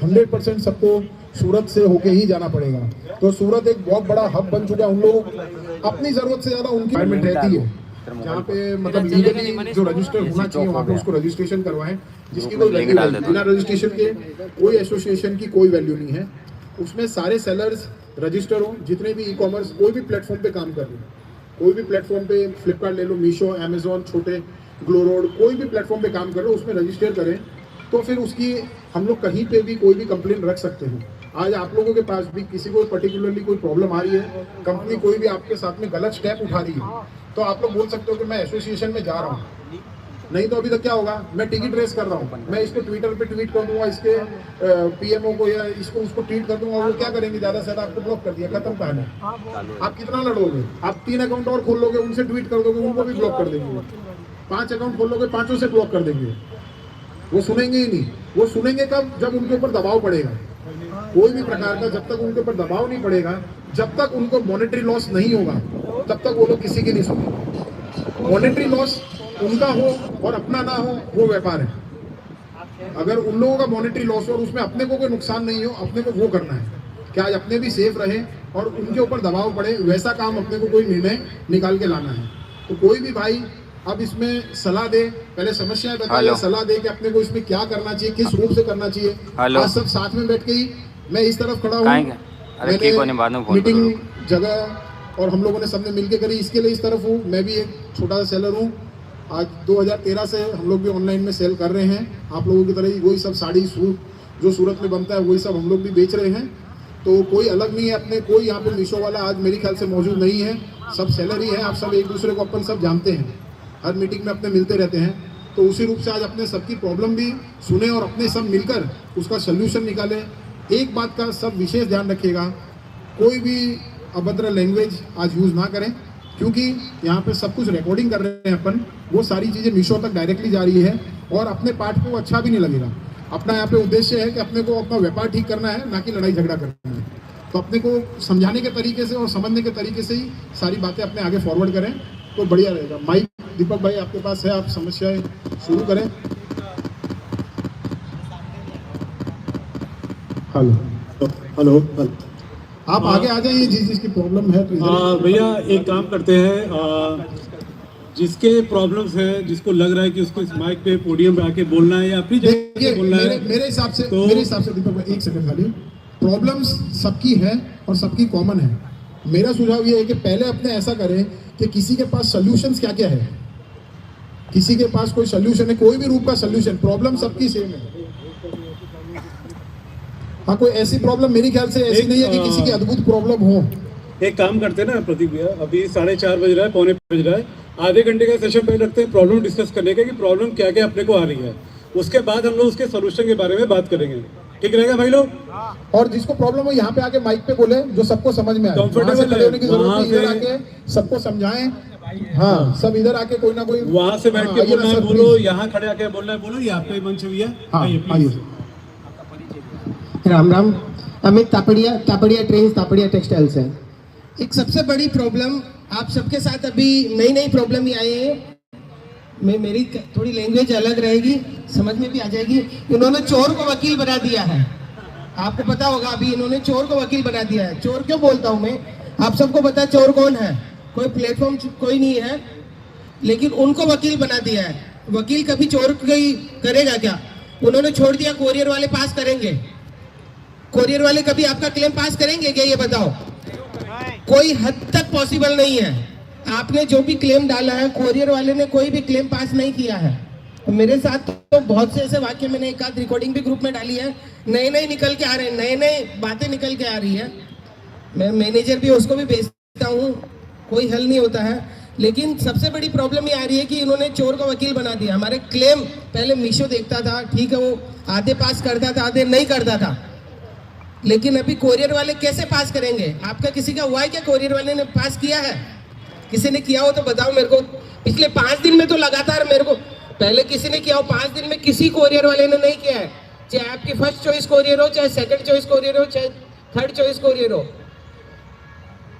100% सबको सूरत से होके ही जाना पड़ेगा। तो सूरत एक बहुत बड़ा हब बन चुका है, उन लोग अपनी जरूरत से ज्यादा उनकी रिक्वायरमेंट रहती है, जहाँ पे मतलब लीगली जो रजिस्टर होना चाहिए वहाँ पे उसको रजिस्ट्रेशन करवाएं, जिसकी कोई वैल्यू नहीं, बिना रजिस्ट्रेशन के कोई एसोसिएशन की कोई वैल्यू नहीं है। उसमें सारे सेलर्स रजिस्टर हो, जितने भी ई कॉमर्स कोई भी प्लेटफॉर्म पे काम कर रहे हैं, कोई भी प्लेटफॉर्म पे फ्लिपकार्ट ले लो, मीशो, अमेजोन, छोटे ग्लो रोड, कोई भी प्लेटफॉर्म पे काम कर रहे हो उसमें रजिस्टर करें, तो फिर उसकी हम लोग कहीं पे भी कोई भी कंप्लेंट रख सकते हैं। आज आप लोगों के पास भी किसी को पर्टिकुलरली कोई प्रॉब्लम आ रही है, कंपनी कोई भी आपके साथ में गलत स्टेप उठा रही है, तो आप लोग बोल सकते हो कि मैं एसोसिएशन में जा रहा हूँ। नहीं तो अभी तक क्या होगा, मैं टिकट रेस कर रहा हूँ, मैं इसको ट्विटर पे ट्वीट कर दूंगा, इसके पीएमओ को या इसको उसको ट्वीट कर दूंगा, वो क्या करेंगे, ज्यादा से ज्यादा आपको ब्लॉक कर दिया, खत्म कहानी। आप कितना लड़ोगे? आप 3 अकाउंट और खोल लोगे, उनसे ट्वीट कर दोगे, उनको भी ब्लॉक कर देंगे। 5 अकाउंट खोल लोगे, 5 से ब्लॉक कर देंगे। वो सुनेंगे ही नहीं। वो सुनेंगे कब? जब उनके ऊपर दबाव पड़ेगा, कोई भी प्रकार का। जब तक उनके ऊपर दबाव नहीं पड़ेगा, जब तक उनको मॉनेटरी लॉस नहीं होगा, तब तक वो लोग किसी की नहीं सुनेंगे। मॉनेटरी लॉस उनका हो और अपना ना हो, वो व्यापार है। अगर उन लोगों का मॉनेटरी लॉस हो और उसमें अपने को कोई नुकसान नहीं हो, अपने को वो करना है कि आज अपने भी सेफ रहे और उनके ऊपर दबाव पड़े, वैसा काम अपने को कोई निर्णय निकाल के लाना है। तो कोई भी भाई अब इसमें सलाह दे, पहले समस्याएं बताए, सलाह दे कि अपने को इसमें क्या करना चाहिए, किस रूप से करना चाहिए। आज सब साथ में बैठ के ही, मैं इस तरफ खड़ा हूँ, मैंने मीटिंग जगह और हम लोगों ने सबने मिलकर करी, इसके लिए इस तरफ हूँ। मैं भी एक छोटा सा सेलर हूँ। आज 2013 से हम लोग भी ऑनलाइन में सेल कर रहे हैं, आप लोगों की तरह ही। वही सब साड़ी सूट जो सूरत में बनता है वही सब हम लोग भी बेच रहे हैं। तो कोई अलग नहीं है अपने, कोई यहाँ पे मीशो वाला आज मेरे ख्याल से मौजूद नहीं है, सब सेलर ही है। आप सब एक दूसरे को अपन सब जानते हैं, हर मीटिंग में अपने मिलते रहते हैं। तो उसी रूप से आज अपने सबकी प्रॉब्लम भी सुने और अपने सब मिलकर उसका सोल्यूशन निकालें। एक बात का सब विशेष ध्यान रखिएगा, कोई भी अभद्र लैंग्वेज आज यूज़ ना करें, क्योंकि यहाँ पे सब कुछ रिकॉर्डिंग कर रहे हैं अपन, वो सारी चीज़ें मीशो तक डायरेक्टली जा रही है और अपने पार्ट को अच्छा भी नहीं लगेगा। अपना यहाँ पे उद्देश्य है कि अपने को अपना व्यापार ठीक करना है, ना कि लड़ाई झगड़ा करना है। तो अपने को समझाने के तरीके से और समझने के तरीके से ही सारी बातें अपने आगे फॉरवर्ड करें तो बढ़िया रहेगा। माइक दीपक भाई आपके पास है, आप समस्याएं शुरू करें। हेलो आप आगे आ जाइए, जिसकी प्रॉब्लम है। भैया एक काम करते हैं, जिसके प्रॉब्लम्स है, जिसको लग रहा है कि उसको इस माइक पे पोडियम पे आके बोलना है या अपनी जगह पे बोलना है, मेरे हिसाब से दीपक भाई एक सेकंड खाली, प्रॉब्लम्स सबकी है और सबकी कॉमन है। मेरा सुझाव ये है कि पहले अपने ऐसा करें कि किसी के पास सॉल्यूशंस क्या क्या है, किसी के पास कोई सॉल्यूशन है, कोई भी रूप का सॉल्यूशन, प्रॉब्लम सबकी सेम है। हाँ, कोई ऐसी प्रॉब्लम मेरे ख्याल से ऐसी नहीं है कि किसी की अद्भुत प्रॉब्लम हो। एक काम करते हैं ना प्रदीप भैया, अभी 4:30 बज रहा है, 4:45 बज रहा है, आधे घंटे का सेशन पहले रखते हैं प्रॉब्लम डिस्कस करने का कि प्रॉब्लम क्या क्या अपने को आ रही है, उसके बाद हम लोग उसके सोल्यूशन के बारे में बात करेंगे। ठीक रहेगा भाई लोग? और जिसको प्रॉब्लम हो यहाँ पे आके माइक पे बोले, जो सबको समझ में आए। कंफर्टेबल होने की जरूरत नहीं, इधर आके सबको समझाएं। हाँ, सब इधर आके कोई ना कोई वहाँ से बैठ के बोलना है बोलो, यहाँ खड़े आके बोलना है बोलो, यहाँ पे मंच भी है। राम राम, अमित तापड़िया ट्रेन तापड़िया टेक्सटाइल्स है। एक सबसे बड़ी प्रॉब्लम आप सबके साथ, अभी नई नई प्रॉब्लम ही आई है, मेरी थोड़ी लैंग्वेज अलग रहेगी, समझ में भी आ जाएगी। इन्होंने चोर को वकील बना दिया है, आपको पता होगा, अभी इन्होंने चोर को वकील बना दिया है। चोर क्यों बोलता हूँ मैं, आप सबको पता है चोर कौन है, कोई प्लेटफॉर्म कोई नहीं है, लेकिन उनको वकील बना दिया है। वकील कभी चोर कोई करेगा क्या? उन्होंने छोड़ दिया, कोरियर वाले पास करेंगे। कोरियर वाले कभी आपका क्लेम पास करेंगे क्या, ये बताओ? कोई हद तक पॉसिबल नहीं है। आपने जो भी क्लेम डाला है, कोरियर वाले ने कोई भी क्लेम पास नहीं किया है। तो मेरे साथ तो बहुत से ऐसे वाक्य, मैंने एक आध रिकॉर्डिंग भी ग्रुप में डाली है, नए नए निकल के आ रहे हैं, नए नए बातें निकल के आ रही है। मैं मैनेजर भी उसको भी भेजता हूँ, कोई हल नहीं होता है। लेकिन सबसे बड़ी प्रॉब्लम ये आ रही है कि इन्होंने चोर को वकील बना दिया। हमारे क्लेम पहले मीशो देखता था, ठीक है, वो आधे पास करता था, आधे नहीं करता था, लेकिन अभी कोरियर वाले कैसे पास करेंगे? आपका किसी का हुआ है क्या, कोरियर वाले ने पास किया है? किसी ने किया हो तो बताओ मेरे को। पिछले 5 दिन में तो लगातार मेरे को, पहले किसी ने किया हो, 5 दिन में किसी कोरियर वाले ने नहीं किया है। चाहे आपकी फर्स्ट चॉइस कोरियर हो, चाहे सेकंड चॉइस कोरियर हो, चाहे थर्ड चॉइस कोरियर हो,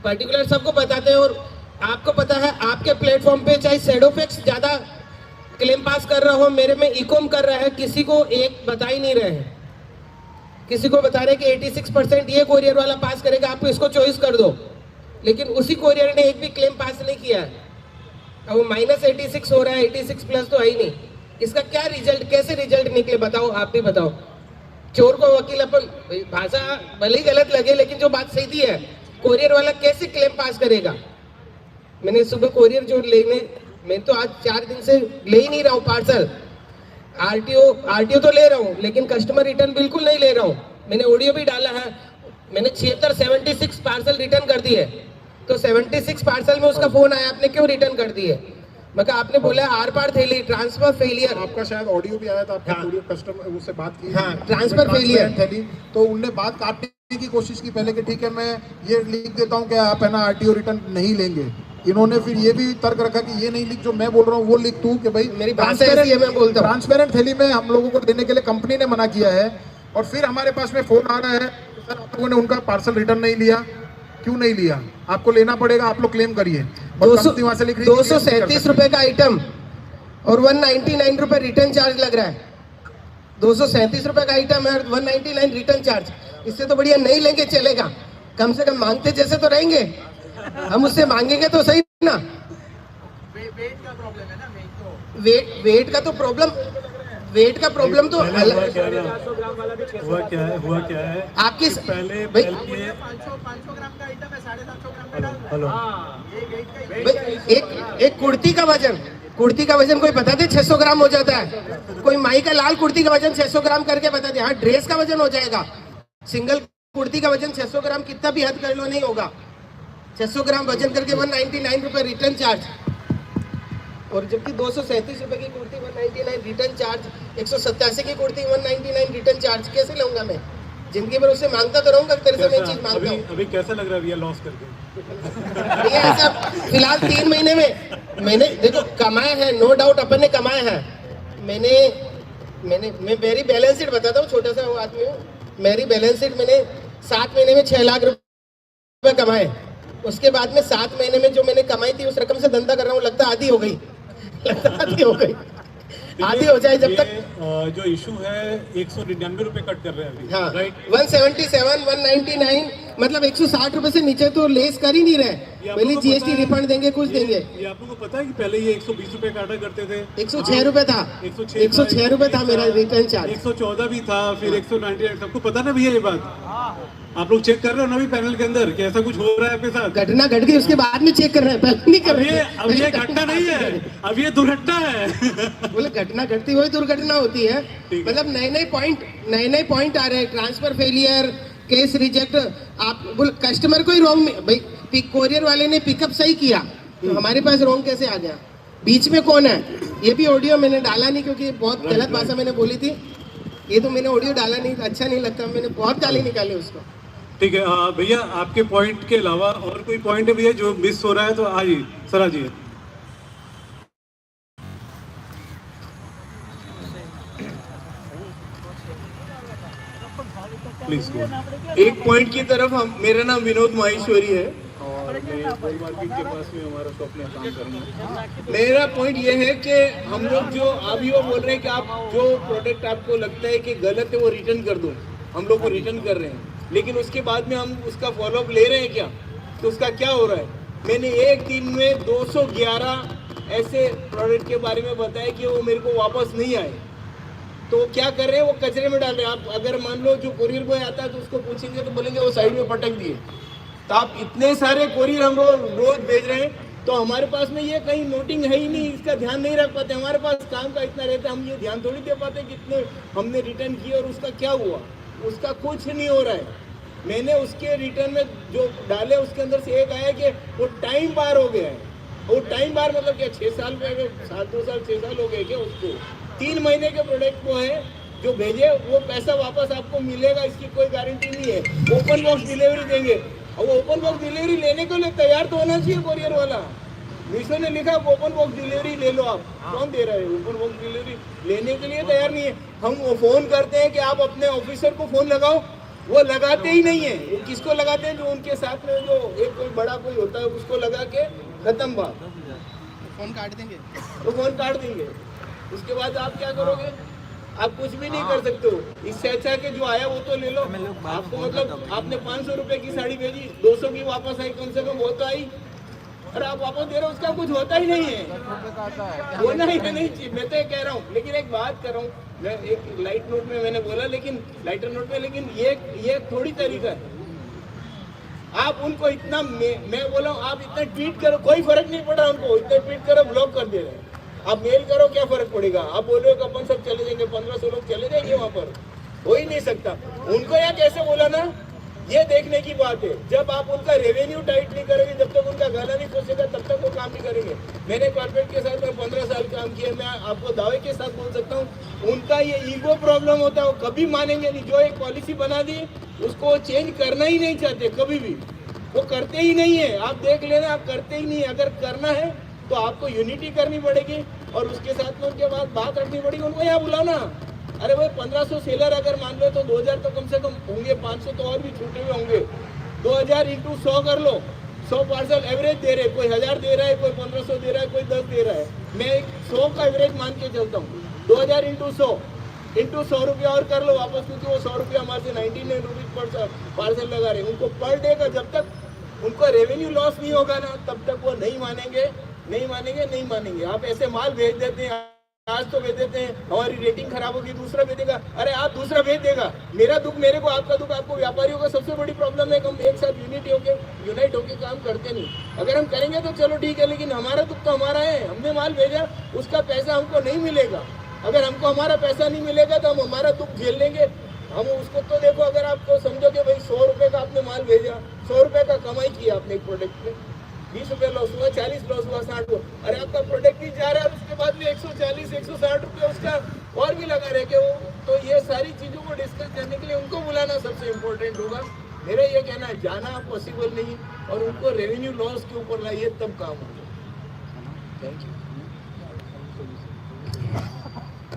पर्टिकुलर सबको बताते हैं। और आपको पता है, आपके प्लेटफॉर्म पे चाहे शेडोफेक्स ज्यादा क्लेम पास कर रहा हो, मेरे में इकोम कर रहा है, किसी को एक बता ही नहीं रहे हैं। किसी को बता रहे कि 86% ये कोरियर वाला पास करेगा, आप इसको चॉइस कर दो, लेकिन उसी कोरियर ने एक भी क्लेम पास नहीं किया है। अब वो -86 हो रहा है, 86 प्लस तो है ही नहीं। इसका क्या रिजल्ट, कैसे रिजल्ट निकले बताओ, आप भी बताओ। चोर को वकील अपन, भाषा भले ही गलत लगे लेकिन जो बात सही थी है, कोरियर वाला कैसे क्लेम पास करेगा। मैंने सुबह कोरियर जो लेने, मैं तो आज 4 दिन से ले ही नहीं रहा हूँ पार्सल। आरटीओ तो ले रहा हूँ लेकिन कस्टमर रिटर्न बिल्कुल नहीं ले रहा हूँ। मैंने ऑडियो भी डाला है, मैंने 76 पार्सल रिटर्न कर दिए। तो 76 पार्सल में उसका फोन आया, आपने क्यों रिटर्न कर दिए। मैं कहा आपने बोला आर पार थैली ट्रांसफर फेलियर। आपका शायद ऑडियो भी आया था, आपने पूरी कस्टमर उससे बात की, हाँ, ट्रांसफर फेलियर थैली, तो उनने बात काटने की कोशिश की पहले कि ठीक है मैं ये लिख देता हूँ कि आप है ना आरटीओ रिटर्न नहीं लेंगे। इन्होंने फिर ये भी तर्क रखा कि ये नहीं लिख, जो मैं बोल रहा हूँ वो लिख तू, कि भाई मेरी भाषा ऐसी है, मैं बोलता हूँ ट्रांसपेरेंट थैली में हम लोगों को देने के लिए कंपनी ने मना किया है। और फिर हमारे पास में फोन आ रहा है, सर आप लोगों ने उनका पार्सल रिटर्न नहीं लिया। क्यों नहीं लिया, आपको लेना पड़ेगा, आप लोग क्लेम करिए। 237 रुपए का आइटम और 199 रुपए रिटर्न चार्ज लग रहा है। 237 रुपए का आइटम है, 199 रिटर्न चार्ज। इससे तो बढ़िया नहीं लेंगे चलेगा, कम से कम मांगते जैसे तो रहेंगे। हम उससे मांगेंगे तो सही ना। वेट का प्रॉब्लम है ना, वेट का तो प्रॉब्लम, वेट का प्रॉब्लम तो हुआ क्या है आपकी पहले 500 ग्राम का आइटम है, 750 ग्राम का। एक कुर्ती का वजन कोई बता दे 600 ग्राम हो जाता है। कोई माई का लाल कुर्ती का वजन 600 ग्राम करके बता दे। हाँ, ड्रेस का वजन हो जाएगा, सिंगल कुर्ती का वजन 600 ग्राम कितना भी हद कर लो नहीं होगा। 600 ग्राम वजन करके 199 रुपए रिटर्न चार्ज, और जबकि 237 रुपए की कुर्ती 199 रिटर्न चार्ज, 187 की कुर्ती 199 रिटर्न चार्ज। कैसे लूंगा मैं, जिंदगी भर उससे मांगता तो रहूंगा, तेरे से मैं चीज मांगता हूँ। अभी कैसा लग रहा है लॉस करके। ये ऐसा फिलहाल 3 महीने में मैंने देखो कमाया है, नो डाउट अपन ने कमाया है। मैं मेरी बैलेंस शीट बताता हूँ, छोटा सा वो आदमी हूँ। मेरी बैलेंस शीट मैंने 7 महीने में 6 लाख रुपए कमाए। उसके बाद में 7 महीने में जो मैंने कमाई थी उस रकम से धंधा कर रहा हूँ, लगता आधी हो गई, आधी हो जाए जब तक। जो इशू है 199 रुपए कट कर रहे हैं अभी, हाँ, राइट। 177, 199 मतलब 160 रुपए से नीचे तो लेस कर ही नहीं रहे। पहले जीएसटी रिफंड देंगे, कुछ देंगे। ये आप लोगों को पता है कि पहले ये 120 रुपए काटा करते थे, 106 रुपए था, 106 रुपए था मेरा रिटर्न चार्ज। 114 भी था, फिर 199। सबको पता ना भैया ये बात। आप लोग चेक कर रहे हो ना भी पैनल के अंदर कि ऐसा कुछ हो रहा है आपके साथ। घटना घट गई उसके बाद में चेक कर रहे हैं, पहले नहीं कर रहे हैं। अब ये घटना नहीं है, अब ये दुर्घटना है। बोले घटना घटती हुई दुर्घटना होती है। मतलब नए नए पॉइंट आ रहे हैं, ट्रांसफर फेलियर, केस रिजेक्ट। आप बोले कस्टमर को ही रॉन्ग, भाई कोरियर वाले ने पिकअप सही किया तो हमारे पास रॉन्ग कैसे आ गया। बीच में कौन है, ये भी ऑडियो मैंने डाला नहीं क्योंकि बहुत गलत भाषा मैंने बोली थी। ये तो मैंने ऑडियो डाला नहीं, अच्छा नहीं लगता, मैंने बहुत गाली निकाली उसको। ठीक है भैया, आपके पॉइंट के अलावा और कोई पॉइंट है भैया जो मिस हो रहा है तो आइए सर, आइए। प्लीज। एक पॉइंट की तरफ मेरा नाम विनोद माहेश्वरी है और मैं गोल मार्केट के पास में हमारा शॉप में काम कर रहा हूँ। मेरा पॉइंट ये है कि हम लोग जो अभी वो बोल रहे हैं कि आप जो प्रोडक्ट आपको लगता है कि गलत है वो रिटर्न कर दो, हम लोग को रिटर्न कर रहे हैं, लेकिन उसके बाद में हम उसका फॉलोअप ले रहे हैं क्या, तो उसका क्या हो रहा है। मैंने एक दिन में 211 ऐसे प्रोडक्ट के बारे में बताया कि वो मेरे को वापस नहीं आए, तो क्या कर रहे हैं वो कचरे में डाल रहे हैं। आप अगर मान लो जो कोरियर बॉय आता है तो उसको पूछेंगे तो बोलेंगे वो साइड में पटक दिए। तो आप इतने सारे कोरियर हम रोज भेज रहे हैं, तो हमारे पास में ये कहीं नोटिंग है ही नहीं, इसका ध्यान नहीं रख पाते। हमारे पास काम का इतना रहता है, हम ये ध्यान थोड़ी दे पाते कितने हमने रिटर्न किए और उसका क्या हुआ, उसका कुछ नहीं हो रहा है। मैंने उसके रिटर्न में जो डाले उसके अंदर से एक आया कि वो टाइम बार हो गया है। वो टाइम बार मतलब क्या 6 साल में 2 साल 6 साल हो गए क्या उसको। 3 महीने के प्रोडक्ट को है जो भेजे वो पैसा वापस आपको मिलेगा, इसकी कोई गारंटी नहीं है। ओपन बॉक्स डिलीवरी देंगे और वो ओपन बॉक्स डिलीवरी लेने के लिए तैयार तो होना चाहिए कोरियर वाला। मीशो ने लिखा ओपन बॉक्स डिलीवरी ले लो, आप कौन दे रहा है ओपन बॉक्स डिलीवरी लेने के लिए तैयार नहीं है। हम वो फोन करते हैं कि आप अपने ऑफिसर को फोन लगाओ, वो लगाते ही नहीं है। वो किसको लगाते हैं, जो उनके साथ में जो एक कोई बड़ा कोई होता है उसको लगा के खत्म बात, फोन काट देंगे तो फोन काट देंगे। उसके बाद आप क्या करोगे, आप कुछ भी नहीं कर सकते हो। इससे अच्छा कि जो आया वो तो ले लो। आपको मतलब आपने 500 रुपए की साड़ी भेजी, 200 की वापस आई, कम से कम वो तो आई। और आप वापस दे रहे हो, उसका कुछ होता ही नहीं है, होना ही नहीं चाहिए। मैं तो ये कह रहा हूँ, लेकिन एक बात कर रहा हूँ, मैं एक लाइट नोट में मैंने बोला, लेकिन लाइटर नोट में, लेकिन ये थोड़ी तरीका है। आप उनको इतना मैं बोला हूँ, आप इतना ट्वीट करो, कोई फर्क नहीं पड़ रहा उनको, इतना ट्वीट करो, ब्लॉक कर दे रहे हैं। आप मेल करो, क्या फर्क पड़ेगा? आप बोलो कि अपन सब चले जाएंगे, 1500 लोग चले जाएंगे वहां पर, हो ही नहीं सकता। उनको यहाँ कैसे बोला ना, ये देखने की बात है। जब आप उनका रेवेन्यू टाइट नहीं करेंगे, जब तक उनका गाना नहीं खोसेगा, तब तक वो काम नहीं करेंगे। मैंने कॉर्पोरेट के साथ में 15 साल काम किया, मैं आपको दावे के साथ बोल सकता हूँ, उनका ये ईगो प्रॉब्लम होता है, वो कभी मानेंगे नहीं। जो एक पॉलिसी बना दी उसको चेंज करना ही नहीं चाहते, कभी भी वो करते ही नहीं है। आप देख लेना, आप करते ही नहीं। अगर करना है तो आपको यूनिटी करनी पड़ेगी और उसके साथ में उनके बाद बात रखनी पड़ेगी। उनको यहाँ बुलाओ ना। अरे भाई 1500 सेलर अगर मान लो तो 2000 तो कम से कम होंगे, 500 तो और भी छूटे हुए होंगे। 2000 इंटू 100 कर लो, 100 पार्सल एवरेज दे रहे, कोई 1000 दे रहा है, कोई 1500 दे रहा है, कोई 10 दे रहा है। मैं 100 का एवरेज मान के चलता हूँ। 2000 इंटू 100 रुपया और कर लो वापस, क्योंकि वो 100 रुपया हमारे से 99 रुपीज पर पार्सल लगा रहे हैं। उनको पर डे का जब तक उनको रेवेन्यू लॉस नहीं होगा ना, तब तक वो नहीं मानेंगे, नहीं मानेंगे, नहीं मानेंगे। आप ऐसे माल भेज देते हैं, आज तो भेज देते हैं, हमारी रेटिंग खराब होगी, दूसरा भेजेगा। अरे आप दूसरा भेज देगा, मेरा दुख मेरे को, आपका दुख आपको। व्यापारियों का सबसे बड़ी प्रॉब्लम है, हम एक साथ यूनाइट होके काम करते नहीं। अगर हम करेंगे तो चलो ठीक है, लेकिन हमारा दुख तो हमारा है। हमने माल भेजा, उसका पैसा हमको नहीं मिलेगा। अगर हमको हमारा पैसा नहीं मिलेगा तो हम हमारा दुख झेल लेंगे। हम उसको तो देखो, अगर आपको समझो कि भाई 100 रुपये का आपने माल भेजा, 100 रुपये का कमाई किया आपने एक प्रोडक्ट पे, 20 रुपये लॉस हुआ, 40 लॉस हुआ, 60 हुआ। अरे आपका प्रोडक्ट ही जा रहा है, उसके बाद में 140 160 रुपये उसका और भी लगा रहे कि वो। तो ये सारी चीज़ों को डिस्कस करने के लिए उनको बुलाना सबसे इम्पोर्टेंट होगा। मेरा ये कहना है, जाना पॉसिबल नहीं, और उनको रेवेन्यू लॉस के ऊपर लाइए, तब काम होगा। Thank you.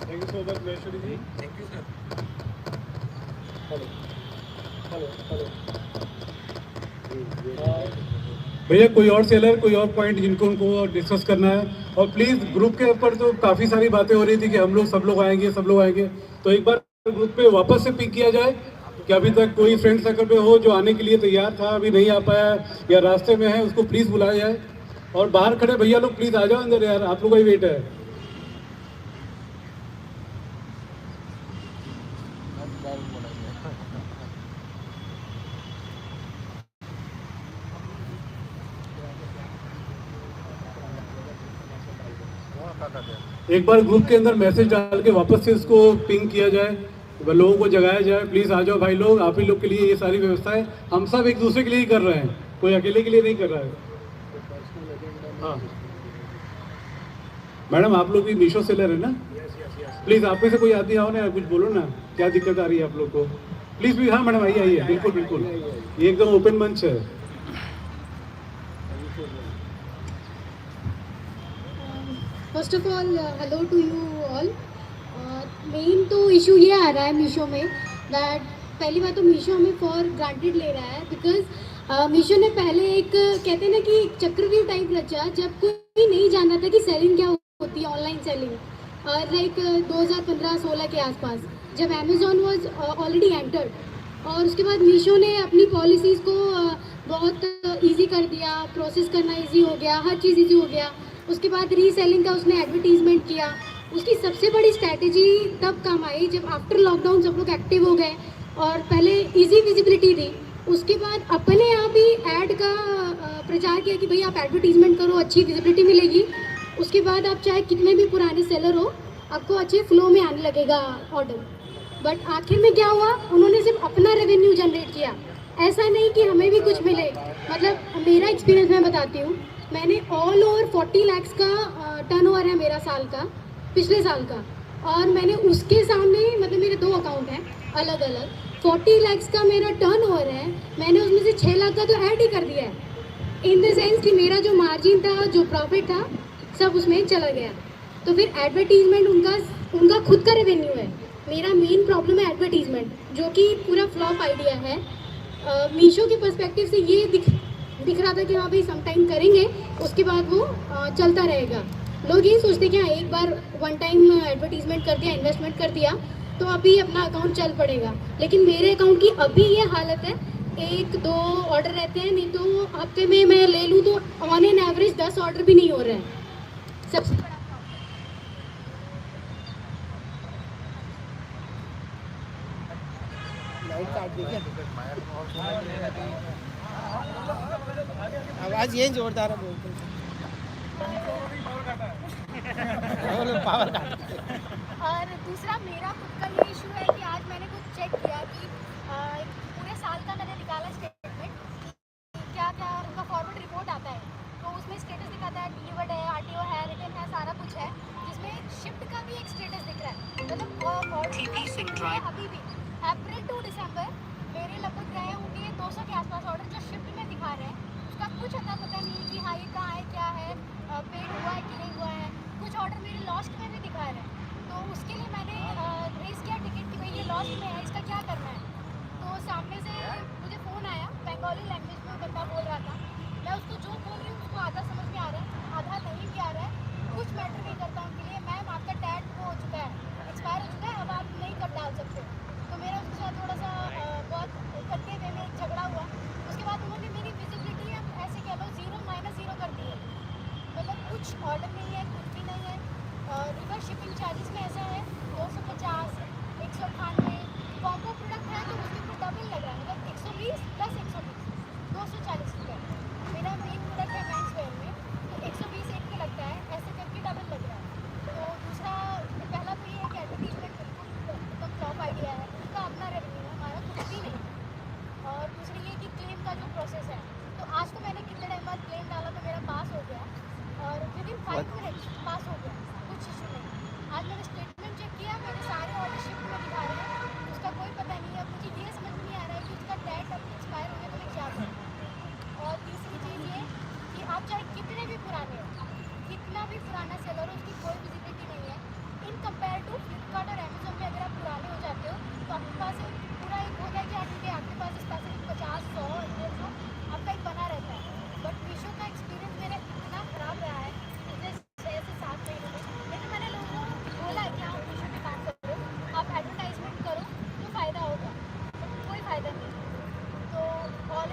Thank you so much Maheshwari ji. Thank you sir. भैया कोई और सेलर, कोई और पॉइंट जिनको उनको डिस्कस करना है? और प्लीज़ ग्रुप के ऊपर तो काफ़ी सारी बातें हो रही थी कि हम लोग सब लोग आएंगे, सब लोग आएंगे, तो एक बार ग्रुप पे वापस से पिक किया जाए कि अभी तक कोई फ्रेंड सर्कल पे हो जो आने के लिए तैयार था, अभी नहीं आ पाया या रास्ते में है, उसको प्लीज़ बुलाया जाए। और बाहर खड़े भैया लोग प्लीज़ आ जाओ अंदर यार, आप लोग का ही वेट है। एक बार ग्रुप के अंदर मैसेज डाल के वापस से इसको पिंग किया जाए, लोगों को जगाया जाए, प्लीज़ आ जाओ भाई लोग, आप ही लोग के लिए ये सारी व्यवस्था है। हम सब एक दूसरे के लिए ही कर रहे हैं, कोई अकेले के लिए नहीं कर रहा है। हाँ मैडम, आप लोग भी मीशो सेलर है ना? प्लीज़ आप में से कोई आदमी आओ ना, कुछ बोलो ना, क्या दिक्कत आ रही है आप लोग को? Please please. हाँ मैडम, आइए आइए, बिल्कुल बिल्कुल, ये एकदम ओपन मंच है। First of all hello to you all. Main तो इशू ये आ रहा है मीशो में, दैट पहली बात तो मीशो हमें फॉर ग्रांटेड ले रहा है, बिकॉज मीशो ने पहले एक कहते हैं ना कि चक्रव्यूह टाइप रचा, जब कोई नहीं जान रहा था कि सेलिंग क्या होती है, ऑनलाइन सेलिंग, लाइक 2015-16 के आसपास, जब अमेजोन वॉज ऑलरेडी एंटर्ड। और उसके बाद मीशो ने अपनी पॉलिसीज़ को बहुत ईजी कर दिया, प्रोसेस करना ईजी हो गया, हर चीज़ ईजी हो गया। उसके बाद रीसेलिंग का उसने एडवर्टीजमेंट किया। उसकी सबसे बड़ी स्ट्रैटेजी तब काम आई जब आफ्टर लॉकडाउन सब लोग एक्टिव हो गए और पहले इजी विजिबिलिटी थी। उसके बाद अपने आप ही ऐड का प्रचार किया कि भाई आप एडवर्टीजमेंट करो, अच्छी विजिबिलिटी मिलेगी। उसके बाद आप चाहे कितने भी पुराने सेलर हो, आपको अच्छे फ्लो में आने लगेगा ऑर्डर। बट आखिर में क्या हुआ, उन्होंने सिर्फ अपना रेवेन्यू जनरेट किया, ऐसा नहीं कि हमें भी कुछ मिले। मतलब मेरा एक्सपीरियंस मैं बताती हूँ, मैंने ऑल ओवर 40 लाख का टर्नओवर है मेरा साल का, पिछले साल का, और मैंने उसके सामने, मतलब मेरे 2 अकाउंट हैं अलग अलग, 40 लाख का मेरा टर्नओवर है, मैंने उसमें से 6 लाख का तो ऐड ही कर दिया है। इन द सेंस कि मेरा जो मार्जिन था, जो प्रॉफिट था, सब उसमें चला गया। तो फिर एडवर्टीजमेंट उनका खुद का रेवेन्यू है। मेरा मेन प्रॉब्लम है एडवर्टीजमेंट, जो कि पूरा फ्लॉप आइडिया है। मीशो के पर्सपेक्टिव से ये दिख रहा था कि हाँ भाई सम टाइम करेंगे, उसके बाद वो चलता रहेगा। लोग यही सोचते हैं कि हाँ एक बार वन टाइम एडवर्टीजमेंट कर दिया, इन्वेस्टमेंट कर दिया तो अभी अपना अकाउंट चल पड़ेगा। लेकिन मेरे अकाउंट की अभी ये हालत है, 1-2 ऑर्डर रहते हैं, नहीं तो हफ्ते में मैं ले लूँ तो ऑन एन एवरेज 10 ऑर्डर भी नहीं हो रहे हैं। सबसे बड़ा आवाज ये जोरदार है बोलते पावर काट। और दूसरा मेरा खुद का ये इशू है कि आज मैंने कुछ चेक किया कि पूरे साल का मैंने निकाला स्टेटमेंट, क्या क्या उनका फॉरवर्ड रिपोर्ट आता है तो उसमें स्टेटस दिखाता है, डिलीवर्ड है, आरटीओ है, रिटर्न है, सारा कुछ है, जिसमें शिफ्ट का भी एक स्टेटस दिख रहा है। मतलब अभी भी अप्रैल टू दिसंबर मेरे लगभग गए होंगे 200 के आसपास ऑर्डर जो शिफ्ट में दिखा रहे हैं, उसका कुछ अता पता नहीं है कि हाँ ये कहाँ है, क्या है, पेड हुआ है कि नहीं हुआ है। कुछ ऑर्डर मेरे लॉस्ट में भी दिखा रहे हैं, तो उसके लिए मैंने रेस किया टिकट कि भाई ये लॉस्ट में है, इसका क्या करना है। तो सामने से मुझे फ़ोन आया, बंगाली लैंग्वेज में बंदा बोल रहा था, मैं उसको जो बोल रही हूँ उसको आधा समझ में आ रहा है, आधा नहीं भी आ रहा है, कुछ मैटर नहीं करता उनके लिए। मैम आपका टैग वो हो चुका है, एक्सपायर हो चुका है, अब आप नहीं कर डाल सकते। तो मेरा उसके साथ थोड़ा सा बहुत करते हुए में झगड़ा हुआ। उसके बाद उन्होंने मेरी विजिबिलिटी ऐसे कह लो 0-0 कर दी है, मतलब कुछ ऑर्डर नहीं है, कुछ भी नहीं है। रिवर्स शिपिंग चार्जेस में ऐसा है 250, 198, कॉम्बो प्रोडक्ट है तो उसके ऊपर डबल लग रहा है, मतलब 120 प्लस 120, 240 रुपये। मेरा मेन प्रोडक्ट है मेंस वेयर में, तो 120 एक पे लगता है, ऐसे करके डबल लग रहा है। तो दूसरा पहला तो ये है कि एडवर्टीजमेंट बिल्कुल एकदम फ्लॉप आइडिया है, उसका अपना रेवेन्यू है, हमारा कुछ भी नहीं। और दूसरी ये कि क्लेम का जो प्रोसेस है, तो आज तो मैंने कितने टाइम बाद क्लेम डाला तो मेरा पास हो गया, और विदिन 5 मिनट्स पास हो गया, कुछ इशू नहीं। आज मैंने स्टेटमेंट चेक किया, मेरे सारे ऑर्डर शिफ्ट में दिखा रहे हैं, उसका कोई पता नहीं है। मुझे ये समझ में नहीं आ रहा है कि उसका डेट अब एक्सपायर हो गया तो मैं क्या करूँ। और तीसरी चीज़ ये कि आप चाहे कितने भी पुराने हो, कितना भी पुराना सेलर हो, उसकी कोई विजिबिलिटी नहीं है। इन कंपेयर टू फ्लिपकार्ट और अमेजोन में अगर आप पुराने हो जाते हो तो आपके पास एक पूरा एक होता है कि आपके पास स्पेसिफिक 50, 100, 150 आपका एक बना रहता है। बट मीशो का एक्सपीरियंस मेरा इतना ख़राब रहा है पिछले 6 से 7 महीनों में। लेकिन मैंने लोगों को बोला है कि आप मीशो में काम करो, आप एडवर्टाइजमेंट करो तो फ़ायदा होगा, कोई फ़ायदा नहीं। तो ऑल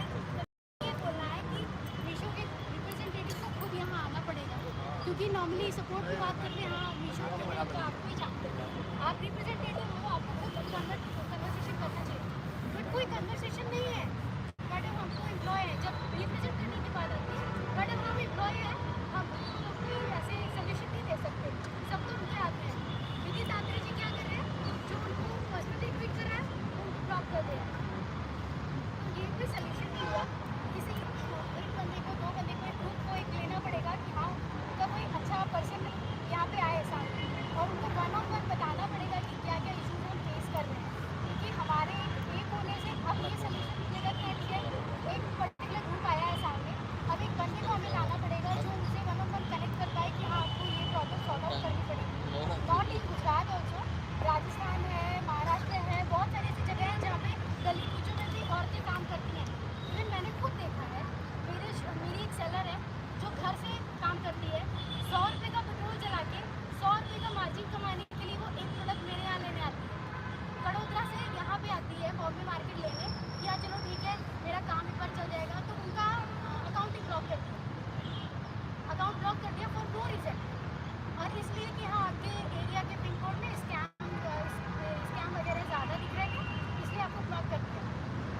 ये बोलना है कि मीशो के रिप्रेजेंटेटिव को खुद यहाँ आना पड़ेगा, क्योंकि नॉर्मली सपोर्ट की बात करते हैं, हाँ मीशो को तो आपको ही जानते हैं, आप रिप्रेजेंटेटिव हो, आपको खुद कन्वर्सेशन करना चाहिए। बट कोई कन्वर्सेशन नहीं है। मैडम हमको एम्प्लॉय है, जब रिप्रेजेंट करने की बात आती है, मैडम हम एम्प्लॉय हैं, हम कोई ऐसे सजेशन नहीं दे सकते, सब तो उनके हाथ में है। विधि सात्रे जी क्या कर रहे हैं, जो उनको पर्सनली ट्वीट कर रहा है उनको ब्लॉक कर दे रहे हैं। तो ये कोई सजेशन नहीं हुआ। किसी एक बंदे को, 2 बंदे को, एक ग्रुप को एक लेना पड़ेगा कि हाँ उनका कोई अच्छा पर्सन यहाँ पे आए सामने, और उनको 1-on-1 बताना पड़ेगा कि क्या क्या इशूज़ हम फेस कर रहे हैं। क्योंकि हमारे एक होने से अब ये सजेशन मिलेगा कि एक पर्टिकुलर ग्रुप आया है सामने, अब एक बंदे को हमें लाना पड़ेगा जो उनसे 1-on-1 कनेक्ट कर पाए कि हाँ आपको ये प्रॉब्लम सॉल्व आउट करनी पड़ेगी। Not in Gujarat also, Rajasthan है, महाराष्ट्र है, बहुत सारी ऐसी जगह हैं जहाँ पे गली कूचों में भी औरतें काम करती हैं। इवन मैंने खुद देखा है, मेरी एक सेलर है जो घर से काम करती है, 100 रुपये का पेट्रोल जला के 100 रुपये का मार्जिन कमाने के लिए वो एक प्रोडक्ट मेरे यहाँ लेने आती है। बड़ोदरा से यहाँ पे आती है बॉम्बे मार्केट लेने, या चलो ठीक है मेरा काम एक बार चल जाएगा, तो उनका अकाउंट ही ब्लॉक कर दिया, अकाउंट ब्लॉक कर दिया फॉर नो रीज़न, और इसलिए कि हाँ आपके एरिया के पिन कोड में स्कैम वगैरह ज़्यादा दिख रहे हैं, इसलिए आपको ब्लॉक कर दिया,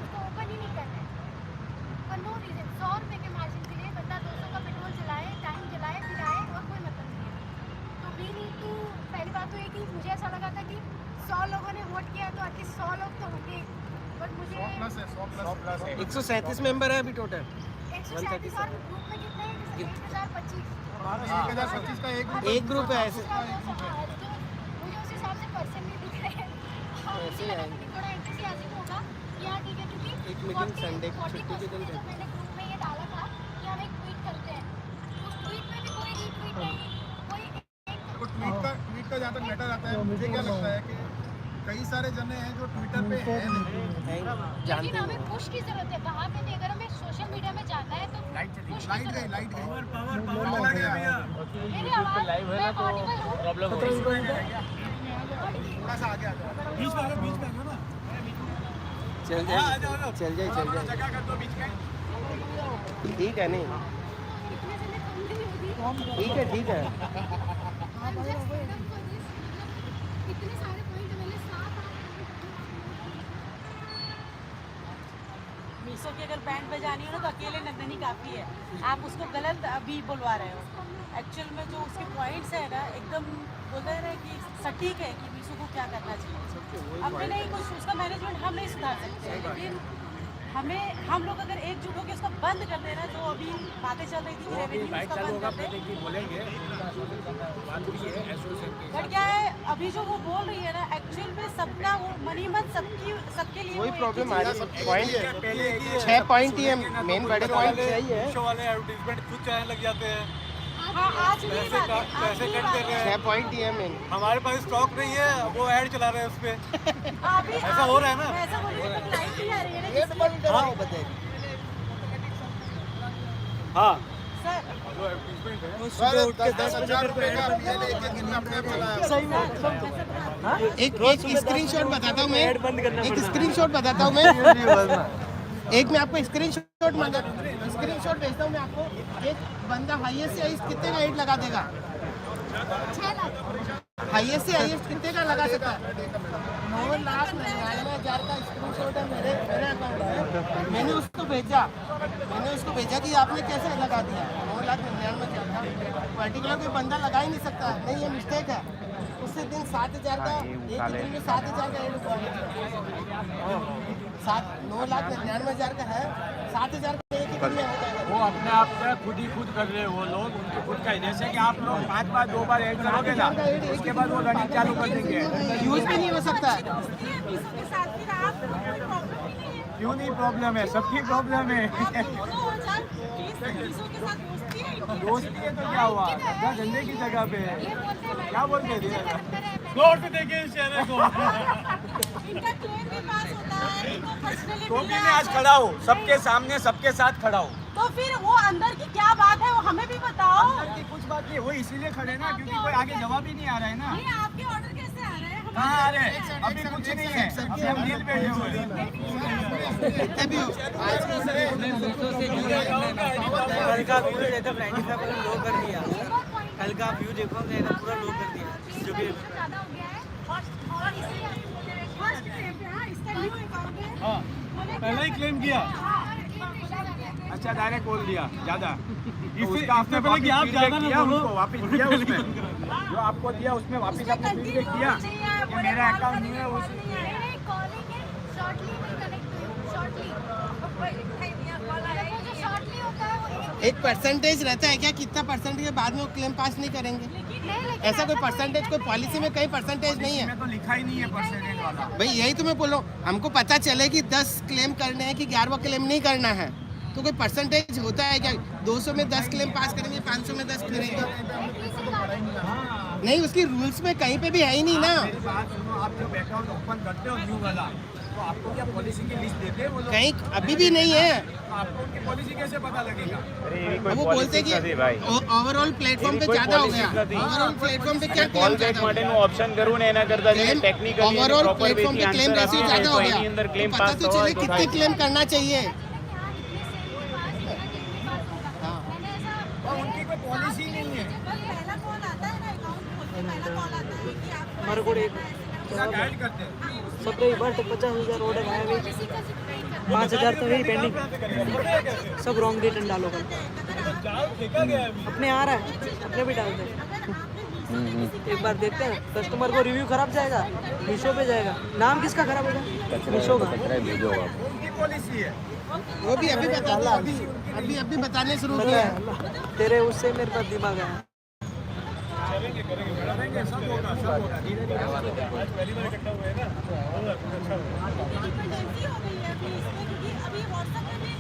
उसको ओपन ही नहीं करना है फॉर नो रीज़न। 100 रुपये के मार्जिन के लिए बंदा 200 का पेट्रोल जलाए, टाइम जलाए, फिर आए, और कोई मतलब नहीं है। तो वी नीड टू, पहली बात तो ये कि मुझे ऐसा लगा था कि 100 लोगों ने वोट किया तो एटलीस्ट 100 लोग तो होंगे, बट मुझे 137 मेंबर है अभी टोटल। 137 और ग्रुप में कितने हैं, जैसे 1025 1025 का एक ग्रुप है ऐसे। मुझे उस हिसाब से पर्सन नहीं दिख रहे हैं। ऐसे ही आएंगे। थोड़ा एंथुसियाज्म होगा कि हाँ ठीक है, क्योंकि एक मीटिंग संडे की छुट्टी के दिन जब मैंने ग्रुप में ये डाला था कि हम एक ट्वीट करते हैं, उस ट्वीट में भी कोई रीट्वीट नहीं, कोई ट्वीट का जहाँ तक मैटर आता है, मुझे क्या लगता है कि कई सारे जने हैं जो ट्विटर पे हैं नहीं, लेकिन हमें पुश की जरूरत है। वहाँ पे भी अगर हमें सोशल सोशल मीडिया में जाता है तो लाइट गई मेरी आवाज मैं ऑडिबल हूँ प्रॉब्लम हो रही है। थोड़ा सा आगे आ जाओ। बीच में आ ना चल जाए जगह कर दो बीच में। ठीक है नहीं इतने से मैं कम नहीं होगी ठीक है I'm just fed up for this. इतने सारे पॉइंट मेरे साथ मीशो की अगर बैंड बजानी हो ना तो अकेले नंदनी काफ़ी है। आप उसको गलत अभी बुलवा रहे हो। एक्चुअल में जो उसके पॉइंट्स है ना एकदम बोलते हैं ना कि सटीक है कि मीशो को क्या करना चाहिए। अब भी नहीं कुछ उसका मैनेजमेंट हम नहीं सुधार सकते, लेकिन हम लोग अगर एकजुट होकर उसको बंद कर देना, जो अभी बातें चल रही थी रेवेन्यू उसका बंद कर दे। बोलेंगे बट क्या है अभी जो वो बोल रही है ना एक्चुअल में सबका वो मनी मन सबके लिए कोई वो प्रॉब्लम आ एक ही रही चीज़ पॉइंट 6 पॉइंट ही है मेन बड़े पॉइंट चाहिए शो वाले एडवर्टीजमेंट खुद चलाने लग जाते हैं। हाँ आज भी पैसे बात है, आज पैसे भी कट बात कर रहे है। हैं। 6 पॉइंट ही है मेन हमारे पास स्टॉक नहीं है, वो ऐड चला रहे हैं उस पे। अभी ऐसा हो रहा है ना? मैं ऐसा बोल रही हूँ कि लाइट ही आ रही है ना इसलिए। हाँ सर सुबह उठ के 10,000 रुपए का सही में एक स्क्रीनशॉट बताता हूँ मैं एक स्क्रीनशॉट बताता हूँ मैं एक मैं आपको स्क्रीनशॉट भेजता हूँ मैं आपको। एक बंदा हाईएस्ट से हाईएस्ट कितने का एड लगा देगा? 6 लाख हाईएस्ट से हाईएस्ट कितने का लगा सकता है? 9,99,000 का स्क्रीनशॉट है मेरे अकाउंट में। मैंने उसको भेजा कि आपने कैसे लगा दिया। 9,99,000 का पर्टिकुलर कोई बंदा लगा ही नहीं सकता। नहीं ये मिस्टेक है। उससे दिन 7,000 का एक ही दिन में 7,000 का एड हुआ। 9,99,000 का है, 7,000 का एक ही दिन में होता है। वो अपने आप से खुद कर रहे हैं वो लोग, उनके खुद का ही। जैसे कि आप लोग 5 बार 2 बार ऐड करोगे ना, उसके बाद वो रनिंग चालू कर देंगे। यूज भी नहीं हो सकता है। मीशो के साथ फिर आप कोई प्रॉब्लम ही नहीं है। क्यों नहीं प्रॉब्लम है? सबकी प्रॉब्लम है। आप दोनों हो जाए प्लीज मीशो के साथ दोस्ती है इनकी। दोस्ती है तो क्या हुआ? क्या धंधे की जगह पे है? ये बोलते हैं क्या बोलते हैं? गौर से देखिए इस चेहरे को। इनका क्लेम भी पास होता है, इनको पर्सनली तो भी मैं आज खड़ा हूँ, सबके सामने सबके साथ खड़ा हूँ। तो फिर वो अंदर की क्या बात है वो हमें भी बताओ। अंदर की कुछ बात नहीं, वो इसीलिए खड़े ना क्योंकि कोई आगे जवाब ही नहीं आ रहा है ना। नहीं आपके ऑर्डर कैसे आ रहे हैं? कहाँ आ रहे हैं? अभी कुछ नहीं है, अभी हम डील पे बैठे हुए हैं। कितने भी हो कल का व्यू देखो 95% लो कर दिया। कल का व्यू देखो मैंने पूरा लो कर दिया। जो भी ज़्यादा हो गया है और इसलिए फर्स्ट क्लेम पे हाँ इसका न्यू अकाउंट है। हाँ पहले ही क्लेम किया। अच्छा डायरेक्ट बोल दिया ज़्यादा। इससे आपने पहले कि आप ज़्यादा ना बोलो। उनको वापस दिया उसमें, जो आपको दिया उसमें वापस आपने फीडबैक दिया कि मेरा अकाउंट नहीं है उस कॉलिंग है shortly will connect to you shortly. जो शॉर्टली होता है वो एक परसेंटेज रहता है क्या? कितना परसेंट के बाद में वो क्लेम पास नहीं करेंगे? ऐसा कोई परसेंटेज कोई पॉलिसी में कई परसेंटेज नहीं है में तो लिखा ही नहीं है परसेंटेज वाला। भाई। यही तो मैं बोल रहा हूँ, हमको पता चले कि 10 क्लेम करने हैं कि 11वां क्लेम नहीं करना है, तो कोई परसेंटेज होता है क्या? 200 में 10 क्लेम पास करेंगे, 500 में 10 करेंगे? नहीं, उसकी रूल्स में कहीं पे भी है ही नहीं ना। मेरी बात सुनो, आप जब अकाउंट ओपन करते हो न्यू वाला, तो आपको क्या पॉलिसी की लिस्ट देते हैं वो लोग? कहीं अभी भी नहीं है। तो आपको उनकी पॉलिसी कैसे पता लगेगा? वो बोलते कि ओवरऑल प्लेटफॉर्म पे ज्यादा हो गया। ओवरऑल प्लेटफॉर्म पे क्या क्लेम ज्यादा हो गया? ऑप्शन करू ने एना करता टेक्निकली ओवरऑल प्लेटफॉर्म पे क्लेम रेशियो ज्यादा हो गया। अंदर क्लेम तो पता तो चले कितने क्लेम करना चाहिए। और उनकी कोई पॉलिसी नहीं है। पहला कॉल आता है ना अकाउंट खोल के पहला कॉल आता है कि आप हमारे को एक क्या गाइड करते हैं? 17 बार तक 50,000 ऑर्डर आया हुए, 5,000 तो वही पेंडिंग। सब रॉन्ग रिटर्न डालो कल। अपने आ रहा है, अपने भी डालते हैं। एक बार देखते हैं, कस्टमर को रिव्यू खराब जाएगा, मीशो पे जाएगा। नाम किसका खराब होगा? मीशो का। उनकी पॉलिसी है। वो भी अभी बताते अभी बताने शुरू किया है। तेरे उससे मेरे पास दिमाग है। करेंगे, सब होगा, सब होगा। पहली बार इकट्ठा हुए हैं ना। इमरजेंसी हो गई है अभी इसमें, क्योंकि अभी व्हाट्सएप पे भी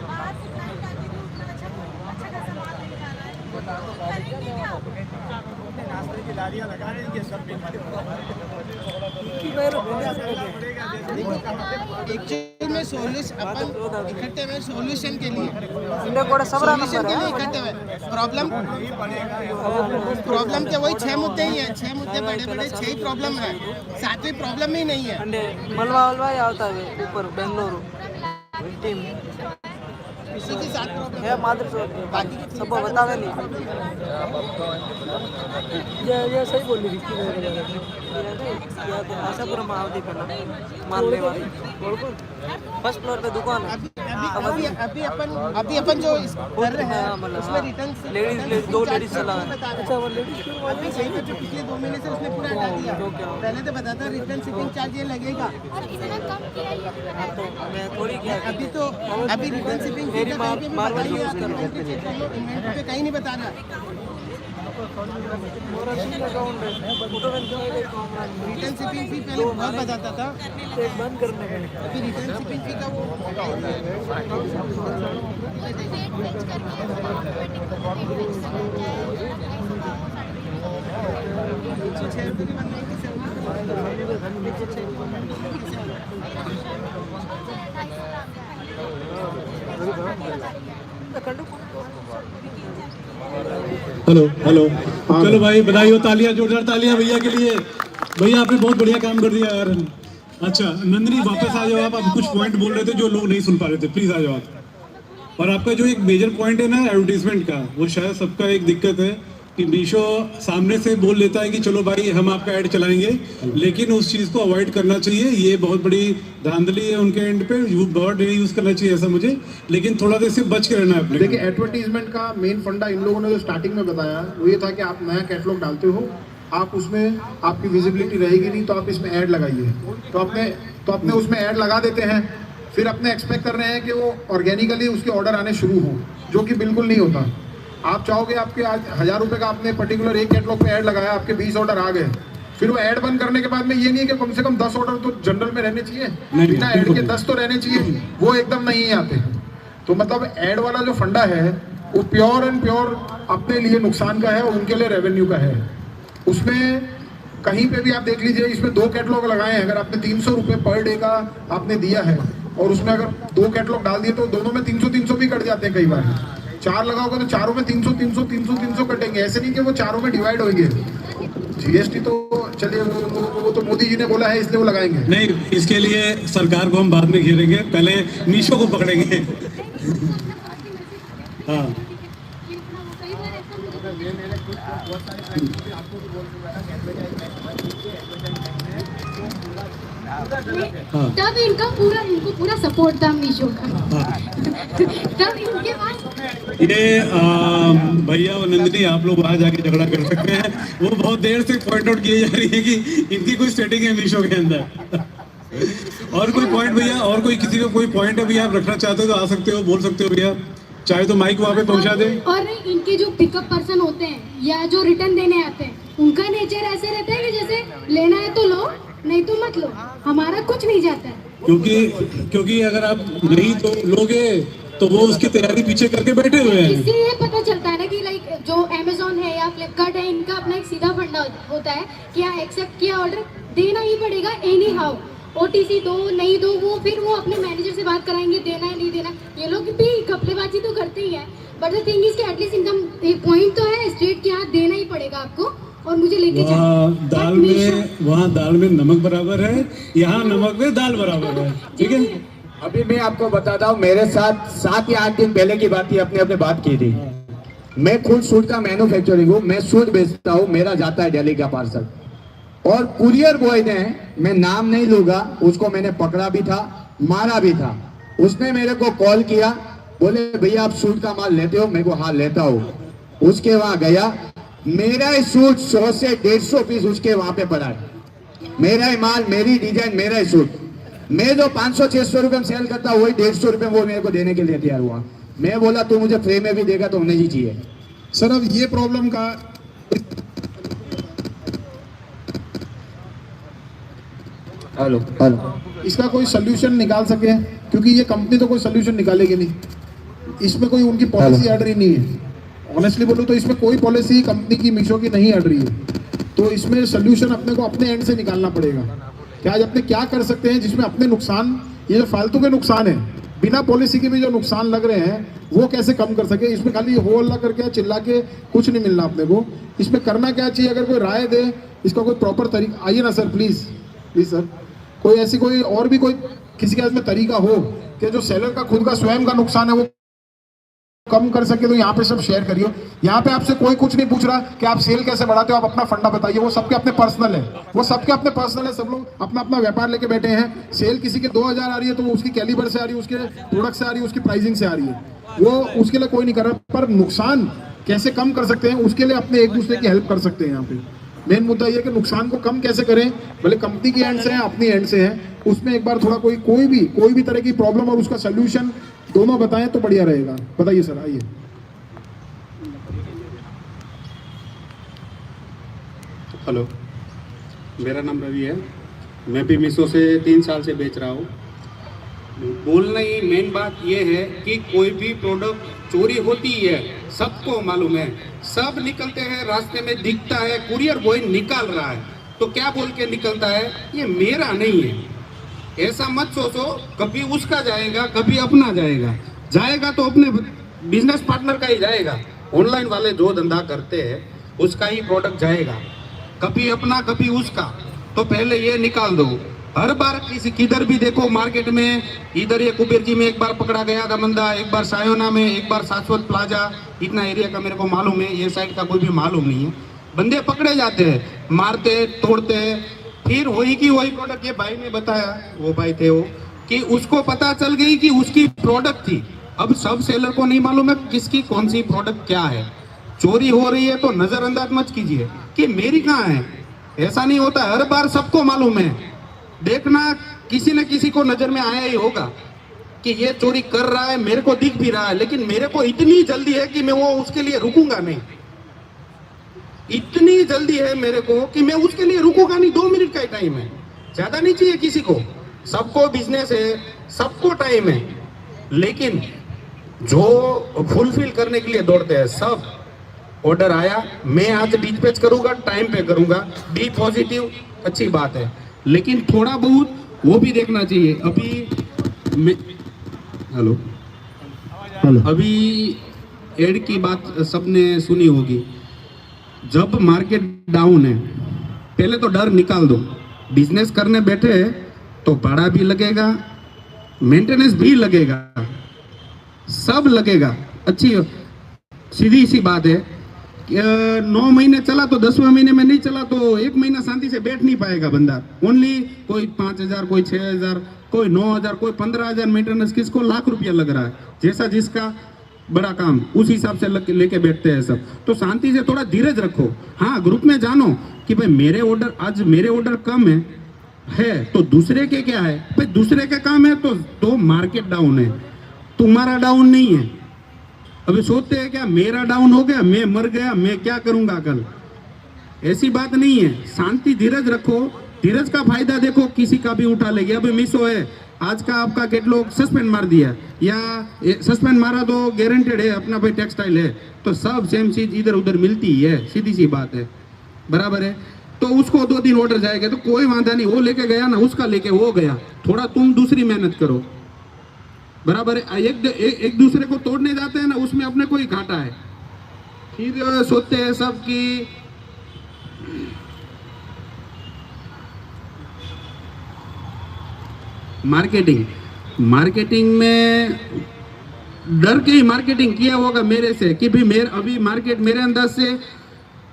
बाहर से क्लाइंट आके भी उतना अच्छा खासा माल नहीं जा रहा है। करेंगे क्या? नाश्ते की लारियाँ लगा देंगे सब मिल के। कि मैं पड़ेगा जैसे एक्चुअली में सॉल्यूशन अपन इकट्ठे में सॉल्यूशन के लिए इंडिया कोड सबरा सॉल्यूशन नंबर के लिए है इकट्ठे में प्रॉब्लम के वही 6 मुद्दे ही हैं, 6 मुद्दे बड़े बड़े 6 ही प्रॉब्लम है, 7वीं प्रॉब्लम ही नहीं है. अंडे मलवा ही आता है ऊपर बेंगलुरु टीम इसी की 7 प्रॉब्लम है मादर बाकी सब बतावे नहीं. ये सही बोल रही थी आशापुरम आवती पहला मानने वाली फर्स्ट फ्लोर पे दुकान है. अभी अपन जो कर रहे हैं उसमें रिटर्न लेडीज 2 लेडीज चला है. अच्छा वो लेडीज अभी सही में जो पिछले 2 महीने से उसने पूरा हटा दिया. पहले तो बताता रिटर्न शिपिंग चार्ज ये लगेगा, तो मैं थोड़ी क्या अभी रिटर्न शिपिंग मेरी मार्वल यूज कर रहा हूँ. इन्वेंटरी पे कहीं नहीं बता रहा. रिटर्न शिपिंग फी पहले बहुत बताता था, बंद करने का अभी रिटर्न शिपिंग फी का वो हेलो हेलो चलो भाई बधाई हो, तालियां जोरदार तालियां भैया के लिए. भैया आपने बहुत बढ़िया काम कर दिया यार. अच्छा नंदिनी वापस आ जाओ आप कुछ पॉइंट बोल रहे थे जो लोग नहीं सुन पा रहे थे, प्लीज आ जाओ आप. और आपका जो एक मेजर पॉइंट है ना एडवर्टीजमेंट का, वो शायद सबका एक दिक्कत है कि मीशो सामने से बोल लेता है कि चलो भाई हम आपका ऐड चलाएंगे, लेकिन उस चीज़ को अवॉइड करना चाहिए. ये बहुत बड़ी धांधली है उनके एंड पे, बहुत नहीं यूज़ करना चाहिए ऐसा मुझे, लेकिन थोड़ा देर से बच के रहना है अपने. देखिए एडवर्टीजमेंट का मेन फंडा इन लोगों ने जो स्टार्टिंग में बताया वो ये था कि आप नया कैटलॉग डालते हो, आप उसमें आपकी विजिबिलिटी रहेगी नहीं तो आप इसमें ऐड लगाइए. तो अपने उसमें ऐड लगा देते हैं, फिर अपने एक्सपेक्ट कर रहे हैं कि वो ऑर्गेनिकली उसके ऑर्डर आने शुरू हो, जो कि बिल्कुल नहीं होता. आप चाहोगे आपके आज 1000 रुपये का आपने पर्टिकुलर एक कैटलॉग पे ऐड लगाया, आपके 20 ऑर्डर आ गए, फिर वो ऐड बंद करने के बाद में ये नहीं है कि कम से कम 10 ऑर्डर तो जनरल में रहने चाहिए, बिना ऐड के 10 तो रहने चाहिए, वो एकदम नहीं आते. तो मतलब ऐड वाला जो फंडा है वो प्योर एंड प्योर अपने लिए नुकसान का है और उनके लिए रेवेन्यू का है. उसमें कहीं पे भी आप देख लीजिए, इसमें 2 कैटलॉग लगाए हैं, अगर आपने 300 रुपये पर डे का आपने दिया है और उसमें अगर 2 कैटलॉग डाल दिए तो दोनों में 300 भी कट जाते हैं कई बार. 4 लगाओगे तो चारों में 300 कटेंगे, ऐसे नहीं कि वो चारों में डिवाइड होंगे. जीएसटी तो चलिए वो तो मोदी जी ने बोला है इसलिए वो लगाएंगे. नहीं, इसके लिए सरकार को हम बाद में घेरेंगे, पहले मीशो को पकड़ेंगे. हाँ तब इनको पूरा सपोर्ट था मीशो का. तब इनके पास ये भैया और नंदिनी आप लोग वहाँ जाके झगड़ा कर सकते हैं. वो बहुत देर से पॉइंट आउट की जा रही है कि इनकी कोई सेटिंग है मीशो के अंदर. और कोई पॉइंट भैया, और कोई किसी को कोई पॉइंट है भैया आप रखना चाहते हो तो आ सकते हो, बोल सकते हो भैया, चाहे तो माइक वहाँ पे पहुँचा दे. और नहीं, इनके जो पिकअप पर्सन होते हैं या जो रिटर्न देने आते हैं उनका नेचर ऐसे रहता है कि जैसे लेना है तो लो, नहीं तो मत लो, हमारा कुछ नहीं जाता है. क्योंकि अगर आप नहीं तो लोगे तो वो उसकी तैयारी पीछे करके बैठे हुए हैं. इससे ये पता चलता है ना कि लाइक जो अमेजोन है या फ्लिपकार्ट है, इनका अपना एक सीधा फंडा होता है कि हाँ एक्सेप्ट किया ऑर्डर देना ही पड़ेगा एनी हाउ. OTC दो नहीं दो वो फिर वो अपने मैनेजर से बात कराएंगे देना है नहीं देना. ये लोग भी घपलेबाजी तो करते ही है, बट द थिंग इज कि एटलीस्ट इनका एक पॉइंट तो है स्ट्रेट कि हाँ देना ही पड़ेगा आपको और मुझे लेके चलो. वहाँ दाल में नमक बराबर है, यहाँ नमक में दाल बराबर है. ठीक है, अभी मैं आपको बताता हूँ, मेरे साथ 7 या 8 दिन पहले की बात ही अपने बात की थी. मैं खुद सूट का मैन्युफैक्चरिंग हूँ, मैं सूट बेचता हूँ, मेरा जाता है दिल्ली का पार्सल. और कुरियर बॉय ने, मैं नाम नहीं लूंगा, उसको मैंने पकड़ा भी था, मारा भी था. उसने मेरे को कॉल किया, बोले भैया आप सूट का माल लेते हो? मैं को हाँ लेता हूँ. उसके वहां गया, मेरा ही सूट 100 से 150 पीस उसके वहां पे पड़ा है. मेरा ही माल, मेरी डिजाइन, मेरा ही सूट. मैं जो 500-600 रुपए में सेल करता वही 150 रुपए वो मेरे को देने के लिए तैयार हुआ. मैं बोला तू मुझे फ्री में भी देगा तो होने ही चाहिए. सर अब ये प्रॉब्लम का हेलो इसका कोई सोल्यूशन निकाल सके, क्योंकि ये कंपनी तो कोई सोल्यूशन निकालेगी नहीं, इसमें कोई उनकी पॉलिसी अड़ रही नहीं है. ऑनेस्टली बोलूँ तो इसमें कोई पॉलिसी कंपनी की मीशो की नहीं अड़ रही है. तो इसमें सोल्यूशन अपने को अपने एंड से निकालना पड़ेगा कि आज अपने क्या कर सकते हैं जिसमें अपने नुकसान ये जो फालतू के नुकसान है, बिना पॉलिसी के भी जो नुकसान लग रहे हैं, वो कैसे कम कर सके। इसमें खाली हो हल्ला करके चिल्ला के कुछ नहीं मिलना अपने को। इसमें करना क्या चाहिए, अगर कोई राय दे, इसका कोई प्रॉपर तरीका, आइए ना सर प्लीज प्लीज सर, कोई ऐसी कोई और भी कोई किसी के में तरीका हो कि जो सेलर का खुद का स्वयं का नुकसान है वो कम कर सके, तो यहाँ पे सब शेयर करिए। यहाँ पे आपसे कोई कुछ नहीं पूछ रहा कि आप सेल कैसे बढ़ाते हो, आप अपना फंडा बताइए, वो सबके अपने पर्सनल है, वो सबके अपने पर्सनल है। सब लोग अपना अपना व्यापार लेके बैठे हैं। सेल किसी के 2000 आ रही है तो वो उसकी कैलिबर से आ रही है, उसके प्रोडक्ट से आ रही है, उसकी प्राइसिंग से आ रही है, वो उसके लिए कोई नहीं कर रहा। पर नुकसान कैसे कम कर सकते हैं, उसके लिए अपने एक दूसरे की हेल्प कर सकते हैं। यहाँ पे मेन मुद्दा ये है कि नुकसान को कम कैसे करें, भले कंपनी की एंड से है, अपनी एंड से है, उसमें एक बार थोड़ा कोई भी तरह की प्रॉब्लम और उसका सोल्यूशन दोनों बताएं तो बढ़िया रहेगा। बताइए सर, आइए। हेलो, मेरा नाम रवि है। मैं भी मीशो से 3 साल से बेच रहा हूँ। बोलना ही मेन बात ये है कि कोई भी प्रोडक्ट चोरी होती है, सबको मालूम है, सब निकलते हैं, रास्ते में दिखता है, कुरियर बॉय निकाल रहा है तो क्या बोल के निकलता है, ये मेरा नहीं है। ऐसा मत सोचो, कभी उसका जाएगा, कभी अपना जाएगा। जाएगा तो अपने बिजनेस पार्टनर का ही जाएगा। ऑनलाइन वाले जो धंधा करते हैं उसका ही प्रोडक्ट जाएगा, कभी अपना कभी उसका। तो पहले ये निकाल दो। हर बार किधर भी देखो मार्केट में, इधर ये कुबेर जी में एक बार पकड़ा गया था बंदा, एक बार सायोना में, एक बार शाश्वत प्लाजा, इतना एरिया का मेरे को मालूम है, ये साइड का कोई भी मालूम नहीं है। बंदे पकड़े जाते हैं, मारते तोड़ते, फिर वही की वही प्रोडक्ट। ये भाई ने बताया, वो भाई थे वो, कि उसको पता चल गई कि उसकी प्रोडक्ट थी। अब सब सेलर को नहीं मालूम है किसकी कौन सी प्रोडक्ट क्या है। चोरी हो रही है तो नजरअंदाज मत कीजिए कि मेरी कहाँ है, ऐसा नहीं होता। हर बार सबको मालूम है। देखना किसी न किसी को नजर में आया ही होगा कि ये चोरी कर रहा है, मेरे को दिख भी रहा है, लेकिन मेरे को इतनी जल्दी है कि मैं वो उसके लिए रुकूंगा नहीं। इतनी जल्दी है मेरे को कि मैं उसके लिए रुकूंगा नहीं। 2 मिनट का ही टाइम है, ज्यादा नहीं चाहिए किसी को। सबको बिजनेस है, सबको टाइम है, लेकिन जो फुलफिल करने के लिए दौड़ते हैं सब। ऑर्डर आया, मैं आज डिस्पैच करूंगा, टाइम पे करूंगा, बी पॉजिटिव, अच्छी बात है, लेकिन थोड़ा बहुत वो भी देखना चाहिए। अभी मैं हेलो अभी एड की बात सबने सुनी होगी। जब मार्केट डाउन है, पहले तो डर निकाल दो। बिजनेस करने बैठे तो भाड़ा भी लगेगा, मेंटेनेंस भी लगेगा, सब लगेगा। अच्छी सीधी सी बात है, 9 महीने चला तो 10वें महीने में नहीं चला तो 1 महीना शांति से बैठ नहीं पाएगा बंदा। ओनली कोई 5000, कोई 6000, कोई 9000, कोई 15000 मेंटेनेंस, किसको लाख रुपया लग रहा है। जैसा जिसका बड़ा काम उस हिसाब से लेके बैठते हैं सब। तो शांति से थोड़ा धीरज रखो। हाँ, ग्रुप में जानो कि भाई मेरे ऑर्डर, आज मेरे ऑर्डर कम है तो दूसरे के क्या है। भाई दूसरे के काम है तो मार्केट डाउन है, तुम्हारा डाउन नहीं है। अभी सोचते हैं क्या मेरा डाउन हो गया, मैं मर गया, मैं क्या करूंगा कल। ऐसी बात नहीं है। शांति, धीरज रखो। धीरज का फायदा देखो, किसी का भी उठा लेगी। अभी मीशो है, आज का आपका कैटलॉग सस्पेंड मार दिया, या सस्पेंड मारा तो गारंटेड है अपना भाई टेक्सटाइल है, तो सब सेम चीज इधर उधर मिलती है, सीधी सी बात है, बराबर है। तो उसको 2 दिन ऑर्डर जाएगा तो कोई वादा नहीं, वो लेके गया ना, उसका लेके वो गया। थोड़ा तुम दूसरी मेहनत करो, बराबर है। एक दूसरे को तोड़ने जाते हैं ना, उसमें अपने को ही घाटा है। फिर सोचते हैं सब कि मार्केटिंग में डर के ही मार्केटिंग किया होगा मेरे से कि भाई अभी मार्केट मेरे अंदाज से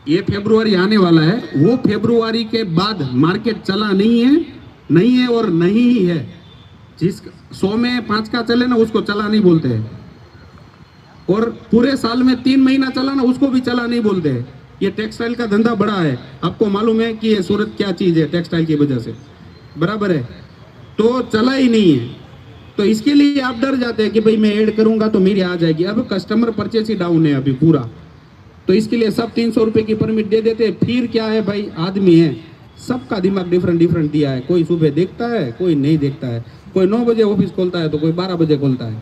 ये फरवरी आने वाला है, वो फरवरी के बाद मार्केट चला नहीं है और नहीं ही है। जिस 100 में 5 का चले ना, उसको चला नहीं बोलते हैं। और पूरे साल में 3 महीना चला ना, उसको भी चला नहीं बोलते हैं। ये टेक्सटाइल का धंधा बड़ा है, आपको मालूम है कि ये सूरत क्या चीज है टेक्सटाइल की वजह से, बराबर है। तो चला ही नहीं है, तो इसके लिए आप डर जाते हैं कि भाई मैं ऐड करूंगा तो मेरी आ जाएगी। अब कस्टमर परचेज ही डाउन है अभी पूरा, तो इसके लिए सब 300 रुपए की परमिट दे देते हैं। फिर क्या है भाई, आदमी है, सबका दिमाग डिफरेंट दिया है। कोई सुबह देखता है, कोई नहीं देखता है, कोई 9 बजे ऑफिस खोलता है तो कोई 12 बजे खोलता है,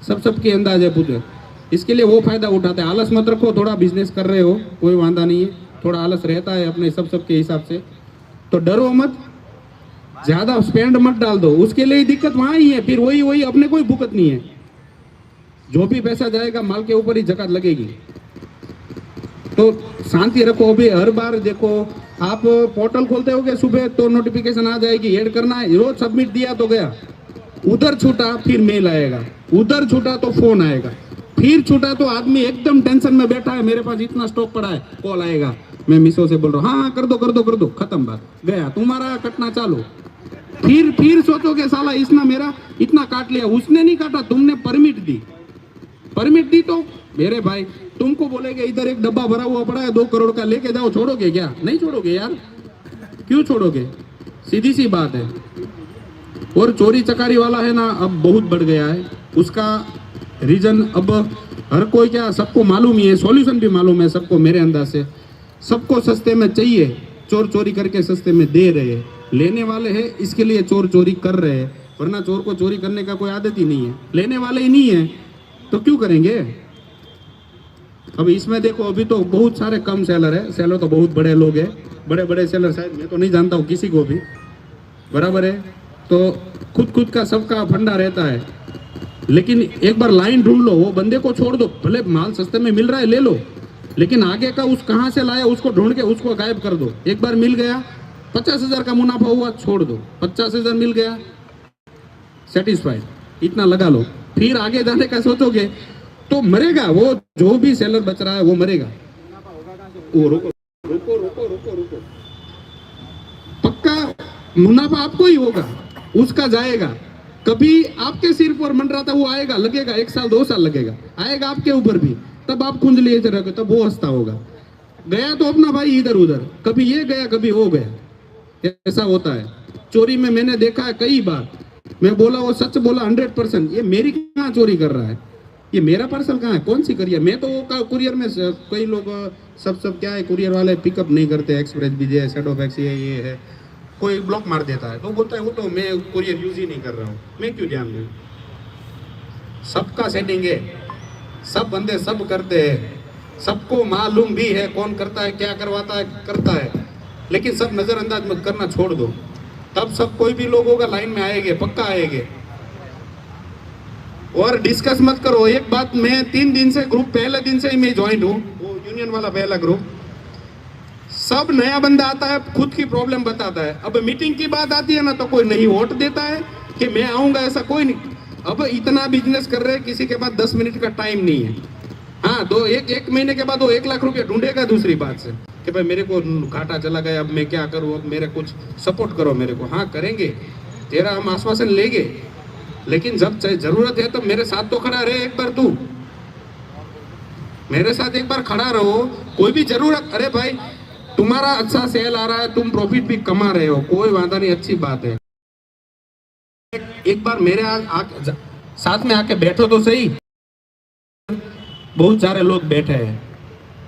सबके अंदाज है पूरे। इसके लिए वो फायदा उठाते हैं। आलस मत रखो, थोड़ा बिजनेस कर रहे हो कोई वादा नहीं है, थोड़ा आलस रहता है अपने सबके हिसाब से, तो डरो मत। ज्यादा स्पेंड मत डाल दो, उसके लिए दिक्कत वहां ही है, फिर वही वही अपने कोई भुगतनी है। जो भी पैसा जाएगा माल के ऊपर ही जकात लगेगी। तो शांति रखो। अभी हर बार देखो आप पोर्टल खोलते होगे सुबह तो नोटिफिकेशन आ जाएगी, ऐड करना है, रोज सबमिट दिया तो गया, उधर छूटा फिर मेल आएगा, उधर छूटा तो फोन आएगा, फिर छूटा तो आदमी एकदम टेंशन में बैठा है, मेरे पास इतना स्टॉक पड़ा है, कॉल आएगा, मैं मीशो से बोल रहा हूँ, हाँ कर दो कर दो कर दो, खत्म बात, गया तुम्हारा कटना चालू। फिर सोचोगे साला इसने मेरा इतना काट लिया, उसने नहीं काटा, तुमने परमिट दी। परमिट दी तो मेरे भाई तुमको बोलेगे इधर एक डब्बा भरा हुआ पड़ा है 2 करोड़ का, लेके जाओ, छोड़ोगे क्या? नहीं छोड़ोगे यार, क्यों छोड़ोगे? सीधी सी बात है। और चोरी चकारी वाला है ना अब बहुत बढ़ गया है, उसका रीजन अब हर कोई क्या सबको मालूम ही है, सॉल्यूशन भी मालूम है सबको मेरे अंदाज से। सबको सस्ते में चाहिए, चोर चोरी करके सस्ते में दे रहे हैं, लेने वाले हैं इसके लिए चोर चोरी कर रहे हैं, वरना चोर को चोरी करने का कोई आदत ही नहीं है, लेने वाले ही नहीं है तो क्यों करेंगे? अब इसमें देखो अभी तो बहुत सारे कम सेलर है, सेलर तो बहुत बड़े लोग हैं, बड़े बड़े सेलर शायद मैं तो नहीं जानता हूँ किसी को भी, बराबर है। तो खुद का सबका फंडा रहता है, लेकिन एक बार लाइन ढूंढ लो, वो बंदे को छोड़ दो, भले माल सस्ते में मिल रहा है ले लो, लेकिन आगे का उस कहाँ से लाया उसको ढूंढ के उसको गायब कर दो। एक बार मिल गया 50,000 का मुनाफा हुआ, छोड़ दो, 50,000 मिल गया सेटिस्फाइड, इतना लगा लो, फिर आगे जाने का सोचोगे तो मरेगा वो, जो भी सेलर बच रहा है वो मरेगा। वो रुको रुको रुको रुको रुको, पक्का मुनाफा आपको ही होगा, उसका जाएगा, कभी आपके सिर पर मंडराता वो आएगा, लगेगा 1 साल 2 साल लगेगा, आएगा आपके ऊपर भी, तब आप खुंद लिए रहोगे, तब वो हंसता होगा। गया तो अपना भाई इधर उधर, कभी ये गया कभी वो गया, ऐसा होता है। चोरी में मैंने देखा है कई बार, मैं बोला वो सच बोला 100%, ये मेरी कहाँ चोरी कर रहा है, ये मेरा पार्सल कहाँ है, कौन सी करियर, मैं तो वो कुरियर में कई लोग सब क्या है, कुरियर वाले पिकअप नहीं करते, एक्सप्रेस भी है, सेट ऑफ एक्स ये है, कोई ब्लॉक मार देता है तो बोलता है वो तो मैं कुरियर यूज ही नहीं कर रहा हूँ, मैं क्यों ध्यान दूँ? सबका सेटिंग है, सब बंदे सब करते हैं, सबको मालूम भी है कौन करता है, क्या करवाता है, करता है, लेकिन सब नजरअंदाज मत करना, छोड़ दो, तब सब कोई भी लोग होगा लाइन में आएंगे, पक्का आएंगे। और डिस्कस मत करो। एक बात, मैं 3 दिन से ग्रुप, पहले दिन से ही मैं ज्वाइन हूँ, वो यूनियन वाला पहला ग्रुप, सब नया बंदा आता है खुद की प्रॉब्लम बताता है, अब मीटिंग की बात आती है ना तो कोई नहीं वोट देता है कि मैं आऊंगा, ऐसा कोई नहीं। अब इतना बिजनेस कर रहे हैं, किसी के पास 10 मिनट का टाइम नहीं है। हाँ, एक महीने के बाद वो 1 लाख रुपया ढूंढेगा दूसरी बात से कि भाई मेरे को घाटा चला गया, अब मैं क्या करूँ, अब मेरे कुछ सपोर्ट करो मेरे को। हाँ करेंगे, तेरा हम आश्वासन लेंगे, लेकिन जब जरूरत है तो मेरे साथ तो खड़ा रहे, एक बार तू मेरे साथ एक बार खड़ा रहो, कोई भी जरूरत, अरे भाई तुम्हारा अच्छा सेल आ रहा है, तुम प्रॉफिट भी कमा रहे हो, कोई वादा नहीं, अच्छी बात है। एक बार मेरे साथ में आके बैठो तो सही, बहुत सारे लोग बैठे हैं,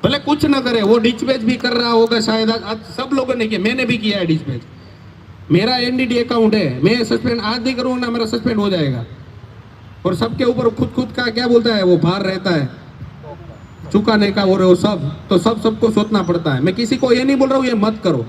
भले कुछ ना करे, वो डिस्पैच भी कर रहा होगा शायद, आज सब लोगों ने किया, मैंने भी किया है डिस्पैच, मेरा एनडीडी अकाउंट है, मैं सस्पेंड आज नहीं करूंगा ना, मेरा सस्पेंड हो जाएगा। और सबके ऊपर खुद का क्या बोलता है वो भार रहता है चुकाने का, और वो सब तो सबको सोचना पड़ता है। मैं किसी को ये नहीं बोल रहा हूँ ये मत करो,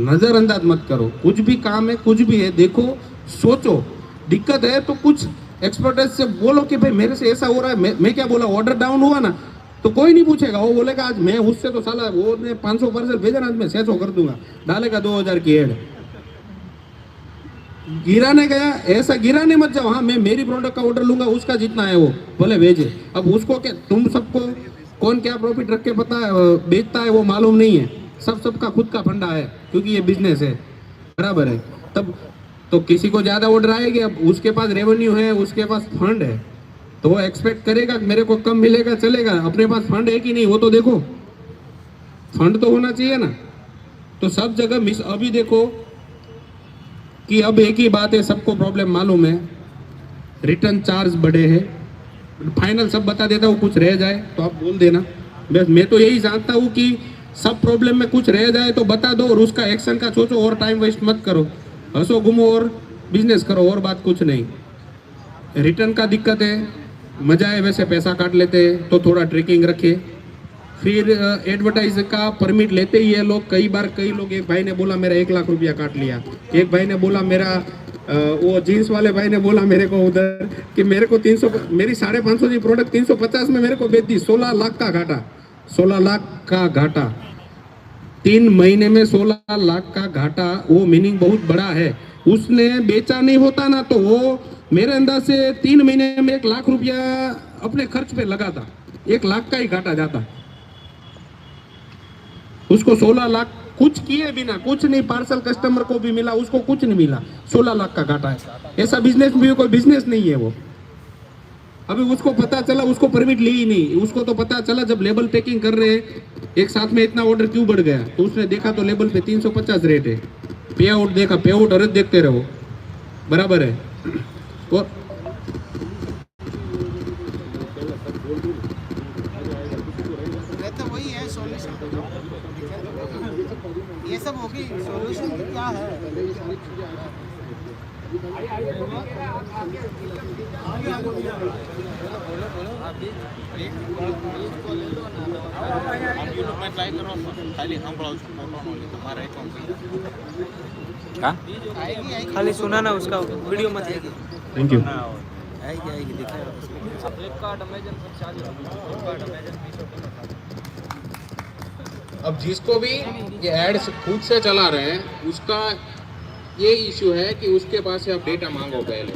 नजरअंदाज मत करो, कुछ भी काम है, कुछ भी है, देखो सोचो, दिक्कत है तो कुछ एक्सपर्टाइज से बोलो कि भाई मेरे से ऐसा हो रहा है, मैं क्या बोला, ऑर्डर डाउन हुआ ना तो कोई नहीं पूछेगा, वो बोलेगा आज मैं उससे तो साला वो ने 500 पार्सल भेजा ना, आज मैं 600 कर दूंगा, डालेगा 2000 की एड। गिराने गया, ऐसा गिराने मत जाओ, हाँ मैं मेरी प्रोडक्ट का ऑर्डर लूंगा, उसका जितना है वो बोले भेजे। अब उसको क्या, तुम सबको कौन क्या प्रॉफिट रख के पता है बेचता है वो मालूम नहीं है, सबका खुद का फंडा है, क्योंकि ये बिजनेस है, बराबर है। तब तो किसी को ज्यादा ऑर्डर आएगी, अब उसके पास रेवेन्यू है, उसके पास फंड है, तो वो एक्सपेक्ट करेगा कि मेरे को कम मिलेगा, चलेगा, अपने पास फंड है कि नहीं वो तो देखो, फंड तो होना चाहिए ना। तो सब जगह मिस, अभी देखो कि अब एक ही बात है, सबको प्रॉब्लम मालूम है, रिटर्न चार्ज बढ़े हैं, फाइनल सब बता देता हूँ, कुछ रह जाए तो आप बोल देना, बस मैं तो यही जानता हूँ कि सब प्रॉब्लम में कुछ रह जाए तो बता दो, और उसका एक्शन का सोचो, और टाइम वेस्ट मत करो, हंसो घूमो और बिजनेस करो, और बात कुछ नहीं। रिटर्न का दिक्कत है, मजा है, वैसे पैसा काट लेते हैं तो थोड़ा ट्रैकिंग रखे, फिर एडवर्टाइज का परमिट लेते ही है लोग। कई बार कई लोग, एक भाई ने बोला मेरा 1 लाख रुपया काट लिया, एक भाई ने बोला मेरा वो जीन्स वाले भाई ने बोला मेरे को उधर कि मेरे को 300 मेरी 550 की प्रोडक्ट 350 में मेरे को बेच दी, 16 लाख का घाटा, 16 लाख का घाटा 3 महीने में 16 लाख का घाटा। वो मीनिंग बहुत बड़ा है। उसने बेचा नहीं होता ना तो वो मेरे अंदाज से 3 महीने में 1 लाख रुपया अपने खर्च पे लगा था, 1 लाख का ही घाटा जाता। उसको 16 लाख कुछ किए बिना, कुछ नहीं, पार्सल कस्टमर को भी मिला, उसको कुछ नहीं मिला, 16 लाख का घाटा है। ऐसा बिजनेस भी कोई बिजनेस नहीं है वो। अभी उसको पता चला, उसको परमिट ली ही नहीं, उसको तो पता चला जब लेबल पैकिंग कर रहे हैं एक साथ में इतना ऑर्डर क्यों बढ़ गया, तो उसने देखा तो लेबल पे 350 रेट है। पे आउट देखा, पे आउट अरे देखते रहो, बराबर है। और तो वही है सॉल्यूशन, ये सब होगी सॉल्यूशन क्या है। खाली सुना ना उसका वीडियो मत देखिए। Thank you. अब जिसको भी ये एड खुद से चला रहे हैं उसका ये इशू है कि उसके पास से आप डेटा मांगो पहले,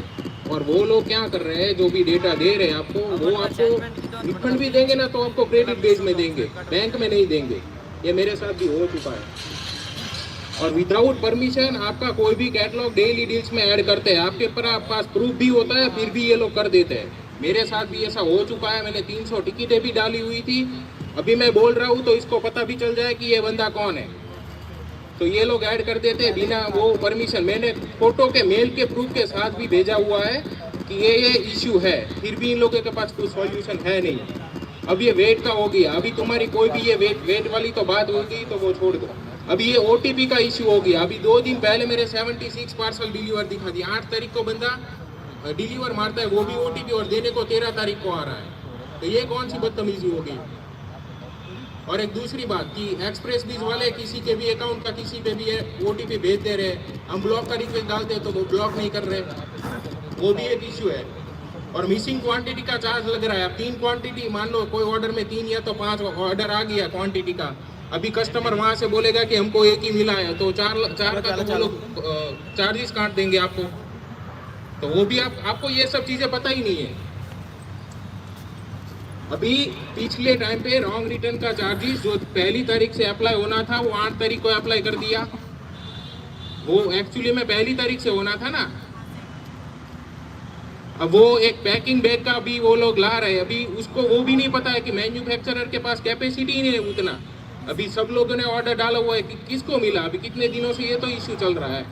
और वो लोग क्या कर रहे हैं, जो भी डेटा दे रहे हैं आपको, वो आपको रिफंड भी देंगे ना तो आपको क्रेडिट बेस में देंगे, बैंक में नहीं देंगे। ये मेरे साथ भी हो चुका है। और विदाउट परमिशन आपका कोई भी कैटलॉग डेली डील्स में ऐड करते हैं, आपके पास प्रूफ भी होता है, फिर भी ये लोग कर देते हैं। मेरे साथ भी ऐसा हो चुका है। मैंने 300 टिकटें भी डाली हुई थी। अभी मैं बोल रहा हूँ तो इसको पता भी चल जाए कि ये बंदा कौन है, तो ये लोग ऐड कर देते हैं बिना वो परमिशन। मैंने फोटो के मेल के प्रूफ के साथ भी भेजा हुआ है कि ये इश्यू है, फिर भी इन लोगों के पास कोई सॉल्यूशन है नहीं। अब ये वेट का हो गया, अभी तुम्हारी कोई भी ये वेट वाली तो बात होगी तो वो छोड़ दो। अभी ये OTP का इश्यू हो गया। अभी 2 दिन पहले मेरे 76 पार्सल डिलीवर दिखा दिया। 8 तारीख को बंदा डिलीवर मारता है, वो भी OTP, और देने को 13 तारीख को आ रहा है। तो ये कौन सी बदतमीजी हो गई। और एक दूसरी बात कि एक्सप्रेस बीज वाले किसी के भी अकाउंट का किसी पे भी OTP भेज दे रहे, हम ब्लॉक का रिक्वेस्ट डालते हैं तो वो ब्लॉक नहीं कर रहे, वो भी एक इश्यू है। और मिसिंग क्वांटिटी का चार्ज लग रहा है। अब 3 क्वांटिटी, मान लो कोई ऑर्डर में 3 या तो 5 ऑर्डर आ गया क्वांटिटी का, अभी कस्टमर वहां से बोलेगा कि हमको 1 ही मिला है, तो 4 का तो वो लोग चार्जेस काट देंगे आपको। तो वो भी आपको ये सब चीजें पता ही नहीं है। अभी पिछले टाइम पे रॉन्ग रिटर्न का चार्जेस जो 1 तारीख से अप्लाई होना था वो 8 तारीख को अप्लाई कर दिया। वो एक्चुअली में 1 तारीख से होना था ना। अब वो एक पैकिंग बैग का भी वो लोग ला रहे हैं, अभी उसको वो भी नहीं पता है कि मैन्युफैक्चरर के पास कैपेसिटी ही नहीं है उतना। अभी सब लोगों ने ऑर्डर डाला हुआ है कि किसको मिला, अभी कितने दिनों से ये तो इश्यू चल रहा है।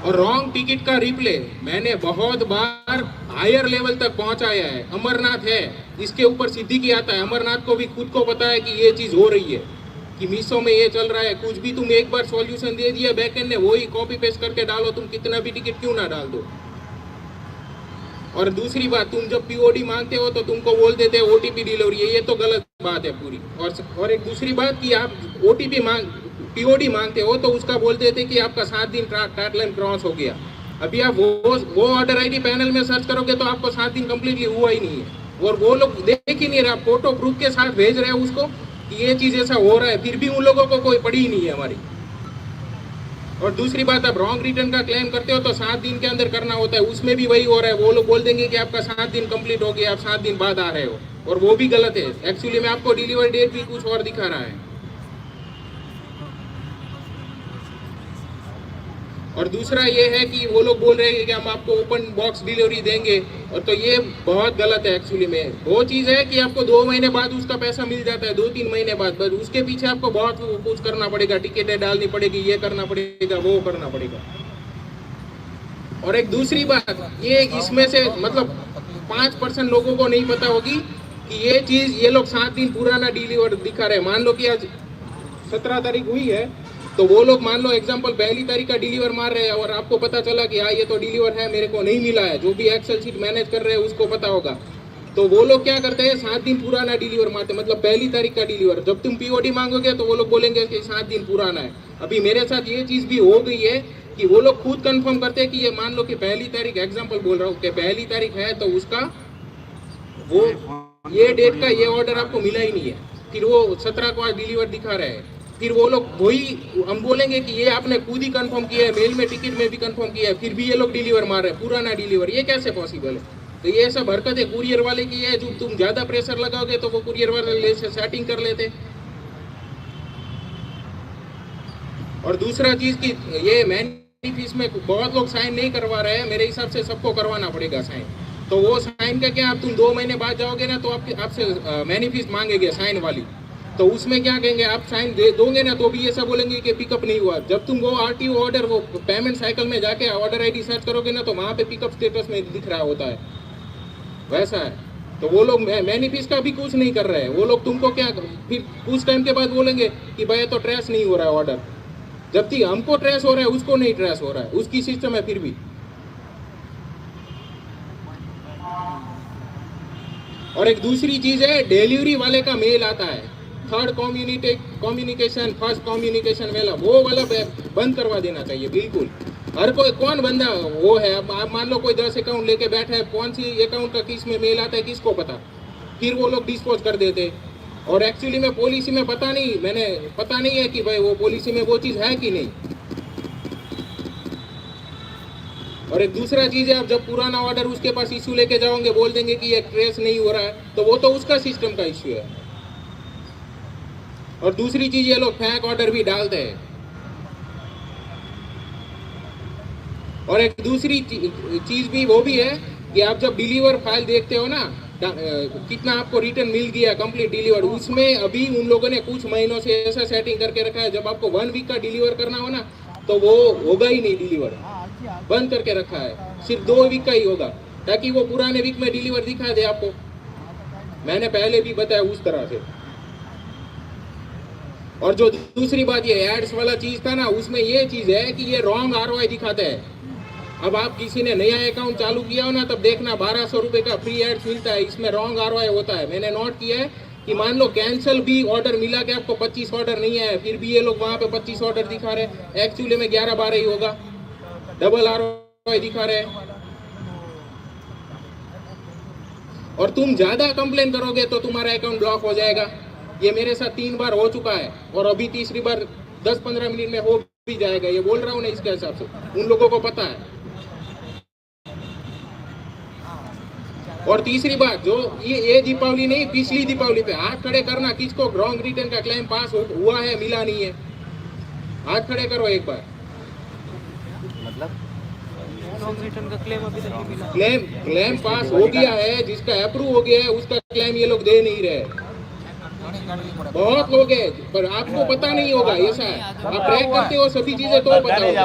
और रॉन्ग टिकट का रिप्ले मैंने बहुत बार हायर लेवल तक पहुंचाया है। अमरनाथ है, इसके ऊपर सिद्दीकी आता है, अमरनाथ को भी खुद को पता है कि ये चीज हो रही है, कि मीशो में ये चल रहा है। कुछ भी तुम एक बार सॉल्यूशन दे दिया बैकएंड ने, वही कॉपी पेस्ट करके डालो, तुम कितना भी टिकट क्यों ना डाल दो। और दूसरी बात, तुम जब POD मांगते हो तो तुमको बोल देते हैं OTP डिलीवरी है, ये तो गलत बात है पूरी। और एक दूसरी बात कि आप POD मांगते हो तो उसका बोल देते कि आपका 7 दिन डेडलाइन क्रॉस हो गया। अभी आप वो ऑर्डर ID पैनल में सर्च करोगे तो आपको 7 दिन कम्प्लीटली हुआ ही नहीं है, और वो लोग देख ही नहीं रहा, फोटो प्रूफ के साथ भेज रहे हैं उसको कि ये चीज ऐसा हो रहा है, फिर भी उन लोगों को कोई पड़ी ही नहीं है हमारी। और दूसरी बात, आप रॉन्ग रिटर्न का क्लेम करते हो तो 7 दिन के अंदर करना होता है, उसमें भी वही हो रहा है। वो लोग बोल देंगे कि आपका 7 दिन कंप्लीट हो गया, आप 7 दिन बाद आ रहे हो, और वो भी गलत है। एक्चुअली में आपको डिलीवरी डेट भी कुछ और दिखा रहा है। और दूसरा ये है कि वो लोग बोल रहे हैं कि हम आपको ओपन बॉक्स डिलीवरी देंगे, और तो ये बहुत गलत है। एक्चुअली में वो चीज़ है कि आपको 2 महीने बाद उसका पैसा मिल जाता है, 2-3 महीने बाद, बस उसके पीछे आपको बहुत कुछ करना पड़ेगा, टिकटें डालनी पड़ेगी, ये करना पड़ेगा, वो करना पड़ेगा। और एक दूसरी बात, ये इसमें से मतलब 5% लोगों को नहीं पता होगी कि ये चीज़ ये लोग 7 दिन पुराना डिलीवर दिखा रहे हैं। मान लो कि आज 17 तारीख हुई है, तो वो लोग मान लो एग्जांपल 1 तारीख का डिलीवर मार रहे हैं, और आपको पता चला कि हाँ ये तो डिलीवर है, मेरे को नहीं मिला है। जो भी एक्सेल शीट मैनेज कर रहे हैं उसको पता होगा। तो वो लोग क्या करते हैं 7 दिन पुराना डिलीवर मारते हैं, मतलब पहली तारीख का डिलीवर। जब तुम पीओडी मांगोगे तो वो लोग बोलेंगे कि 7 दिन पुराना है। अभी मेरे साथ ये चीज भी हो गई है कि वो लोग खुद कंफर्म करते हैं कि ये मान लो कि पहली तारीख, एग्जांपल बोल रहा हूँ कि पहली तारीख है, तो उसका वो ये डेट का ये ऑर्डर आपको मिला ही नहीं है, फिर वो 17 को आज डिलीवर दिखा रहे हैं। फिर वो लोग वही हम बोलेंगे कि ये आपने खुद ही कंफर्म किया है, मेल में टिकट में भी कंफर्म किया है, फिर भी ये लोग डिलीवर मार रहे हैं पुराना डिलीवर। ये कैसे पॉसिबल है? तो ये सब हरकतें कुरियर वाले की है। जो तुम ज्यादा प्रेशर लगाओगे तो वो कुरियर वाले से सेटिंग कर लेते। और दूसरा चीज की ये मैनिफेस्ट में बहुत लोग साइन नहीं करवा रहे हैं, मेरे हिसाब से सबको करवाना पड़ेगा साइन। तो वो साइन का क्या, आप तुम 2 महीने बाद जाओगे ना तो आपसे मैनिफेस्ट मांगेंगे साइन वाली, तो उसमें क्या कहेंगे, आप साइन दे दोगे ना तो भी ऐसा बोलेंगे कि पिकअप नहीं हुआ। जब तुम वो आरटीओ ऑर्डर, वो पेमेंट साइकिल में जाके ऑर्डर आईडी सर्च करोगे ना तो वहाँ पे पिकअप स्टेटस में दिख रहा होता है, वैसा है। तो वो लोग मैनिफेस्ट का भी कुछ नहीं कर रहे हैं। वो लोग तुमको क्या फिर कुछ टाइम के बाद बोलेंगे कि भाई तो ट्रेस नहीं हो रहा है ऑर्डर, जबकि हमको ट्रेस हो रहा है, उसको नहीं ट्रेस हो रहा है, उसकी सिस्टम है फिर भी। और एक दूसरी चीज है, डिलीवरी वाले का मेल आता है, थर्ड कम्युनिकेशन, फर्स्ट कम्युनिकेशन वाला, वो वाला बंद करवा देना चाहिए बिल्कुल। हर कोई कौन बंदा वो है, अब आप मान लो कोई 10 अकाउंट लेके बैठा है, कौन सी अकाउंट का किस में मेल आता है किसको पता, फिर वो लोग डिस्पोज कर देते। और एक्चुअली में पॉलिसी में पता नहीं है कि भाई वो पॉलिसी में वो चीज़ है कि नहीं। और एक दूसरा चीज़ है, आप जब पुराना ऑर्डर उसके पास इश्यू लेके जाओगे, बोल देंगे कि ये ट्रेस नहीं हो रहा है, तो वो तो उसका सिस्टम का इश्यू है। और दूसरी चीज़, ये लोग फेक ऑर्डर भी डालते हैं। और एक दूसरी चीज़ भी वो भी है कि आप जब डिलीवर फाइल देखते हो ना, कितना आपको रिटर्न मिल गया कंप्लीट डिलीवर, उसमें अभी उन लोगों ने कुछ महीनों से ऐसा सेटिंग करके रखा है, जब आपको 1 वीक का डिलीवर करना हो ना तो वो होगा ही नहीं, डिलीवर बंद करके रखा है, सिर्फ 2 वीक का ही होगा, ताकि वो पुराने वीक में डिलीवर दिखा दे आपको। मैंने पहले भी बताया उस तरह से। और जो दूसरी बात, ये एड्स वाला चीज था ना, उसमें ये चीज है कि ये रॉन्ग आरओआई दिखाता है। अब आप किसी ने नया अकाउंट चालू किया हो ना, तब देखना 1200 रुपए का फ्री एड्स मिलता है, इसमें रॉन्ग आरओआई होता है। मैंने नोट किया है कि मान लो कैंसिल भी ऑर्डर मिला कि आपको 25 ऑर्डर नहीं है, फिर भी ये लोग वहाँ पे 25 ऑर्डर दिखा रहे हैं, एक्चुअली में 11-12 ही होगा, डबल आरओआई दिखा रहे हैं। और तुम ज्यादा कंप्लेन करोगे तो तुम्हारा अकाउंट ब्लॉक हो जाएगा। ये मेरे साथ 3 बार हो चुका है, और अभी तीसरी बार 10-15 मिनट में हो भी जाएगा। ये बोल रहा हूँ ना इसके हिसाब से, उन लोगों को पता है। और तीसरी बात, जो ये दीपावली नहीं, पिछली दीपावली पे हाथ खड़े करना, किसको रॉन्ग रिटर्न का क्लेम पास हुआ है, मिला नहीं है, हाथ खड़े करो एक बार। मतलब रॉन्ग रिटर्न का क्लेम अभी तक नहीं मिला। क्लेम पास हो गया है, जिसका अप्रूव हो गया है, उसका क्लेम ये लोग दे नहीं रहे। बहुत लोग हैं, पर आपको पता नहीं होगा, ऐसा है। आप ट्रैक करते हो सभी चीजें तो पता होगा।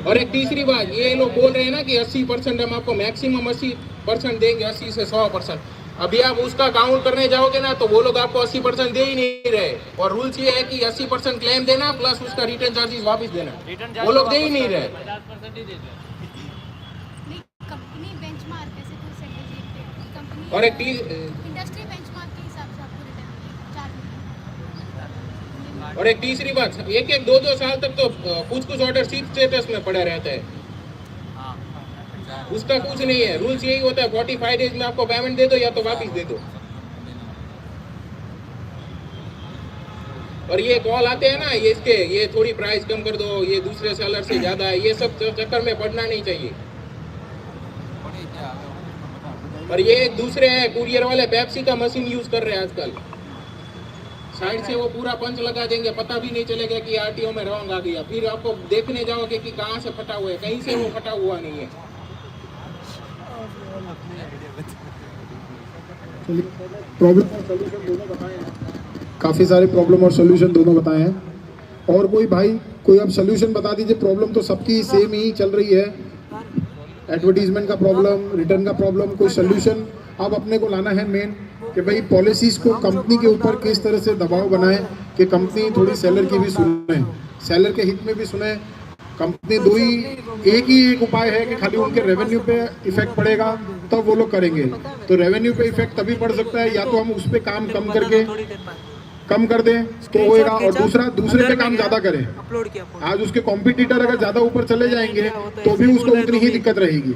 और एक तीसरी बात, ये लोग बोल रहे हैं ना कि 80% हम आपको मैक्सिमम 80% देंगे, 80 से 100%। अभी आप उसका काउंट करने जाओगे ना तो वो लोग आपको 80% दे ही नहीं रहे। और रूल्स ये है कि 80% क्लेम देना प्लस उसका रिटर्न चार्जेस वापस देना, वो लोग दे ही नहीं रहे। और एक इंडस्ट्री बेंचमार्क के हिसाब से आपको रिटर्न चार्ज। और एक तीसरी बात, 1-2 साल तक तो कुछ ऑर्डर शिप स्टेटस में पड़ा रहता है, उसका कुछ नहीं है। रूल्स यही होता है, 45 डेज में आपको पेमेंट दे दो या तो वापस दे दो। और ये कॉल आते हैं ना, ये थोड़ी प्राइस कम कर दो, ये दूसरे सेलर से ज्यादा है, ये सब चक्कर में पड़ना नहीं चाहिए। और ये दूसरे है कुरियर वाले, पेप्सी का मशीन यूज कर रहे हैं आजकल, साइड से वो पूरा पंच लगा देंगे, पता भी नहीं चलेगा कि आरटीओ में रॉन्ग आ गया। फिर आपको देखने जाओगे कि कहाँ से फटा हुआ है, कहीं से वो फटा हुआ नहीं है। प्रॉब्लम और सोल्यूशन दोनों बताए हैं, काफ़ी सारे प्रॉब्लम और सोल्यूशन दोनों बताए हैं। और कोई भाई कोई अब सोल्यूशन बता दीजिए। प्रॉब्लम तो सबकी सेम ही चल रही है, एडवर्टीजमेंट का प्रॉब्लम, रिटर्न का प्रॉब्लम। कोई सोल्यूशन अब अपने को लाना है मेन कि भाई पॉलिसीज़ को कंपनी के ऊपर किस तरह से दबाव बनाए कि कंपनी थोड़ी सेलर की भी सुने, सेलर के हित में भी सुने, कंपनी दो ही एक उपाय है कि खाली उनके रेवेन्यू पे इफेक्ट पड़ेगा तब वो लोग करेंगे। तो रेवेन्यू पे इफेक्ट तभी पड़ सकता है या तो हम उस पे काम कम करके कम कर दें तो होएगा, और दूसरे पे काम ज्यादा करें। आज उसके कॉम्पिटिटर अगर ज्यादा ऊपर चले जाएंगे तो भी उसको उतनी ही दिक्कत रहेगी।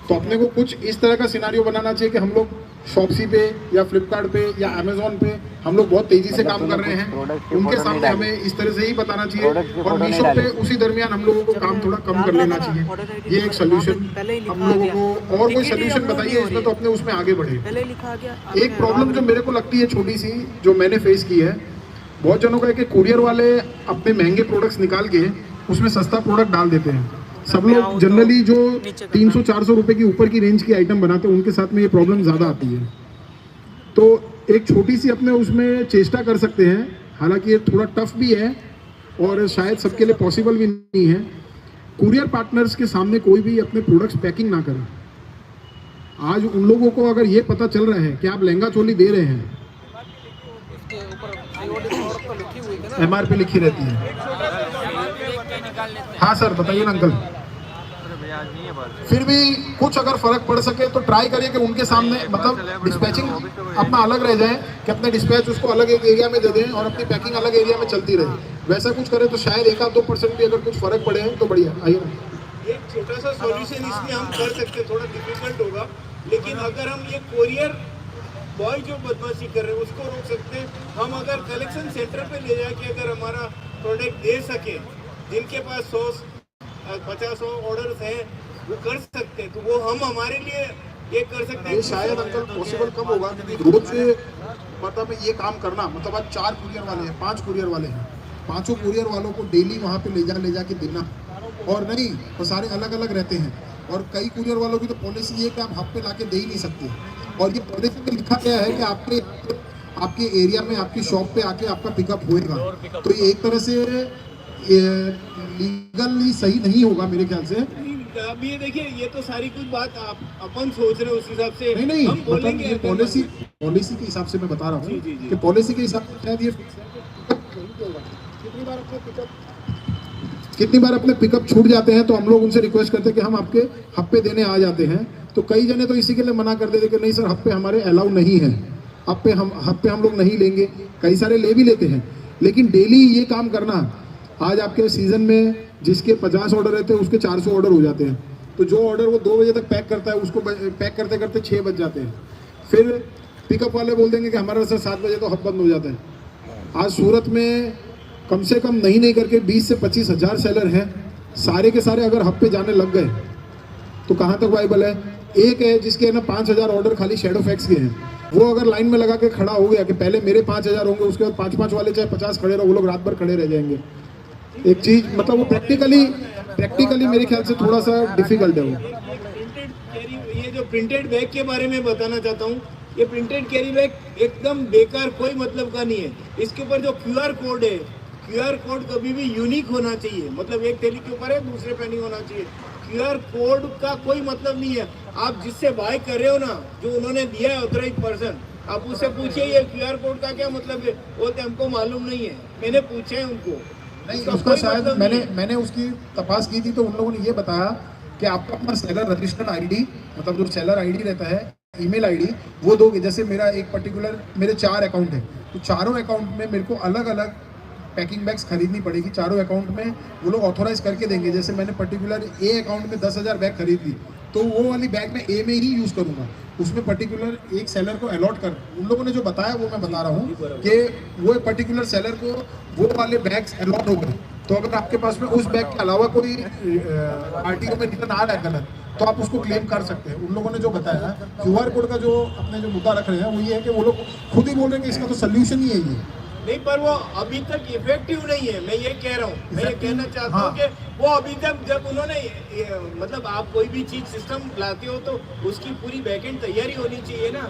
तो अपने को कुछ इस तरह का सिनारियो बनाना चाहिए कि हम लोग शॉप्सी पे या फ्लिपकार्ट पे या अमेजोन पे हम लोग बहुत तेजी से काम कर रहे हैं, उनके सामने हमें इस तरह से ही बताना चाहिए, और मीशो पे उसी दरमियान हम लोगों को काम थोड़ा कम कर लेना चाहिए। ये एक सोल्यूशन हम लोगों को, और कोई सोल्यूशन बताइए इसमें तो अपने उसमें आगे बढ़े। एक प्रॉब्लम जो मेरे को लगती है छोटी सी, जो मैंने फेस की है, बहुत जनों का है कि कुरियर वाले अपने महंगे प्रोडक्ट्स निकाल के उसमें सस्ता प्रोडक्ट डाल देते हैं। सब लोग जनरली जो 300-400 रुपए की ऊपर की रेंज की आइटम बनाते हैं उनके साथ में ये प्रॉब्लम ज़्यादा आती है। तो एक छोटी सी अपने उसमें चेष्टा कर सकते हैं, हालांकि ये थोड़ा टफ भी है और शायद सबके लिए पॉसिबल भी नहीं है। कुरियर पार्टनर्स के सामने कोई भी अपने प्रोडक्ट्स पैकिंग ना करे। आज उन लोगों को अगर ये पता चल रहा है कि आप लहंगा चोली दे रहे हैं, MRP लिखी रहती है। हाँ सर बताइए ना अंकल। फिर भी कुछ अगर फर्क पड़ सके तो ट्राई करिए कि उनके सामने मतलब डिस्पैचिंग अपना अलग रह जाए, कि अपने डिस्पैच उसको अलग एक एरिया में दे दें और अपनी पैकिंग अलग एरिया में चलती रहे। वैसा कुछ करें तो शायद 1-2% भी अगर कुछ फर्क पड़े तो बढ़िया। आइए एक छोटा सा सॉल्यूशन इसमें हम कर सकते हैं, थोड़ा डिफिकल्ट होगा, लेकिन अगर हम ये कोरियर बॉय जो बदमाशी कर रहे हैं उसको रोक सकते हैं। हम अगर कलेक्शन सेंटर पे ले जाके अगर हमारा प्रोडक्ट दे सके, जिनके पास 100-50 ऑर्डर्स हैं वो कर सकते हैं, तो वो हम हमारे लिए ये कर सकते हैं। ये शायद अंकल पॉसिबल कम होगा, क्योंकि रोज से मतलब ये काम करना, मतलब आज 4 कुरियर वाले हैं, 5 कुरियर वाले हैं, 5 कुरियर वालों को डेली वहाँ पे ले जा के देना, और नहीं वो सारे अलग अलग रहते हैं। और कई कुरियर वालों की तो पॉलिसी है कि आप हफ्ते ला के दे ही नहीं सकते, और ये पॉलिसी में लिखा गया है कि आपके एरिया में आपकी शॉप पे आके आपका पिकअप होएगा। तो ये एक तरह से लीगली सही नहीं होगा मेरे ख्याल से। अब ये देखिए, ये तो सारी कुछ बात आप अपन सोच रहे हो उस हिसाब से नहीं हम बोलेंगे। मतलब पॉलिसी के हिसाब से मैं बता रहा हूँ कि पॉलिसी के हिसाब से शायद ये कितनी बार अपने पिकअप छूट जाते हैं तो हम लोग उनसे रिक्वेस्ट करते हैं कि हम आपके हफ्ते देने आ जाते हैं। तो कई जने तो इसी के लिए मना कर देते कि नहीं सर हफ्ते हमारे अलाउ नहीं है, हफ्ते हम लोग नहीं लेंगे। कई सारे ले भी लेते हैं, लेकिन डेली ये काम करना, आज आपके सीजन में जिसके 50 ऑर्डर रहते हैं उसके 400 ऑर्डर हो जाते हैं। तो जो ऑर्डर वो 2 बजे तक पैक करता है उसको पैक करते करते 6 बज जाते हैं। फिर पिकअप वाले बोल देंगे कि हमारा सर 7 बजे तो हब बंद हो जाता है। आज सूरत में कम से कम नहीं करके 20 से 25 हज़ार सेलर हैं, सारे के सारे अगर हब पे जाने लग गए तो कहाँ तक वाइबल है। एक है जिसके ना 5000 ऑर्डर खाली शेडो फैक्स के हैं, वो अगर लाइन में लगा के खड़ा हो गया कि पहले मेरे 5000 होंगे, उसके बाद 5-5 वाले चाहे 50 खड़े रहो, वो लोग रात भर खड़े रह जाएंगे। एक चीज मतलब वो प्रैक्टिकली मेरे ख्याल से थोड़ा सा डिफिकल्ट है वो। ये जो प्रिंटेड बैग के बारे में बताना चाहता हूँ, ये प्रिंटेड कैरी बैग एकदम बेकार, कोई मतलब का नहीं है। इसके ऊपर जो QR कोड है, QR कोड कभी भी यूनिक होना चाहिए, मतलब एक थैली के ऊपर है दूसरे पे नहीं होना चाहिए। QR कोड का कोई मतलब नहीं है। आप जिससे बाय कर रहे हो ना, जो उन्होंने दिया है ऑथराइज पर्सन, आप उससे पूछिए ये QR कोड का क्या मतलब है, वो तो हमको मालूम नहीं है। मैंने पूछा है उनको, नहीं उसका शायद मैंने उसकी तपास की थी तो उन लोगों ने ये बताया कि आपका अपना सेलर रजिस्टर्ड ID, मतलब जो सेलर ID रहता है, ईमेल ID, वो दोगे। जैसे मेरा एक पर्टिकुलर, मेरे 4 अकाउंट है, तो चारों अकाउंट में मेरे को अलग अलग पैकिंग बैग्स खरीदनी पड़ेगी। चारों अकाउंट में वो लोग ऑथोराइज करके देंगे। जैसे मैंने पर्टिकुलर A अकाउंट में 10,000 बैग खरीद ली, तो वो वाली बैग मैं A में ही यूज़ करूँगा, उसमें पर्टिकुलर एक सेलर को अलॉट कर, उन लोगों ने जो बताया वो मैं बता रहा हूँ कि वो पर्टिकुलर सेलर को वो वाले बैग्स अलॉट हो गए। तो अगर आपके पास में उस बैग के अलावा कोई RTO में रिटर्न आ रहा है गलत, तो आप उसको क्लेम कर सकते हैं। उन लोगों ने जो बताया, QR कोड का जो अपने जो मुद्दा रख रहे हैं वो ये है कि वो लोग खुद ही बोल रहे हैं कि इसका तो सोल्यूशन ही है ये नहीं, पर वो अभी तक इफेक्टिव नहीं है। मैं ये कह रहा हूँ, मैं ये कहना चाहता हूँ कि वो अभी तक, जब उन्होंने मतलब आप कोई भी चीज सिस्टम लाते हो तो उसकी पूरी बैकएंड तैयारी होनी चाहिए ना,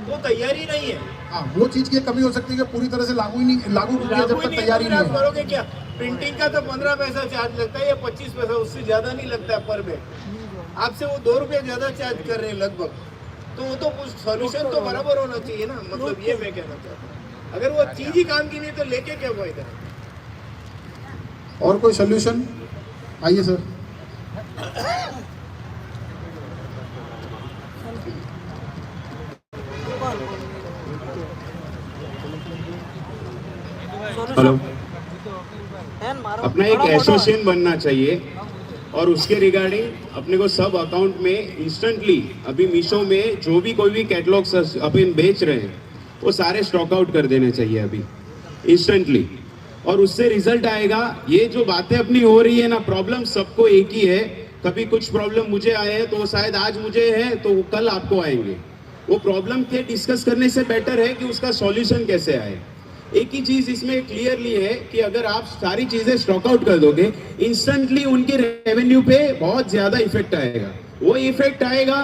वो तैयारी नहीं है। हाँ, वो चीज की कमी हो सकती है कि पूरी तरह से लागू नहीं जब तक तैयारी नहीं करोगे। क्या प्रिंटिंग का तो 15 पैसा चार्ज लगता है या 25 पैसा, उससे ज्यादा नहीं लगता है पर बैग। आपसे वो 2 रुपये ज्यादा चार्ज कर रहे हैं लगभग, तो वो तो सोल्यूशन तो बराबर होना चाहिए ना। मतलब ये मैं कहना चाहता हूँ, अगर वो चीज ही काम की नहीं तो लेके क्या फायदा। और कोई सोल्यूशन आइए सर। हेलो, अपना एक एसोसिएशन बनना चाहिए और उसके रिगार्डिंग अपने को सब अकाउंट में इंस्टेंटली अभी मीशो में जो भी कोई भी कैटलॉग्स अपन बेच रहे हैं वो सारे स्टॉक आउट कर देने चाहिए अभी इंस्टेंटली, और उससे रिजल्ट आएगा। ये जो बातें अपनी हो रही है ना, प्रॉब्लम सबको एक ही है। कभी कुछ प्रॉब्लम मुझे आए हैं तो शायद आज मुझे है तो वो कल आपको आएंगे। वो प्रॉब्लम के डिस्कस करने से बेटर है कि उसका सॉल्यूशन कैसे आए। एक ही चीज इसमें क्लियरली है कि अगर आप सारी चीजें स्टॉक आउट कर दोगे इंस्टेंटली उनके रेवेन्यू पे बहुत ज्यादा इफेक्ट आएगा। वो इफेक्ट आएगा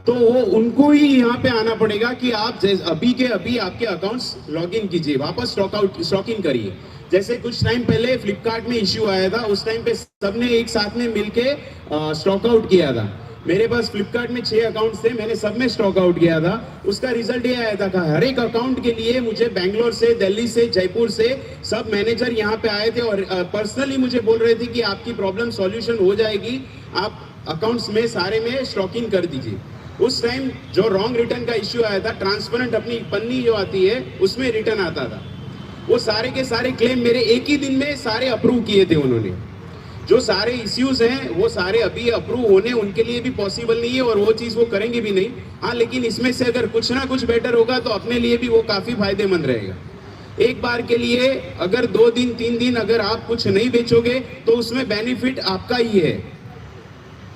तो वो उनको ही यहाँ पे आना पड़ेगा कि आप अभी के अभी आपके अकाउंट्स लॉग इन कीजिए, वापस स्टॉक इन करिए। जैसे कुछ टाइम पहले फ्लिपकार्ट में इश्यू आया था, उस टाइम पे सबने एक साथ में मिलके स्टॉक आउट किया था। मेरे पास फ्लिपकार्ट में 6 अकाउंट्स थे, मैंने सब में स्टॉक आउट किया था। उसका रिजल्ट ये आया था कि हर एक अकाउंट के लिए मुझे बैंगलोर से, दिल्ली से, जयपुर से सब मैनेजर यहाँ पे आए थे और पर्सनली मुझे बोल रहे थे कि आपकी प्रॉब्लम सॉल्यूशन हो जाएगी, आप अकाउंट्स में सारे में स्टॉक इन कर दीजिए। उस टाइम जो रॉन्ग रिटर्न का इश्यू आया था, ट्रांसपेरेंट अपनी पन्नी जो आती है उसमें रिटर्न आता था, वो सारे के सारे क्लेम मेरे एक ही दिन में सारे अप्रूव किए थे उन्होंने। जो सारे इश्यूज हैं वो सारे अभी अप्रूव होने उनके लिए भी पॉसिबल नहीं है और वो चीज़ वो करेंगे भी नहीं। हाँ, लेकिन इसमें से अगर कुछ ना कुछ बेटर होगा तो अपने लिए भी वो काफ़ी फायदेमंद रहेगा। एक बार के लिए अगर 2 दिन 3 दिन अगर आप कुछ नहीं बेचोगे तो उसमें बेनिफिट आपका ही है,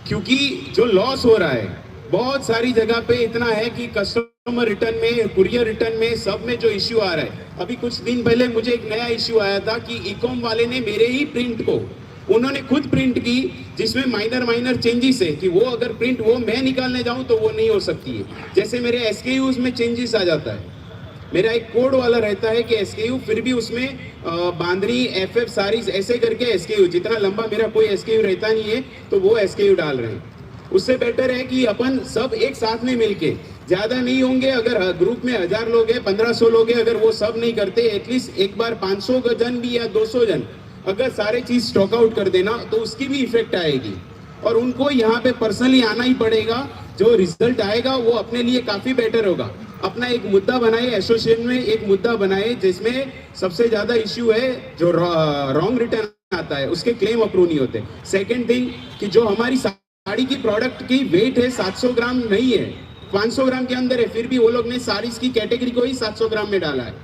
क्योंकि जो लॉस हो रहा है बहुत सारी जगह पे इतना है कि कस्टमर रिटर्न में, कुरियर रिटर्न में, सब में जो इश्यू आ रहा है। अभी कुछ दिन पहले मुझे एक नया इश्यू आया था कि ई-कॉम वाले ने मेरे ही प्रिंट को उन्होंने खुद प्रिंट की, जिसमें माइनर चेंजेस है कि वो अगर प्रिंट वो मैं निकालने जाऊं तो वो नहीं हो सकती है। जैसे मेरे एसकेयूज में चेंजेस आ जाता है, मेरा एक कोड वाला रहता है कि एसकेयू, फिर भी उसमें बांदरी, एफएफ सारीज ऐसे करके एसकेयू, जितना लंबा मेरा कोई एसकेयू रहता नहीं है तो वो एसकेयू डाल रहे हैं। उससे बेटर है कि अपन सब एक साथ में मिलके, ज्यादा नहीं होंगे, अगर ग्रुप में 1000 लोग हैं, 1500 लोग हैं, अगर वो सब नहीं करते, एटलीस्ट एक बार 500 जन भी या 200 जन अगर सारे चीज स्टॉक आउट कर देना तो उसकी भी इफेक्ट आएगी। और उनको यहाँ पे पर्सनली आना ही पड़ेगा, जो रिजल्ट आएगा वो अपने लिए काफी बेटर होगा। अपना एक मुद्दा बनाए, एसोसिएशन में एक मुद्दा बनाए जिसमें सबसे ज्यादा इश्यू है जो रॉन्ग रिटर्न आता है, उसके क्लेम अप्रूव नहीं होते। सेकेंड थिंग कि जो हमारी साड़ी की प्रोडक्ट की वेट है 700 ग्राम नहीं है, 500 ग्राम के अंदर है, फिर भी वो लोग ने साड़ीज की कैटेगरी को ही 700 ग्राम में डाला है।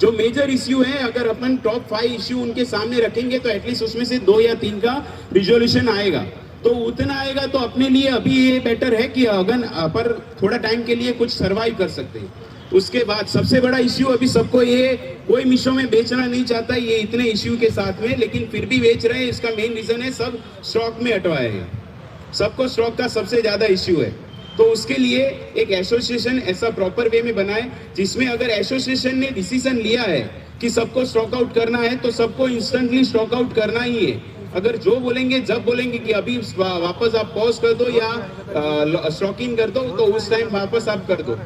जो मेजर इश्यू है, अगर अपन टॉप 5 इश्यू उनके सामने रखेंगे तो एटलीस्ट उसमें से 2 या 3 का रिजोल्यूशन आएगा, तो उतना आएगा तो अपने लिए अभी ये बेटर है कि अगर पर थोड़ा टाइम के लिए कुछ सर्वाइव कर सकते हैं। उसके बाद सबसे बड़ा इश्यू अभी सबको ये, कोई मीशो में बेचना नहीं चाहता ये इतने इश्यू के साथ में, लेकिन फिर भी बेच रहे हैं। इसका मेन रीजन है सब स्टॉक में हटवाएगा, सबको स्टॉक का सबसे ज्यादा इश्यू है। तो उसके लिए एक एसोसिएशन ऐसा प्रॉपर वे में बनाए जिसमें अगर एसोसिएशन ने डिसीजन लिया है कि सबको स्टॉक आउट करना है तो सबको इंस्टेंटली स्टॉक आउट करना ही है। अगर जो बोलेंगे, जब बोलेंगे कि अभी वापस आप पॉज कर दो या स्टॉक इन कर दो, तो उस टाइम वापस आप कर दो।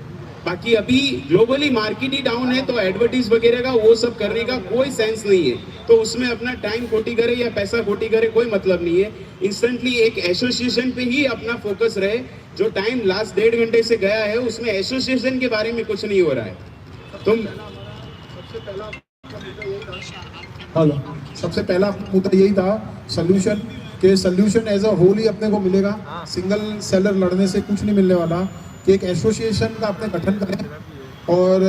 बाकी अभी ग्लोबली मार्केट ही डाउन है तो एडवर्टीज वगैरह का वो सब करने का कोई सेंस नहीं है, तो उसमें अपना टाइम खोटी करे या पैसा खोटी करे कोई मतलब नहीं है। इंस्टेंटली एक एसोसिएशन पे ही अपना फोकस रहे। जो टाइम लास्ट 1.5 घंटे से गया है उसमें एसोसिएशन के बारे में कुछ नहीं हो रहा है। हेलो, सबसे पहला मुद्दा यही था सॉल्यूशन के, सॉल्यूशन एज अ होल ही अपने को मिलेगा, सिंगल सेलर लड़ने से कुछ नहीं मिलने वाला। कि एक एसोसिएशन का अपने गठन करें और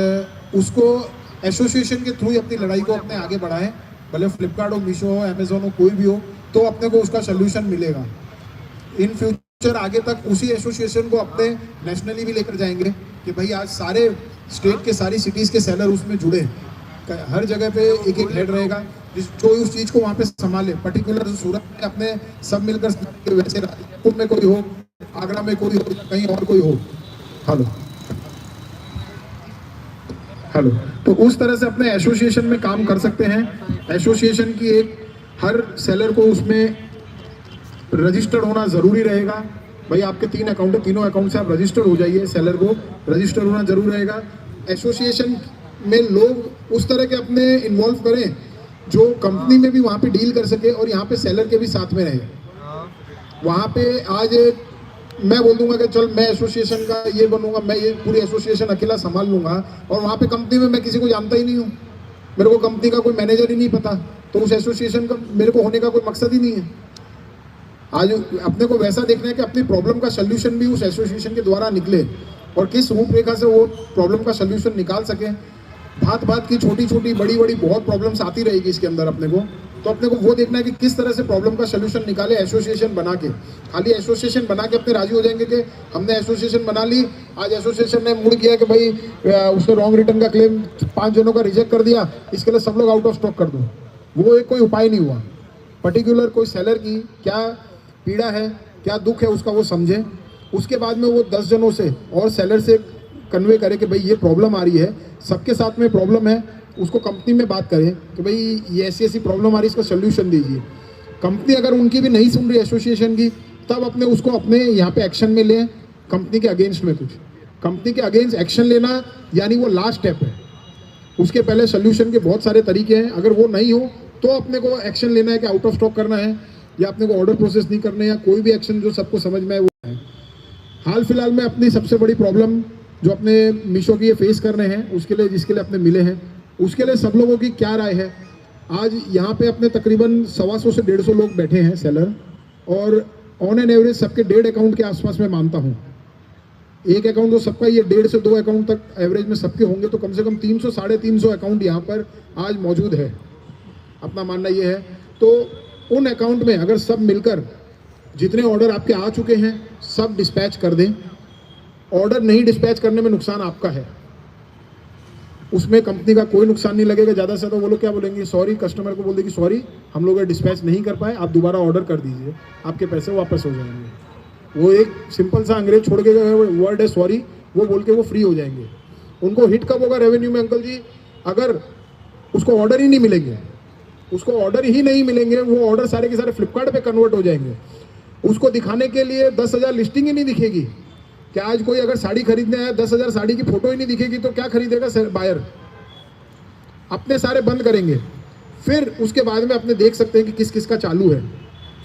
उसको एसोसिएशन के थ्रू ही अपनी लड़ाई को अपने आगे बढ़ाएं, भले फ्लिपकार्ट हो, मीशो हो, अमेजोन हो, कोई भी हो, तो अपने को उसका सोल्यूशन मिलेगा। इन फ्यूचर आगे तक उसी एसोसिएशन को अपने नेशनली भी लेकर जाएंगे कि भाई आज सारे स्टेट के, सारी सिटीज़ के सेलर उसमें जुड़े, हर जगह पे एक एक हेड रहेगा जो उस चीज़ को वहाँ पे संभाले। पर्टिकुलर सूरत में अपने सब मिलकर, वैसे राजपुर में कोई हो, आगरा में कोई हो, कहीं और कोई हो। हेलो, तो उस तरह से अपने एसोसिएशन में काम कर सकते हैं। एसोसिएशन की एक, हर सेलर को उसमें रजिस्टर्ड होना ज़रूरी रहेगा। भाई आपके 3 अकाउंट है, तीनों अकाउंट से आप रजिस्टर्ड हो जाइए, सेलर को रजिस्टर होना जरूर रहेगा। एसोसिएशन में लोग उस तरह के अपने इन्वॉल्व करें जो कंपनी में भी वहाँ पे डील कर सके और यहाँ पे सेलर के भी साथ में रहे। वहाँ पे आज मैं बोल दूंगा कि चल मैं एसोसिएशन का ये बनूंगा, मैं ये पूरी एसोसिएशन अकेला संभाल लूंगा, और वहाँ पे कंपनी में मैं किसी को जानता ही नहीं हूँ, मेरे को कंपनी का कोई मैनेजर ही नहीं पता, तो उस एसोसिएशन का मेरे को होने का कोई मकसद ही नहीं है। आज अपने को वैसा देखना है कि अपनी प्रॉब्लम का सल्यूशन भी उस एसोसिएशन के द्वारा निकले और किस रूपरेखा से वो प्रॉब्लम का सल्यूशन निकाल सके। भात भात की छोटी छोटी बड़ी बड़ी बहुत प्रॉब्लम्स आती रहेगी इसके अंदर अपने को, तो अपने को वो देखना है कि किस तरह से प्रॉब्लम का सल्यूशन निकाले एसोसिएशन बना के। खाली एसोसिएशन बना के अपने राजी हो जाएंगे कि हमने एसोसिएशन बना ली, आज एसोसिएशन ने मुड़ किया कि भाई उसने रॉन्ग रिटर्न का क्लेम 5 जनों का रिजेक्ट कर दिया, इसके लिए सब लोग आउट ऑफ स्टॉक कर दो, वो एक कोई उपाय नहीं हुआ। पर्टिकुलर कोई सेलर की क्या पीड़ा है, क्या दुख है, उसका वो समझे, उसके बाद में वो 10 जनों से और सेलर से कन्वे करे कि भाई ये प्रॉब्लम आ रही है, सबके साथ में प्रॉब्लम है, उसको कंपनी में बात करें कि भाई ये ऐसी ऐसी प्रॉब्लम आ रही है, इसका सोल्यूशन दीजिए। कंपनी अगर उनकी भी नहीं सुन रही एसोसिएशन की, तब अपने उसको अपने यहाँ पे एक्शन में लें, कंपनी के अगेंस्ट में कुछ कंपनी के अगेंस्ट एक्शन लेना यानी वो लास्ट स्टेप है। उसके पहले सोल्यूशन के बहुत सारे तरीके हैं, अगर वो नहीं हो तो अपने को एक्शन लेना है कि आउट ऑफ स्टॉक करना है या अपने को ऑर्डर प्रोसेस नहीं करने, या कोई भी एक्शन जो सबको समझ में आए वो है। हाल फिलहाल में अपनी सबसे बड़ी प्रॉब्लम जो अपने मीशो की ये फेस कर रहे हैं, उसके लिए जिसके लिए अपने मिले हैं, उसके लिए सब लोगों की क्या राय है। आज यहाँ पे अपने तकरीबन 125 से 150 लोग बैठे हैं सेलर, और ऑन एन एवरेज सबके 1.5 अकाउंट के आसपास मैं मानता हूँ। एक अकाउंट तो सबका, ये 1.5 से 2 अकाउंट तक एवरेज में सबके होंगे, तो कम से कम 300 साढ़े 300 अकाउंट यहाँ पर आज मौजूद है, अपना मानना ये है। तो उन अकाउंट में अगर सब मिलकर जितने ऑर्डर आपके आ चुके हैं सब डिस्पैच कर दें। ऑर्डर नहीं डिस्पैच करने में नुकसान आपका है, उसमें कंपनी का कोई नुकसान नहीं लगेगा। ज़्यादा से ज़्यादा वो लोग क्या बोलेंगे, सॉरी, कस्टमर को बोल देगी सॉरी हम लोग डिस्पैच नहीं कर पाए, आप दोबारा ऑर्डर कर दीजिए, आपके पैसे वापस हो जाएंगे। वो एक सिंपल सा अंग्रेज छोड़ के वर्ड है सॉरी, वो बोल के वो फ्री हो जाएंगे। उनको हिट कब होगा रेवेन्यू में अंकल जी, अगर उसको ऑर्डर ही नहीं मिलेंगे, उसको ऑर्डर ही नहीं मिलेंगे, वो ऑर्डर सारे के सारे फ्लिपकार्ट पे कन्वर्ट हो जाएंगे। उसको दिखाने के लिए 10,000 लिस्टिंग ही नहीं दिखेगी। क्या आज कोई अगर साड़ी खरीदने आया 10,000 साड़ी की फोटो ही नहीं दिखेगी तो क्या खरीदेगा बायर? अपने सारे बंद करेंगे, फिर उसके बाद में अपने देख सकते हैं कि किस किस का चालू है,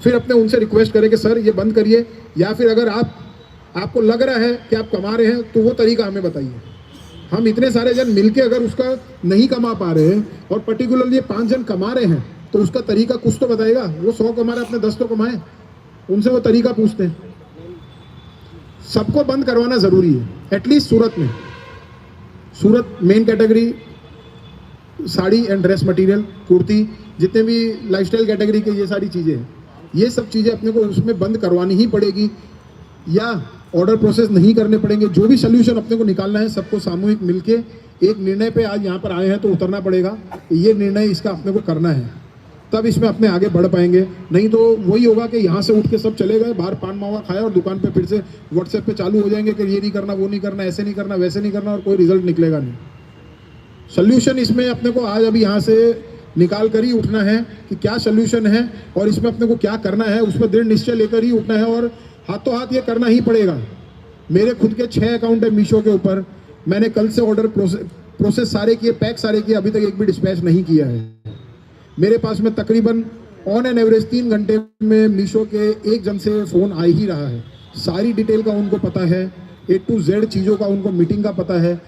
फिर अपने उनसे रिक्वेस्ट करें कि सर ये बंद करिए, या फिर अगर आपको लग रहा है कि आप कमा रहे हैं तो वो तरीका हमें बताइए। हम इतने सारे जन मिलके अगर उसका नहीं कमा पा रहे हैं और पर्टिकुलरली 5 जन कमा रहे हैं तो उसका तरीका कुछ तो बताएगा। वो 100 कमा रहे, अपने 10 तो कमाए, उनसे वो तरीका पूछते हैं। सबको बंद करवाना जरूरी है, एटलीस्ट सूरत में। Surat main category sari and dress material, kurti, जितने भी लाइफस्टाइल कैटेगरी के ये सारी चीज़ें हैं, ये सब चीज़ें अपने को उसमें बंद करवानी ही पड़ेगी, या ऑर्डर प्रोसेस नहीं करने पड़ेंगे। जो भी सोल्यूशन अपने को निकालना है, सबको सामूहिक मिलके एक निर्णय पे आज यहाँ पर आए हैं तो उतरना पड़ेगा। ये निर्णय इसका अपने को करना है, तब इसमें अपने आगे बढ़ पाएंगे। नहीं तो वही होगा कि यहाँ से उठ के सब चले गए, बाहर पान मावा खाया और दुकान पे फिर से व्हाट्सएप पे चालू हो जाएंगे कि ये नहीं करना, वो नहीं करना, ऐसे नहीं करना, वैसे नहीं करना, और कोई रिजल्ट निकलेगा नहीं। सोल्यूशन इसमें अपने को आज अभी यहाँ से निकाल कर ही उठना है कि क्या सोल्यूशन है और इसमें अपने को क्या करना है, उस पर दृढ़ निश्चय लेकर ही उठना है, और हाथों हाथ ये करना ही पड़ेगा। मेरे खुद के 6 अकाउंट है मीशो के ऊपर, मैंने कल से ऑर्डर प्रोसेस सारे किए, पैक सारे किए, अभी तक एक भी डिस्पैच नहीं किया है। मेरे पास में तकरीबन ऑन एन एवरेज 3 घंटे में मीशो के एक जन से फ़ोन आ ही रहा है। सारी डिटेल का उनको पता है, A to Z चीज़ों का उनको मीटिंग का पता है।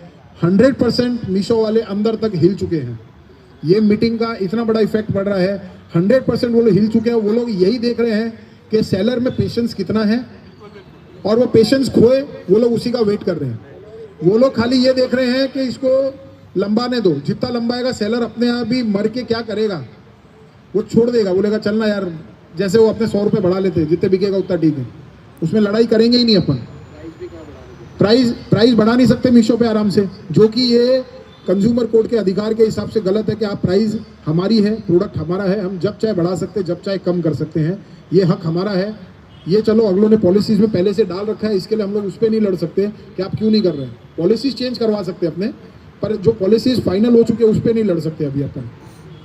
100% मीशो वाले अंदर तक हिल चुके हैं। ये मीटिंग का इतना बड़ा इफेक्ट पड़ रहा है, 100% वो लोग हिल चुके हैं। वो लोग यही देख रहे हैं कि सेलर में पेशेंस कितना है, और वो पेशेंस खोए, वो लोग उसी का वेट कर रहे हैं। वो लोग खाली ये देख रहे हैं कि इसको लंबाने दो, जितना लंबाएगा सेलर अपने आप ही मर के क्या करेगा, वो छोड़ देगा, बोलेगा चलना यार, जैसे वो अपने 100 रुपये बढ़ा लेते, जितने बिकेगा उतना ठीक है, उसमें लड़ाई करेंगे ही नहीं अपन। प्राइस बढ़ा नहीं सकते मीशो पे आराम से, जो कि ये कंज्यूमर कोर्ट के अधिकार के हिसाब से गलत है कि आप प्राइस हमारी है, प्रोडक्ट हमारा है, हम जब चाहे बढ़ा सकते, जब चाहे कम कर सकते हैं, ये हक हमारा है। ये चलो अगलों ने पॉलिसीज में पहले से डाल रखा है, इसके लिए हम लोग उस पर नहीं लड़ सकते कि आप क्यों नहीं कर रहे हैं। पॉलिसीज चेंज करवा सकते अपने, पर जो पॉलिसीज फाइनल हो चुके हैं उस पर नहीं लड़ सकते अभी अपन।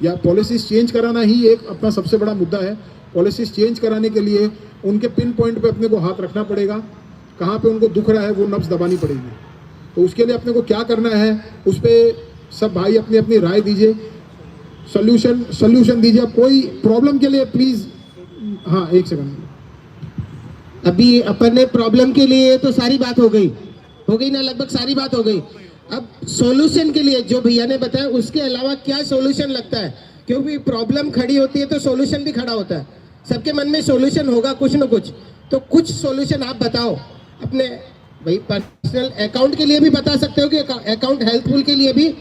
या पॉलिसीज चेंज कराना ही एक अपना सबसे बड़ा मुद्दा है। पॉलिसीज चेंज कराने के लिए उनके पिन पॉइंट पे अपने को हाथ रखना पड़ेगा, कहाँ पे उनको दुख रहा है वो नब्ज दबानी पड़ेगी। तो उसके लिए अपने को क्या करना है, उस पर सब भाई अपनी अपनी राय दीजिए। सोल्यूशन दीजिए आप कोई प्रॉब्लम के लिए प्लीज। हाँ एक सेकंड, अभी अपन ने प्रॉब्लम के लिए तो सारी बात हो गई ना, लगभग सारी बात हो गई। अब सॉल्यूशन के लिए जो भैया ने बताया उसके अलावा क्या सॉल्यूशन लगता है, क्योंकि प्रॉब्लम खड़ी होती है तो सॉल्यूशन भी खड़ा होता है, सबके मन में सॉल्यूशन होगा कुछ ना कुछ। तो कुछ सॉल्यूशन आप बताओ अपने भाई पर्सनल अकाउंट के लिए भी बता सकते हो कि अकाउंट हेल्पफुल के लिए भी।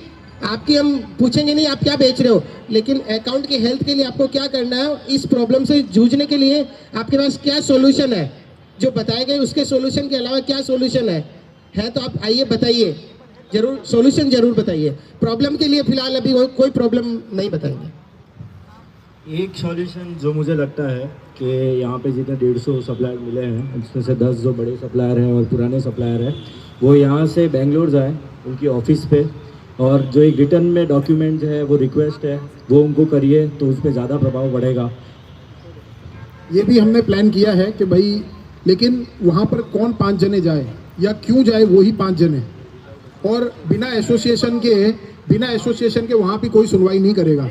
आपकी हम पूछेंगे नहीं आप क्या बेच रहे हो, लेकिन अकाउंट की हेल्थ के लिए आपको क्या करना है, इस प्रॉब्लम से जूझने के लिए आपके पास क्या सॉल्यूशन है, जो बताए गए उसके सॉल्यूशन के अलावा क्या सॉल्यूशन है तो आप आइए बताइए, जरूर सॉल्यूशन जरूर बताइए। प्रॉब्लम के लिए फिलहाल अभी कोई प्रॉब्लम नहीं बताएंगे। एक सॉल्यूशन जो मुझे लगता है कि यहाँ पे जितने 150 सप्लायर मिले हैं उसमें से 10 जो बड़े सप्लायर हैं और पुराने सप्लायर हैं वो यहाँ से बेंगलोर जाएं उनकी ऑफिस पे, और जो एक रिटर्न में डॉक्यूमेंट है वो रिक्वेस्ट है वो उनको करिए, तो उस पर ज़्यादा प्रभाव बढ़ेगा। ये भी हमने प्लान किया है कि भाई, लेकिन वहाँ पर कौन 5 जने जाए या क्यों जाए वही 5 जने, और बिना एसोसिएशन के वहाँ पे कोई सुनवाई नहीं करेगा।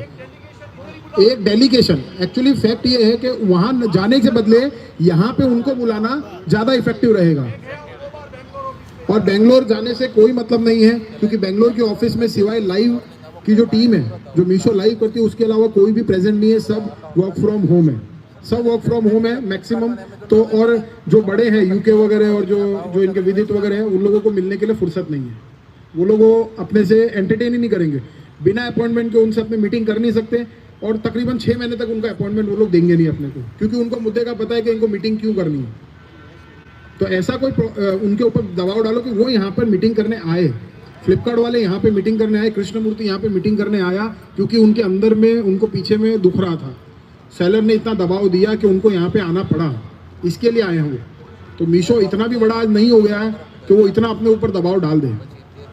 एक डेलीगेशन, एक्चुअली फैक्ट ये है कि वहाँ जाने के बदले यहाँ पे उनको बुलाना ज़्यादा इफेक्टिव रहेगा। और बेंगलोर जाने से कोई मतलब नहीं है, क्योंकि बेंगलोर के ऑफिस में सिवाय लाइव की जो टीम है जो मीशो लाइव करती है उसके अलावा कोई भी प्रेजेंट नहीं है, सब वर्क फ्रॉम होम है, सब वर्क फ्रॉम होम है मैक्सिमम। तो और जो बड़े हैं यूके वगैरह और जो इनके विदित वगैरह हैं उन लोगों को मिलने के लिए फुर्सत नहीं है, वो लोग अपने से एंटरटेन ही नहीं करेंगे, बिना अपॉइंटमेंट के उनसे अपने मीटिंग कर नहीं सकते, और तकरीबन 6 महीने तक उनका अपॉइंटमेंट वो लोग देंगे नहीं अपने को, क्योंकि उनको मुद्दे का पता है कि इनको मीटिंग क्यों करनी है। तो ऐसा कोई उनके ऊपर दबाव डालो कि वो यहाँ पर मीटिंग करने आए। फ्लिपकार्ट वाले यहाँ पे मीटिंग करने आए, कृष्णमूर्ति यहाँ पे मीटिंग करने आया क्योंकि उनके अंदर में उनको पीछे में दुख रहा था, सेलर ने इतना दबाव दिया कि उनको यहाँ पे आना पड़ा, इसके लिए आए हैं वो। तो मीशो इतना भी बड़ा आज नहीं हो गया है कि वो इतना अपने ऊपर दबाव डाल दे।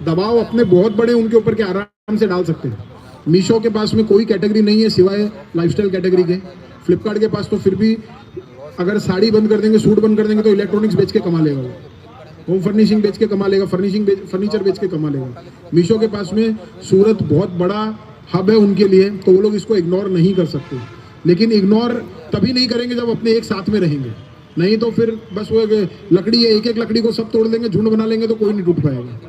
दबाव अपने बहुत बड़े उनके ऊपर के आराम से डाल सकते हैं। मीशो के पास में कोई कैटेगरी नहीं है सिवाय लाइफस्टाइल कैटेगरी के। फ्लिपकार्ट के पास तो फिर भी अगर साड़ी बंद कर देंगे, सूट बंद कर देंगे तो इलेक्ट्रॉनिक्स बेच के कमा लेगा वो, होम फर्निशिंग बेच के कमा लेगा, फर्नीचर बेच के कमा लेगा। मीशो के पास में सूरत बहुत बड़ा हब है उनके लिए, तो वो लोग इसको इग्नोर नहीं कर सकते। लेकिन इग्नोर तभी नहीं करेंगे जब अपने एक साथ में रहेंगे, नहीं तो फिर बस वो लकड़ी है, एक लकड़ी को सब तोड़ देंगे, झुंड बना लेंगे तो कोई नहीं टूट पाएगा।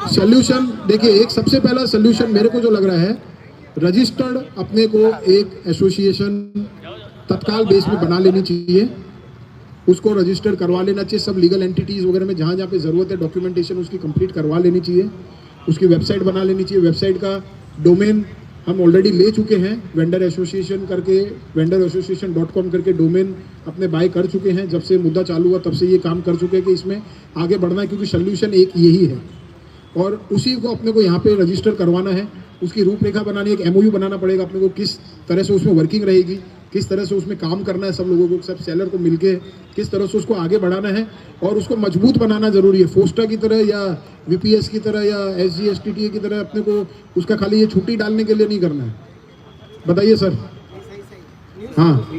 सोल्यूशन देखिए, एक सबसे पहला सोल्यूशन मेरे को जो लग रहा है, रजिस्टर्ड अपने को एक एसोसिएशन तत्काल बेस में बना लेनी चाहिए, उसको रजिस्टर करवा लेना चाहिए। सब लीगल एंटिटीज वगैरह में जहाँ जहाँ पे ज़रूरत है डॉक्यूमेंटेशन उसकी कंप्लीट करवा लेनी चाहिए, उसकी वेबसाइट बना लेनी चाहिए। वेबसाइट का डोमेन हम ऑलरेडी ले चुके हैं, वेंडर एसोसिएशन करके vendor-association.com करके डोमेन अपने बाय कर चुके हैं। जब से मुद्दा चालू हुआ तब से ये काम कर चुके हैं कि इसमें आगे बढ़ना है, क्योंकि सोल्यूशन एक यही है और उसी को अपने को यहाँ पे रजिस्टर करवाना है। उसकी रूपरेखा बनानी है, एक MOU बनाना पड़ेगा अपने को, किस तरह से उसमें वर्किंग रहेगी, किस तरह से उसमें काम करना है, सब लोगों को, सब सेलर को मिलके किस तरह से उसको आगे बढ़ाना है और उसको मजबूत बनाना जरूरी है। फोस्टा की तरह या VPS की तरह या SGSTTA की तरह अपने को उसका खाली ये छुट्टी डालने के लिए नहीं करना है। बताइए सर। हाँ,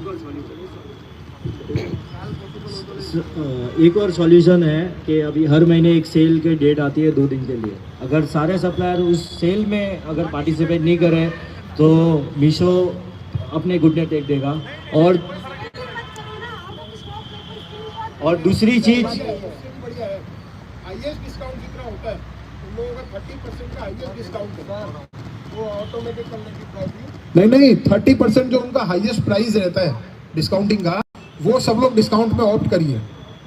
एक और सॉल्यूशन है कि अभी हर महीने एक सेल की डेट आती है 2 दिन के लिए। अगर सारे सप्लायर उस सेल में अगर पार्टिसिपेट नहीं करें तो मीशो अपने घुटने टेक देगा। और दूसरी चीज, हाईएस्ट डिस्काउंट कितना होता है उन लोगों का 30% का हाईएस्ट डिस्काउंट है, वो ऑटोमेटिक करने की प्रॉब्लम नहीं, 30% जो उनका हाईएस्ट प्राइस रहता है डिस्काउंटिंग का, वो सब लोग डिस्काउंट में ऑप्ट करिए।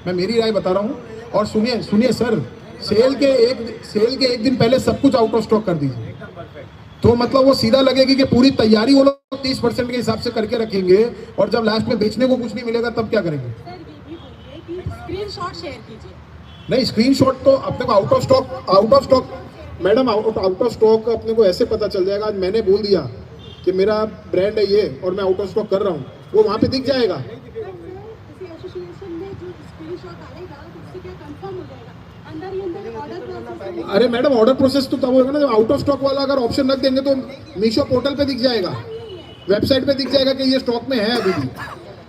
मैं मेरी राय बता रहा हूँ। और सुनिए सर, सेल के एक दिन पहले सब कुछ आउट ऑफ स्टॉक कर दीजिए, तो मतलब वो सीधा लगेगी कि पूरी तैयारी वो लोग 30% के हिसाब से करके रखेंगे और जब लास्ट में बेचने को कुछ नहीं मिलेगा तब क्या करेंगे। स्क्रीनशॉट शेयर कीजिए। नहीं, स्क्रीनशॉट तो अपने को out of stock madam, out of stock अपने को ऐसे पता चल जाएगा। आज मैंने बोल दिया कि मेरा ब्रांड है ये और मैं आउट ऑफ स्टॉक कर रहा हूँ, वो वहाँ पे दिख जाएगा। अरे मैडम, ऑर्डर प्रोसेस तो तब होगा ना जब आउट ऑफ स्टॉक वाला अगर ऑप्शन रख देंगे तो मीशो पोर्टल पे दिख जाएगा, वेबसाइट पे दिख जाएगा कि ये स्टॉक में है अभी भी।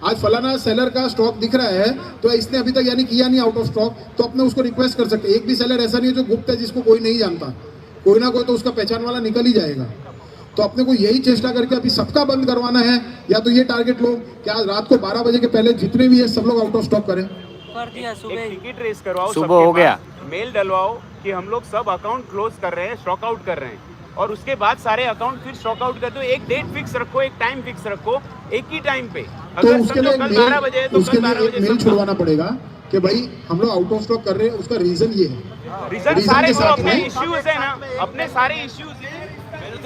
आज फलाना सेलर का स्टॉक दिख रहा है तो इसने अभी तक यानी किया नहीं आउट ऑफ स्टॉक, तो अपने उसको रिक्वेस्ट कर सकते। एक भी सेलर ऐसा नहीं है जो गुप्त है जिसको कोई नहीं जानता। कोई ना कोई तो उसका पहचान वाला निकल ही जाएगा। तो अपने को यही चेष्टा करके अभी सबका बंद करवाना है, या तो ये टारगेट लो कि आज रात को 12 बजे के पहले जितने भी है सब लोग आउट ऑफ स्टॉक करें। कर दिया सुबह। टिकट रेस करवाओ, सुबह हो गया। मेल डलवाओ कि हम लोग सब अकाउंट क्लोज कर रहे हैं, स्टॉक आउट कर रहे हैं, और उसके बाद सारे अकाउंट फिर स्टॉक आउट कर दो। एक डेट फिक्स रखो, एक टाइम फिक्स रखो, एक ही टाइम पे। तो अगर उसके लिए कल 12 बजे तो उसके कल 12 लिए एक बजे मेल छुड़वाना पड़ेगा कि भाई हम लोग आउट ऑफ स्टॉक कर रहे हैं, उसका रीजन ये है। रीजन सारे जो अपने इश्यूज है ना, अपने सारे इश्यूज है।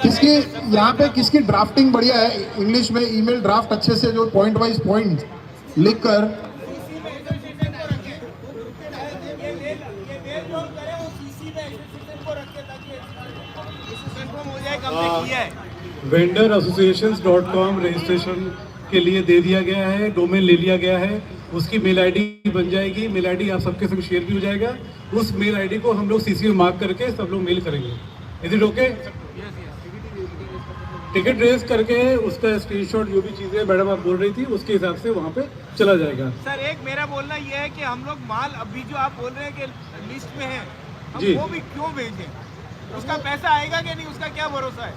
किसकी यहाँ पे किसकी ड्राफ्टिंग बढ़िया है, इंग्लिश में ईमेल ड्राफ्ट अच्छे से जो पॉइंट वाइज पॉइंट लिख कर वेंडर एसोसिएशंस.com रजिस्ट्रेशन के लिए दे दिया गया है, डोमेन ले लिया गया है, उसकी मेल आईडी बन जाएगी। मेल आईडी आप सबके संग शेयर भी हो जाएगा। उस मेल आईडी को हम लोग सीसी में मार्क करके सब लोग मेल करेंगे। Is it okay? Ticket raise करके उसका स्क्रीनशॉट जो भी चीज़ें मैडम आप बोल रही थी उसके हिसाब से वहाँ पे चला जाएगा। सर एक मेरा बोलना ये है कि हम लोग माल अभी जो आप बोल रहे हैं कि लिस्ट में है, हम जी। वो भी क्यों भेजें? उसका पैसा आएगा कि नहीं, उसका क्या भरोसा है?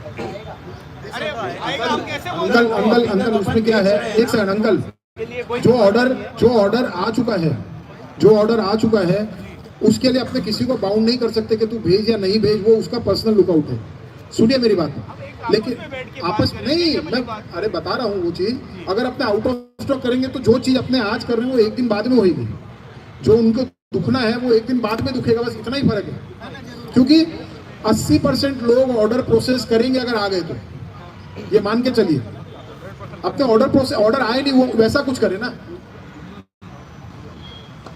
अरे आएगा, हम कैसे बोल अंकल सकते हैं? अंकल अंकल उसमें क्या है, एक सेकंड अंकल, जो ऑर्डर आ चुका है उसके लिए अपने किसी को बाउंड नहीं कर सकते कि तू भेज या नहीं भेज, वो उसका पर्सनल लुकआउट है। सुनिए मेरी बात, लेकिन आपस में नहीं, मैं अरे बता रहा हूँ वो चीज अगर अपने आउट ऑफ स्टॉक करेंगे तो जो चीज अपने आज कर रहे हैं वो एक दिन बाद में होगी, जो उनको दुखना है वो एक दिन बाद में दुखेगा, बस इतना ही फर्क है। क्योंकि 80% लोग ऑर्डर प्रोसेस करेंगे अगर आ गए तो, ये मान के चलिए। अपने ऑर्डर आए नहीं वो वैसा कुछ करे ना।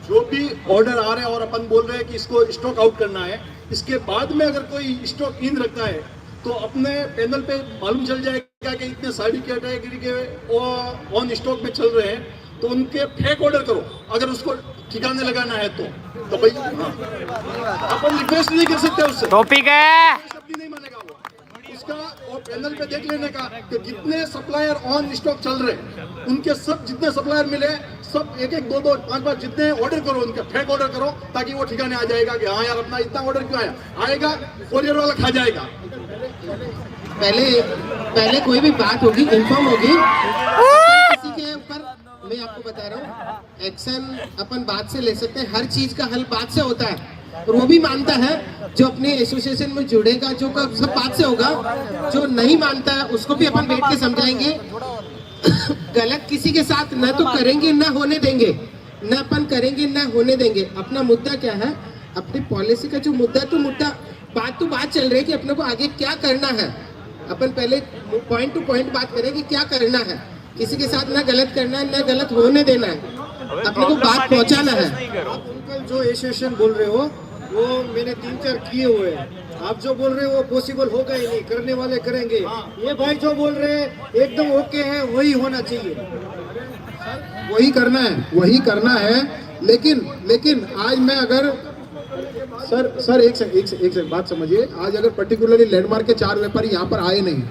जो भी ऑर्डर आ रहे हैं और अपन बोल रहे हैं कि इसको स्टॉक आउट करना है, इसके बाद में अगर कोई स्टॉक इन रखता है तो अपने पैनल पे मालूम चल जाएगा कि इतने साड़ी कैटेगरी के ऑन स्टॉक में चल रहे हैं, तो उनके फेक ऑर्डर करो अगर उसको ठिकाने लगाना है तो भाई अपन रिक्वेस्ट नहीं कर सकते उससे, टॉपिक है शब्द नहीं मानेगा वो उसका। और पैनल पे देख लेने का कि जितने सप्लायर ऑन स्टॉक चल रहे हैं उनके सब जितने सप्लायर मिले सब एक एक दो दो पांच पांच जितने ऑर्डर करो उनके फेक ऑर्डर करो, ताकि वो ठिकाने आ जाएगा कि हाँ यार अपना इतना ऑर्डर क्यों आएगा, कोरियर वाला खा जाएगा। पहले कोई भी बात होगी इन्फॉर्म होगी किसी के ऊपर, मैं आपको बता रहा हूँ एक्शन अपन बात से ले सकते हैं, हर चीज का हल बात से होता है, और वो भी मानता है जो अपने एसोसिएशन में जुड़ेगा, जो का सब बात से होगा, जो नहीं मानता है उसको भी अपन बैठ के समझाएंगे। गलत किसी के साथ न तो करेंगे न होने देंगे, न अपन करेंगे न होने देंगे। अपना मुद्दा क्या है, अपनी पॉलिसी का जो मुद्दा तो बात चल रही है कि अपने को आगे क्या करना है। अपन पहले पॉइंट टू पॉइंट बात करें कि क्या करना है, किसी के साथ न गलत करना है न गलत होने देना है, अपने को बात पहुंचाना है। अंकल जो एसोसिएशन बोल रहे हो वो मैंने 3-4 किए हुए हैं, आप जो बोल रहे हो वो पॉसिबल होगा ही नहीं, करने वाले करेंगे। ये भाई जो बोल रहे हैं एकदम ओके है, वही होना चाहिए, वही करना है। लेकिन आज मैं अगर सर एक सेकंड बात समझिए, आज अगर पर्टिकुलरली लैंडमार्क के 4 व्यापारी यहाँ पर आए नहीं,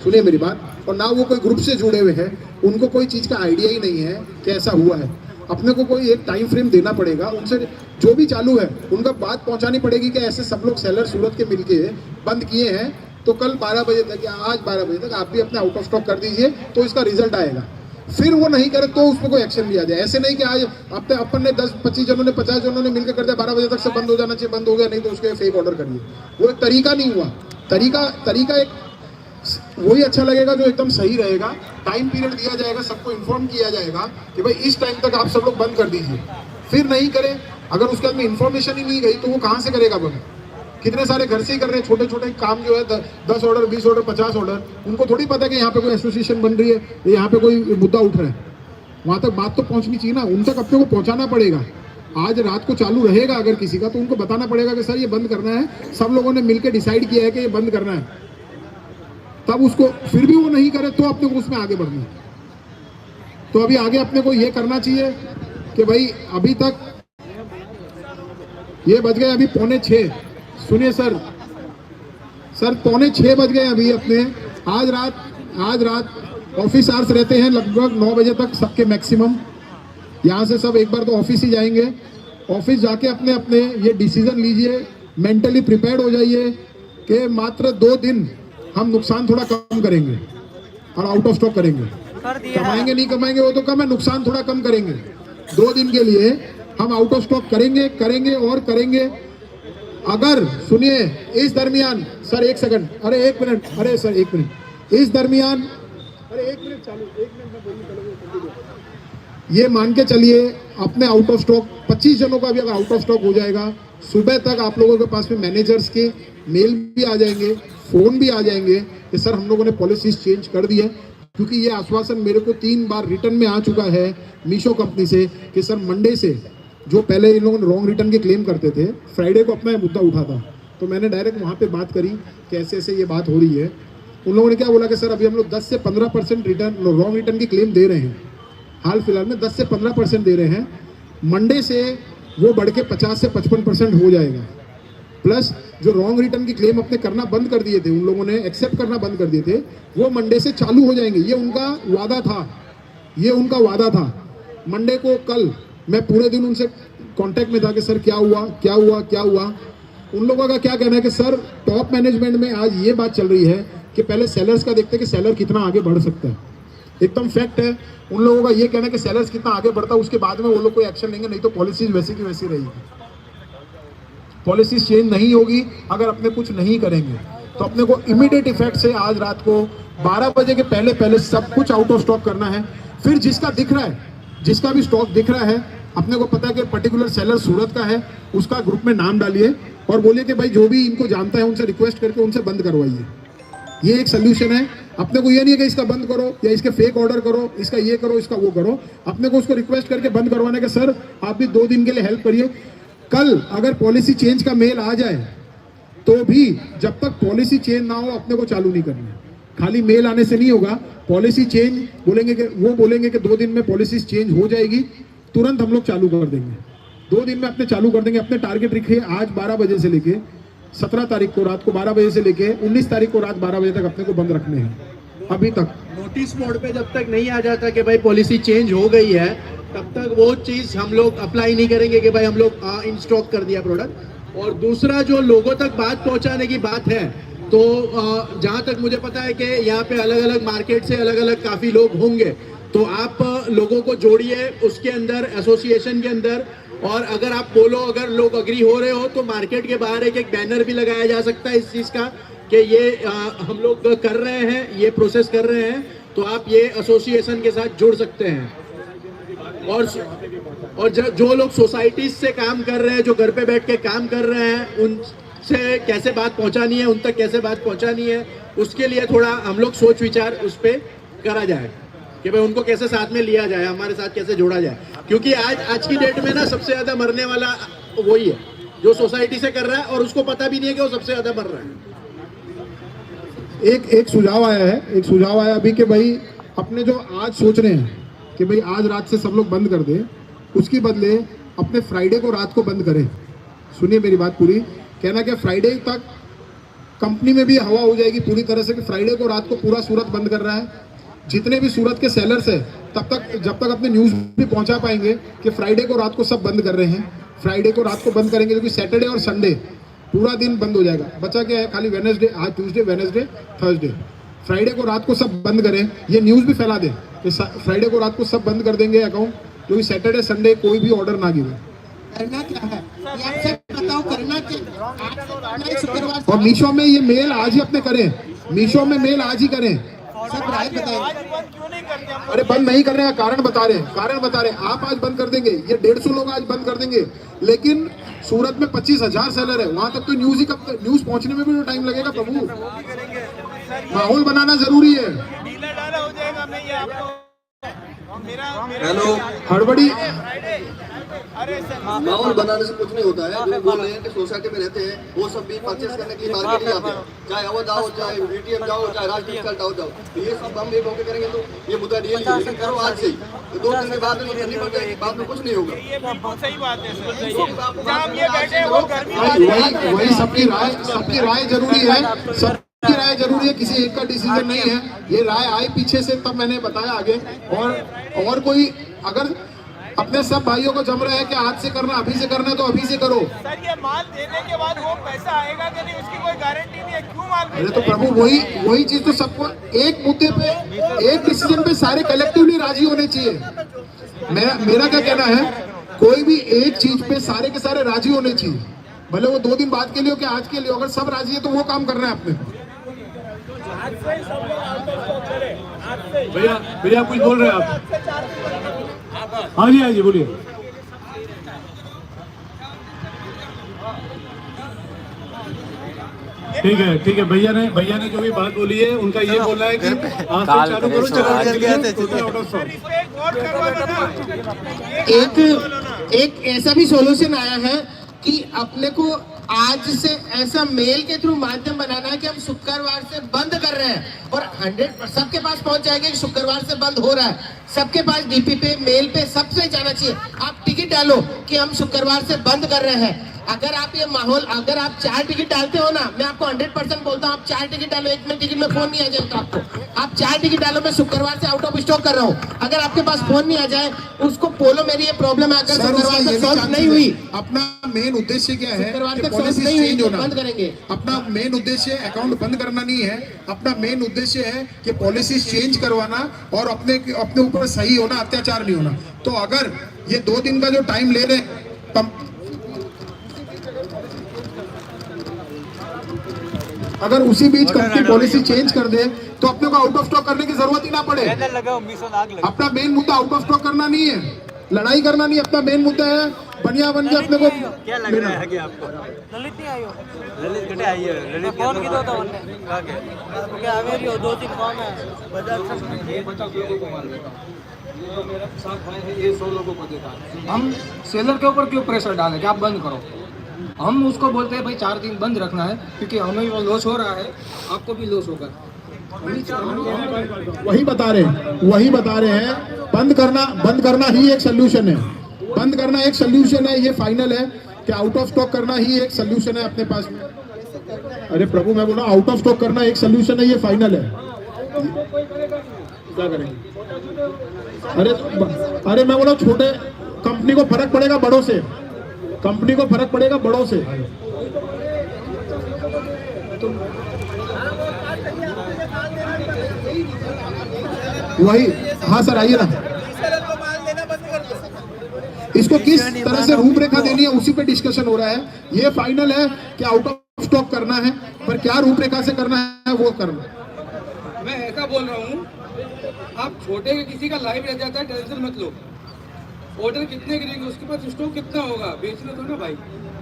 सुनिए मेरी बात, और ना वो कोई ग्रुप से जुड़े हुए हैं, उनको कोई चीज़ का आइडिया ही नहीं है कि ऐसा हुआ है, अपने को कोई एक टाइम फ्रेम देना पड़ेगा, उनसे जो भी चालू है उनका बात पहुंचानी पड़ेगी कि ऐसे सब लोग सेलर सूरत के मिलके बंद किए हैं, तो कल 12 बजे तक या आज 12 बजे तक आप भी अपने आउट ऑफ स्टॉक कर दीजिए, तो इसका रिजल्ट आएगा। फिर वो नहीं करे तो उसमें कोई एक्शन लिया जाए। ऐसे नहीं कि आज अपन ने 10-25 जनों ने 50 जनों ने मिलकर कर दिया, 12 बजे तक से बंद हो जाना चाहिए, बंद हो गया नहीं तो उसके फेक ऑर्डर करिए, वो एक तरीका नहीं हुआ। तरीका एक वही अच्छा लगेगा जो एकदम सही रहेगा। टाइम पीरियड दिया जाएगा, सबको इन्फॉर्म किया जाएगा कि भाई इस टाइम तक आप सब लोग बंद कर दीजिए। फिर नहीं करें, अगर उसके बाद में इन्फॉर्मेशन ही नहीं गई तो वो कहाँ से करेगा बंद? कितने सारे घर से ही कर रहे हैं, छोटे छोटे काम जो है 10 ऑर्डर 20 ऑर्डर 50 ऑर्डर, उनको थोड़ी पता है कि यहाँ पे कोई एसोसिएशन बन रही है, यहाँ पे कोई मुद्दा उठ रहा है। वहाँ तक बात तो पहुँचनी चाहिए ना, उन तक अपने को पहुँचाना पड़ेगा। आज रात को चालू रहेगा अगर किसी का, तो उनको बताना पड़ेगा कि सर ये बंद करना है, सब लोगों ने मिलकर डिसाइड किया है कि ये बंद करना है। तब उसको फिर भी वो नहीं करे तो अपने को उसमें आगे बढ़ना है। तो अभी आगे अपने को ये करना चाहिए कि भाई अभी तक ये बज गए अभी 5:45, सुनिए सर 5:45 बज गए अभी अपने। आज रात ऑफिस आवर्स रहते हैं लगभग 9 बजे तक सबके मैक्सिमम। यहाँ से सब एक बार तो ऑफिस ही जाएंगे, ऑफिस जाके अपने ये डिसीजन लीजिए, मेंटली प्रिपेयर्ड हो जाइए, कि मात्र 2 दिन हम नुकसान थोड़ा कम करेंगे और आउट ऑफ स्टॉक करेंगे। कमाएंगे नहीं कमाएंगे वो तो कम है, नुकसान थोड़ा कम करेंगे। 2 दिन के लिए हम आउट ऑफ स्टॉक करेंगे और करेंगे। अगर सुनिए इस दरमियान सर 1 सेकंड, अरे 1 मिनट, अरे सर 1 मिनट, इस दरमियान अरे 1 मिनट चालू, 1 मिनट में बोलूँ, ये मान के चलिए अपने आउट ऑफ स्टॉक 25 जनों का भी अगर आउट ऑफ स्टॉक हो जाएगा, सुबह तक आप लोगों के पास में मैनेजर्स के मेल भी आ जाएंगे, फोन भी आ जाएंगे कि सर हम लोगों ने पॉलिसीज चेंज कर दी है। क्योंकि ये आश्वासन मेरे को 3 बार रिटर्न में आ चुका है मीशो कंपनी से कि सर मंडे से, जो पहले इन लोगों ने रॉन्ग रिटर्न के क्लेम करते थे, फ्राइडे को अपना मुद्दा उठा था, तो मैंने डायरेक्ट वहाँ पे बात करी कि ऐसे ऐसे ये बात हो रही है। उन लोगों ने क्या बोला कि सर अभी हम लोग 10 से 15% रिटर्न रॉन्ग रिटर्न की क्लेम दे रहे हैं, हाल फिलहाल में 10 से 15% दे रहे हैं। मंडे से वो बढ़ के 50 से 55% हो जाएगा। प्लस जो रॉन्ग रिटर्न की क्लेम अपने करना बंद कर दिए थे, उन लोगों ने एक्सेप्ट करना बंद कर दिए थे, वो मंडे से चालू हो जाएंगे। ये उनका वादा था, ये उनका वादा था। मंडे को कल मैं पूरे दिन उनसे कांटेक्ट में था कि सर क्या हुआ क्या हुआ क्या हुआ। उन लोगों का क्या कहना है कि सर टॉप मैनेजमेंट में आज ये बात चल रही है कि पहले सेलर्स का देखते हैं कि सेलर कितना आगे बढ़ सकता है। एकदम फैक्ट है, उन लोगों का ये कहना है कि सेलर्स कितना आगे बढ़ता है, उसके बाद में वो लोग कोई एक्शन लेंगे, नहीं तो पॉलिसीज वैसी की वैसी रहेगी। पॉलिसीज चेंज नहीं होगी अगर अपने कुछ नहीं करेंगे। तो अपने को इमीडिएट इफेक्ट से आज रात को 12 बजे के पहले पहले सब कुछ आउट ऑफ स्टॉक करना है। फिर जिसका दिख रहा है, जिसका भी स्टॉक दिख रहा है, अपने को पता है कि पर्टिकुलर सेलर सूरत का है, उसका ग्रुप में नाम डालिए और बोलिए कि भाई जो भी इनको जानता है उनसे रिक्वेस्ट करके उनसे बंद करवाइए। ये एक सोल्यूशन है। अपने को ये नहीं है कि इसका बंद करो या इसके फेक ऑर्डर करो, इसका ये करो, इसका वो करो। अपने को उसको रिक्वेस्ट करके बंद करवाने के सर आप भी 2 दिन के लिए हेल्प करिए। कल अगर पॉलिसी चेंज का मेल आ जाए तो भी जब तक पॉलिसी चेंज ना हो अपने को चालू नहीं करनी है। खाली मेल आने से नहीं होगा। पॉलिसी चेंज बोलेंगे कि वो बोलेंगे कि 2 दिन में पॉलिसी चेंज हो जाएगी, तुरंत हम लोग चालू कर देंगे। 2 दिन में अपने चालू कर देंगे। अपने टारगेट रखिए आज 12 बजे से लेके 17 तारीख को रात को 12 बजे से लेके 19 तारीख को रात 12 बजे तक अपने को बंद रखने हैं। अभी तक नोटिस मोड पे जब तक नहीं आ जाता कि भाई पॉलिसी चेंज हो गई है, तब तक वो चीज़ हम लोग अप्लाई नहीं करेंगे कि भाई हम लोग इन स्टॉक कर दिया प्रोडक्ट। और दूसरा जो लोगों तक बात पहुंचाने की बात है, तो जहां तक मुझे पता है कि यहाँ पे अलग अलग मार्केट से अलग अलग काफ़ी लोग होंगे, तो आप लोगों को जोड़िए उसके अंदर, एसोसिएशन के अंदर। और अगर आप बोलो, अगर लोग अग्री हो रहे हो तो मार्केट के बाहर एक बैनर भी लगाया जा सकता है इस चीज़ का कि ये हम लोग कर रहे हैं, ये प्रोसेस कर रहे हैं, तो आप ये एसोसिएशन के साथ जुड़ सकते हैं। और जो लोग सोसाइटीज से काम कर रहे हैं, जो घर पे बैठ के काम कर रहे हैं, उनसे कैसे बात पहुंचानी है, उन तक कैसे बात पहुंचानी है, उसके लिए थोड़ा हम लोग सोच विचार उस पर करा जाए कि भाई उनको कैसे साथ में लिया जाए, हमारे साथ कैसे जोड़ा जाए। क्योंकि आज की डेट में ना सबसे ज़्यादा मरने वाला वही है जो सोसाइटी से कर रहा है और उसको पता भी नहीं है कि वो सबसे ज़्यादा मर रहा है। एक सुझाव आया है, एक सुझाव आया अभी कि भाई अपने जो आज सोच रहे हैं कि भाई आज रात से सब लोग बंद कर दें, उसके बदले अपने फ्राइडे को रात को बंद करें। सुनिए मेरी बात पूरी, कहना कि फ्राइडे तक कंपनी में भी हवा हो जाएगी पूरी तरह से कि फ्राइडे को रात को पूरा सूरत बंद कर रहा है। जितने भी सूरत के सेलर्स हैं तब तक, जब तक अपने न्यूज़ भी पहुंचा पाएंगे कि फ्राइडे को रात को सब बंद कर रहे हैं, फ्राइडे को रात को बंद करेंगे, क्योंकि सैटरडे और संडे पूरा दिन बंद हो जाएगा। बचा क्या है, खाली वेडनेसडे, आज ट्यूसडे, वेडनेसडे, थर्सडे, फ्राइडे को रात को सब बंद करें। ये न्यूज़ भी फैला दें कि फ्राइडे को रात को सब बंद कर देंगे अकाउंट, क्योंकि सैटरडे संडे कोई भी ऑर्डर ना गिरे। करना क्या है ये आपसे बताओ, करना क्या। शुक्रवार और मीशो में ये मेल आज ही अपने करें, मीशो में मेल आज ही करें। सब राय बताएंगे। अरे बंद नहीं करने का कारण बता रहे हैं, कारण बता रहे हैं। आप आज बंद कर देंगे, ये 150 लोग आज बंद कर देंगे, लेकिन सूरत में 25,000 सेलर है, वहां तक तो न्यूज पहुंचने में भी तो टाइम लगेगा प्रभु। माहौल बनाना जरूरी है। हेलो, हड़बड़ी माहौल बनाने से कुछ नहीं होता है। जो बोल रहे हैं कि सोसाइटी में रहते हैं वो सब भी परचेस करने के लिए मार्केट ही आते हैं, चाहे अवध आओ, चाहे एटीएम जाओ, चाहे राजनीतिक जाओ। तो ये सब हम एक होकर करेंगे तो ये मुद्दा रियल है, लेकिन करो आज से ही, तो 2 दिन के बाद नहीं करनी पड़ जाएगी, बाद में कुछ नहीं होगा। वही सबकी राय जरूरी है, सबकी राय जरूरी है, किसी एक का डिसीजन नहीं है। ये राय आई पीछे से, तब मैंने बताया आगे। और कोई अगर अपने सब भाइयों को जम रहे हैं कि आज से करना, अभी से करना, तो अभी से करो। सर ये माल देने के बाद वो पैसा आएगा कि नहीं उसकी कोई गारंटी नहीं है, क्यों माल अरे तो प्रभु वही चीज तो सबको एक मुद्दे पे, एक डिसीजन पे सारे कलेक्टिवली राजी होने चाहिए। मेरा क्या कहना है, कोई भी एक चीज पे सारे के सारे राजी होने चाहिए, भले वो 2 दिन बाद के लिए हो कि आज के लिए, अगर सब राजी है तो वो काम करना है अपने। भैया कुछ बोल रहे हैं आप? हाँ जी बोलिए। ठीक है भैया ने जो भी बात बोली है उनका ये बोलना है कि आज से चालू करो, एक ऐसा भी सॉल्यूशन आया है कि अपने को आज से ऐसा मेल के थ्रू माध्यम बनाना है कि हम शुक्रवार से बंद कर रहे हैं, और 100 सबके पास पहुंच जाएगा कि शुक्रवार से बंद हो रहा है। सबके पास डीपी पे, मेल पे, सबसे जाना चाहिए। आप टिकट डालो कि हम शुक्रवार से बंद कर रहे हैं। अगर आप ये माहौल, अगर आप 4 टिकट डालते हो ना, मैं आपको 100% बोलता हूँ, आप 4 टिकट डालो, 1 मिनट टिकट में फोन नहीं आ जाएगा आपको। आप 4 टिकट डालो, मैं शुक्रवार से आउट ऑफ स्टॉक कर रहा हूँ। अगर आपके पास फोन नहीं आ जाए, उसको बोलो मेरी ये प्रॉब्लम है, अगर शुक्रवार तक सॉल्व नहीं हुई, अपना मेन उद्देश्य क्या है, शुक्रवार तक सॉल्व नहीं हुई तो बंद करेंगे। अपना मेन उद्देश्य अकाउंट बंद करना नहीं है, अपना मेन उद्देश्य है कि पॉलिसी चेंज करवाना और अपने ऊपर सही होना, अत्याचार नहीं होना। तो अगर ये 2 दिन का जो टाइम ले रहे, अगर उसी बीच कंपनी पॉलिसी चेंज कर दे तो अपने को आउट ऑफ स्टॉक करने की जरूरत ही ना पड़े। अपना मेन मुद्दा आउट ऑफ स्टॉक करना नहीं है, लड़ाई करना नहीं, अपना मेन मुद्दा है बढ़िया बन के अपने को। क्या लग रहा है कि आपको ललित नहीं आई हो? ललित कटे आई है, ललित कौन की दो था उनने क्या आवेरी हो? 2-3 फॉर्म है बाजार से, 50 लोगों को मार देगा। ये मेरा साथ भाई है, ये 100 लोगों को देता है। हम सेलर के ऊपर क्यों प्रेशर डालें कि आप बंद करो? हम उसको बोलते हैं भाई 4 दिन बंद रखना है, क्योंकि हमें वो लॉस हो रहा है, आपको भी लॉस होगा। वही बता रहे हैं बंद करना ही एक सोल्यूशन है। बंद करना एक सोल्यूशन है, ये फाइनल है कि आउट ऑफ स्टॉक करना ही एक सोल्यूशन है अपने पास। अरे प्रभु मैं बोला आउट ऑफ स्टॉक करना एक सोल्यूशन है, ये फाइनल है। क्या करेंगे? अरे मैं बोला छोटे कंपनी को फर्क पड़ेगा बड़ों से, कंपनी को फर्क पड़ेगा बड़ों से। वही हाँ सर आइए ना, इसको किस तरह से रूपरेखा देनी है उसी पे डिस्कशन हो रहा है। ये फाइनल है कि आउट ऑफ स्टॉक करना है, पर क्या रूपरेखा से करना है वो करना। मैं ऐसा बोल रहा हूँ, आप छोटे के किसी का लाइव रह जाता है, टेंशन मत लो। ऑर्डर कितने गिरेंगे, उसके पास स्टॉक कितना होगा, बेचने दो ना भाई,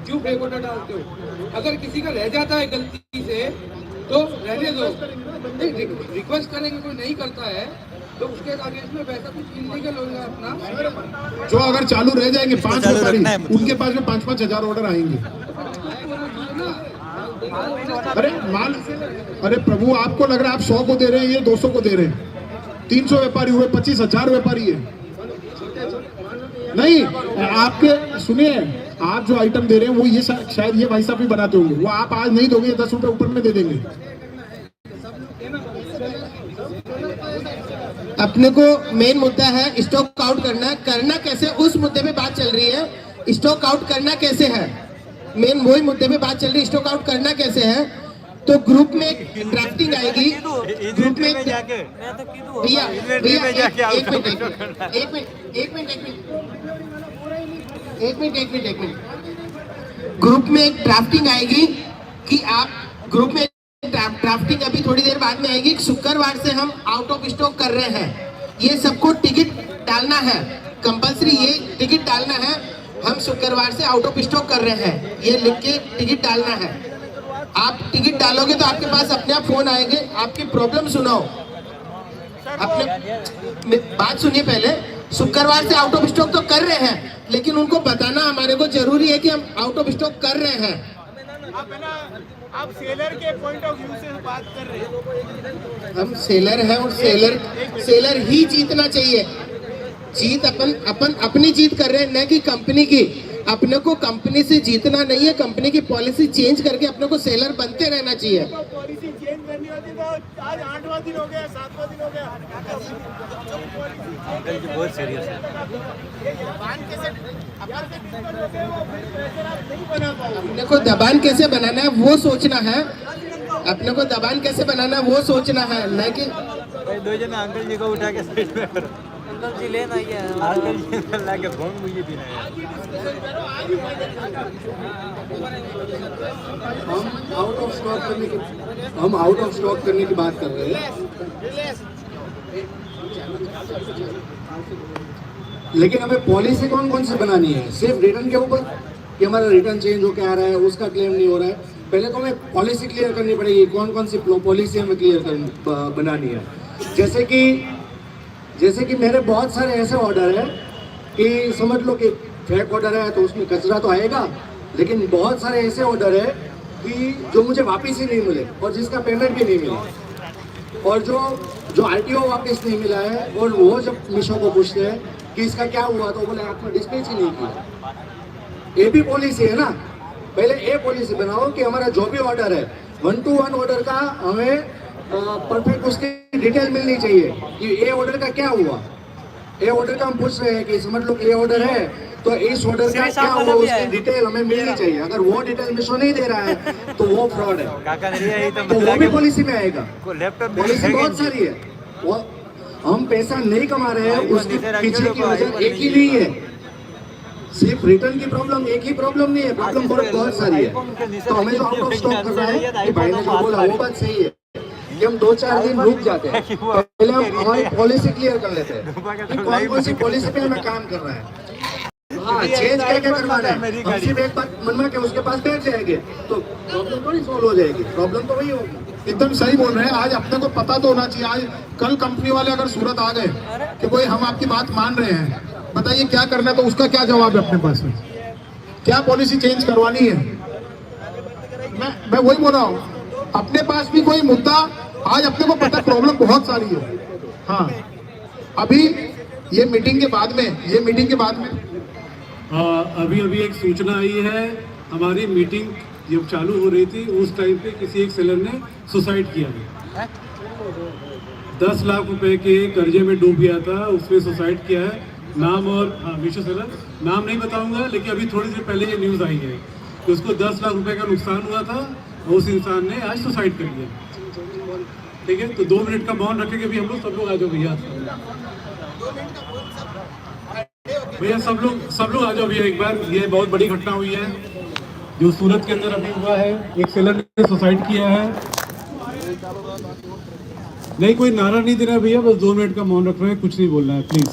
क्यों फेक ऑर्डर डालते हो? अगर किसी का रह जाता है गलती से तो रहने दो, रिक्वेस्ट करेंगे, कोई नहीं करता है तो उसके आगे इसमें पैसा कुछ इलीगल होगा अपना। जो अगर चालू रह जाएंगे 5 व्यापारी, उनके पास में 5-5 हजार ऑर्डर आएंगे। अरे प्रभु आपको लग रहा है आप 100 को दे रहे हैं, ये 200 को दे रहे हैं, 300 व्यापारी हुए, 25,000 व्यापारी है। नहीं आपके सुनिए, आप जो आइटम दे रहे हैं वो ये शायद ये भाई साहब भी बनाते होंगे, वो आप आज नहीं दोगे, 10 रुपए ऊपर में दे देंगे। अपने को मेन मुद्दा है स्टॉक आउट करना कैसे, उस मुद्दे पे बात चल रही है। स्टॉक आउट करना कैसे है, मेन वही मुद्दे पे बात चल रही है, स्टॉक आउट करना कैसे है। तो ग्रुप में ड्राफ्टिंग आएगी, ग्रुप में भैया एक मिनट ग्रुप में एक ड्राफ्टिंग आएगी कि आप ग्रुप में ड्राफ्टिंग अभी थोड़ी देर बाद में आएगी। शुक्रवार से हम आउट ऑफ स्टॉक कर रहे हैं, ये सबको टिकट डालना है, कंपलसरी ये टिकट डालना है। हम शुक्रवार से आउट ऑफ स्टॉक कर रहे हैं, ये लिख के टिकट डालना है। आप टिकट डालोगे तो आपके पास अपने आप फोन आएंगे, आपकी प्रॉब्लम सुनाओ, अपने बात सुनिए पहले। शुक्रवार से आउट ऑफ स्टॉक तो कर रहे हैं, लेकिन उनको बताना हमारे को जरूरी है कि हम आउट ऑफ स्टॉक कर रहे हैं। आप सेलर के पॉइंट ऑफ व्यू से बात कर रहे हैं, हम सेलर हैं और सेलर ही जीतना चाहिए। जीत अपन अपनी जीत कर रहे हैं, न कि कंपनी की। अपने को कंपनी से जीतना नहीं है, कंपनी की पॉलिसी चेंज करके अपने को सेलर बनते रहना चाहिए। पॉलिसी चेंज करनी होती तो आज 8वां दिन हो गया, 7वां दिन हो गया। बहुत सीरियस है। अपने को दबान कैसे बनाना है वो सोचना है, अपने को दबान कैसे बनाना है वो सोचना है, नहीं कि दो जन अंकल जी को उठा के साइड में करो। अंकल जी लेना ही है, अंकल जी ला के भोंग मुझे पीना है। हम आउट ऑफ स्टॉक करने की बात कर रहे हैं, लेकिन हमें पॉलिसी कौन कौन सी बनानी है? सिर्फ रिटर्न के ऊपर कि हमारा रिटर्न चेंज होकर आ रहा है, उसका क्लेम नहीं हो रहा है। पहले तो हमें पॉलिसी क्लियर करनी पड़ेगी, कौन कौन सी पॉलिसी हमें क्लियर बनानी है। जैसे कि मेरे बहुत सारे ऐसे ऑर्डर हैं कि समझ लो कि फेक ऑर्डर है तो उसमें कचरा तो आएगा, लेकिन बहुत सारे ऐसे ऑर्डर है कि जो मुझे वापस ही नहीं मिले और जिसका पेमेंट भी नहीं मिला, और जो आरटीओ वापस नहीं मिला है, और वो जब मीशो को पूछते हैं कि इसका क्या हुआ तो बोले आपने डिस्पैच ही नहीं किया। ये भी पॉलिसी है ना, पहले ये पॉलिसी बनाओ कि हमारा जो भी ऑर्डर है 1-to-1 ऑर्डर का हमें परफेक्ट उसकी डिटेल मिलनी चाहिए कि ये ऑर्डर का क्या हुआ। ये ऑर्डर का हम पूछ रहे हैं कि समझ लो कि ये ऑर्डर है तो इस ऑर्डर का क्या हुआ, उसकी डिटेल हमें मिलनी चाहिए। अगर वो डिटेल मीशो नहीं दे रहा है तो वो फ्रॉड है, तो वो भी पॉलिसी में आएगा। पॉलिसी बहुत सारी है, वो हम पैसा नहीं कमा रहे हैं, उसके पीछे की वजह एक ही नहीं है। सिर्फ रिटर्न की प्रॉब्लम एक ही प्रॉब्लम नहीं है, प्रॉब्लम बहुत सारी है। तो हमें जो आउट ऑफ स्टॉक कर रहा है कि भाई ने जो बोला वो बात सही है कि हम 2-4 दिन रुक जाते हैं, पहले हम हमारी पॉलिसी क्लियर कर लेते हैं कि कौन कौन सी पॉलिसी पे हमें काम करना है। हाँ, चेंज क्या क्या करवाना है, हम सिर्फ एक बात मनवा के उसके पास बैठ जाएंगे तो प्रॉब्लम थोड़ी सॉल्व हो जाएगी, प्रॉब्लम तो वही होगी। एकदम सही बोल रहे हैं। आज अपने को पता तो होना चाहिए, आज कल कंपनी वाले अगर सूरत आ गए कि कोई हम आपकी बात मान रहे हैं, बताइए क्या करना है, तो उसका क्या जवाब है अपने पास में, क्या पॉलिसी चेंज करवानी है। मैं वही बोल रहा हूँ, अपने पास भी कोई मुद्दा आज अपने को पता, प्रॉब्लम बहुत सारी है। हाँ, अभी ये मीटिंग के बाद में अभी एक सूचना आई है। हमारी मीटिंग जब चालू हो रही थी उस टाइम पे किसी एक सेलर ने सुसाइड किया है। 10 लाख रुपए के कर्जे में डूब गया था, उसने सुसाइड किया है। नाम और मीशो सेलर नाम नहीं बताऊंगा, लेकिन अभी थोड़ी देर पहले ये न्यूज़ आई है कि उसको 10 लाख रुपए का नुकसान हुआ था और उस इंसान ने आज सुसाइड कर लिया। ठीक है, तो 2 मिनट का मौन रखेंगे भी हम लोग। सब लोग आ जाओ भैया, सब लोग आ जाओ भैया एक बार। ये बहुत बड़ी घटना हुई है जो सूरत के अंदर अभी हुआ है। एक सेलर ने सुसाइड किया है। नहीं, कोई नारा नहीं देना भैया, बस 2 मिनट का मौन रख रहे हैं, कुछ नहीं बोलना है प्लीज।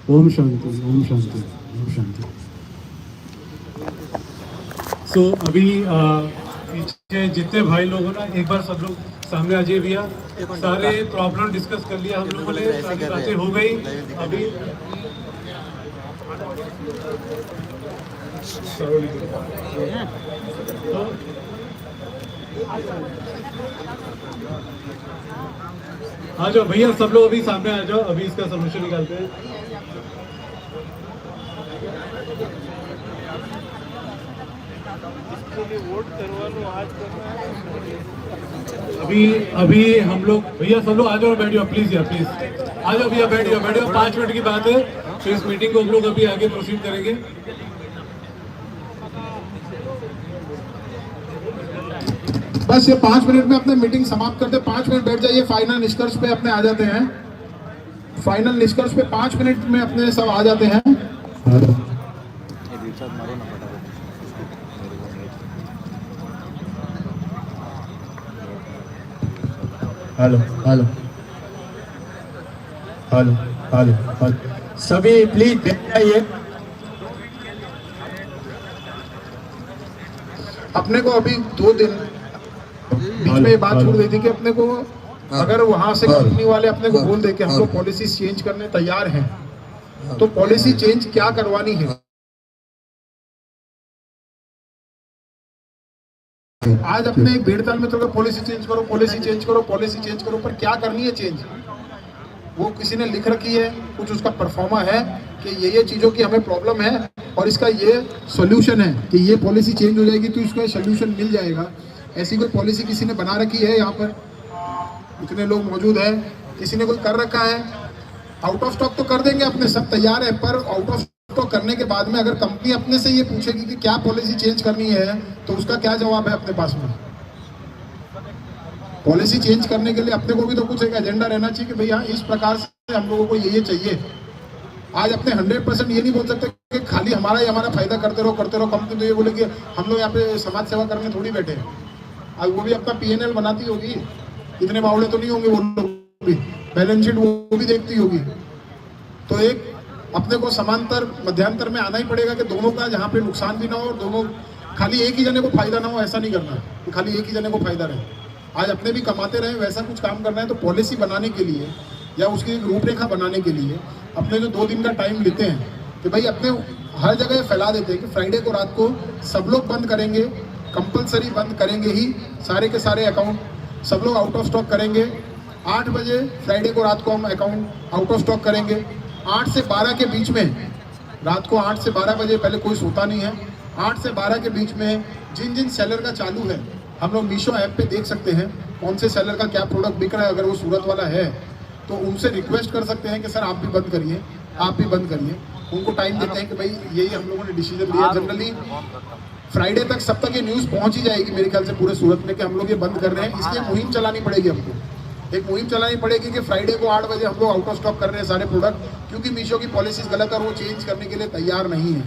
ओम शांति, ओम शांति, ओम शांति। सो अभी पीछे जितने भाई लोग हैं ना, एक बार सब लोग सामने आ जाइए भैया। सारे प्रॉब्लम डिस्कस कर लिया हम लोगों ने, सारी बातें हो गई। अभी आ जाओ भैया, सब लोग अभी सामने आ जाओ, अभी इसका सलूशन निकालते हैं। इसके लिए वोट करवा लो, आज करना है। अभी हम लोग भैया सब लोग आ जाओ, बैठिए प्लीज यार, प्लीज आ जाओ भैया, बैठिए 5 मिनट की बात है, फिर इस मीटिंग को हम लोग अभी आगे प्रोसीड करेंगे। बस ये 5 मिनट में अपने मीटिंग समाप्त करते, 5 मिनट बैठ जाइए, फाइनल निष्कर्ष पे अपने आ जाते हैं। फाइनल निष्कर्ष पे 5 मिनट में अपने सब आ जाते हैं। Hello hello hello hello hello, सभी प्लीज बैठ जाइए। अपने को अभी 2 दिन बीच में ये बात छूट गई थी कि अपने को अगर वहां से कंपनी वाले अपने को बोल दे कि हम लोग पॉलिसी चेंज करने तैयार हैं, तो पॉलिसी चेंज क्या करवानी है। आज अपने एक 1.5 साल में तो पॉलिसी चेंज करो, पॉलिसी चेंज करो, पॉलिसी चेंज करो, पर क्या करनी है चेंज? वो किसी ने लिख रखी है, कुछ उसका परफॉर्मा है कि ये चीजों की हमें प्रॉब्लम है और इसका ये सॉल्यूशन है कि ये पॉलिसी चेंज हो जाएगी तो इसका सॉल्यूशन मिल जाएगा। ऐसी कोई पॉलिसी किसी ने बना रखी है? यहाँ पर इतने लोग मौजूद हैं, किसी ने कोई कर रखा है? आउट ऑफ स्टॉक तो कर देंगे, अपने सब तैयार है, पर आउट ऑफ स्टॉक करने के बाद में अगर कंपनी अपने से ये पूछेगी कि क्या पॉलिसी चेंज करनी है, तो उसका क्या जवाब है अपने पास में? पॉलिसी चेंज करने के लिए अपने को भी तो कुछ एक एजेंडा रहना चाहिए कि भैया इस प्रकार से हम लोगों को ये चाहिए। आज अपने 100% ये नहीं बोल सकते कि खाली हमारा फायदा करते रहो। कंपनी तो ये बोले कि हम लोग यहाँ पे समाज सेवा करने थोड़ी बैठे हैं। आज वो भी अपना PNL बनाती होगी, इतने बावड़े तो नहीं होंगे वो लोग भी, बैलेंस शीट वो भी देखती होगी। तो एक अपने को समांतर मध्यांतर में आना ही पड़ेगा कि दोनों का जहाँ पे नुकसान भी ना हो और दोनों खाली एक ही जने को फायदा ना हो। ऐसा नहीं करना कि खाली एक ही जने को फायदा रहे। आज अपने भी कमाते रहे, वैसा कुछ काम करना है तो पॉलिसी बनाने के लिए या उसकी एक रूपरेखा बनाने के लिए अपने जो 2 दिन का टाइम लेते हैं कि भाई अपने हर जगह फैला देते हैं कि फ्राइडे को रात को सब लोग बंद करेंगे, कंपलसरी बंद करेंगे ही, सारे के सारे अकाउंट सब लोग आउट ऑफ स्टॉक करेंगे। 8 बजे फ्राइडे को रात को हम अकाउंट आउट ऑफ स्टॉक करेंगे। 8 से 12 के बीच में, रात को 8 से 12 बजे पहले कोई सोता नहीं है, 8 से 12 के बीच में जिन सेलर का चालू है, हम लोग मीशो ऐप पे देख सकते हैं कौन से सेलर का क्या प्रोडक्ट बिक रहा है। अगर वो सूरत वाला है तो उनसे रिक्वेस्ट कर सकते हैं कि सर आप भी बंद करिए, आप भी बंद करिए। उनको टाइम देते हैं कि भाई यही हम लोगों ने डिसीजन लिया। जनरली फ्राइडे तक सब तक ये न्यूज़ पहुंच ही जाएगी मेरे ख्याल से पूरे सूरत में कि हम लोग ये बंद कर रहे हैं। इसलिए मुहिम चलानी पड़ेगी हमको, एक मुहिम चलानी पड़ेगी कि फ्राइडे को 8 बजे हम लोग आउट ऑफ स्टॉक कर रहे हैं सारे प्रोडक्ट, क्योंकि मीशो की पॉलिसीज गलत है और वो चेंज करने के लिए तैयार नहीं है।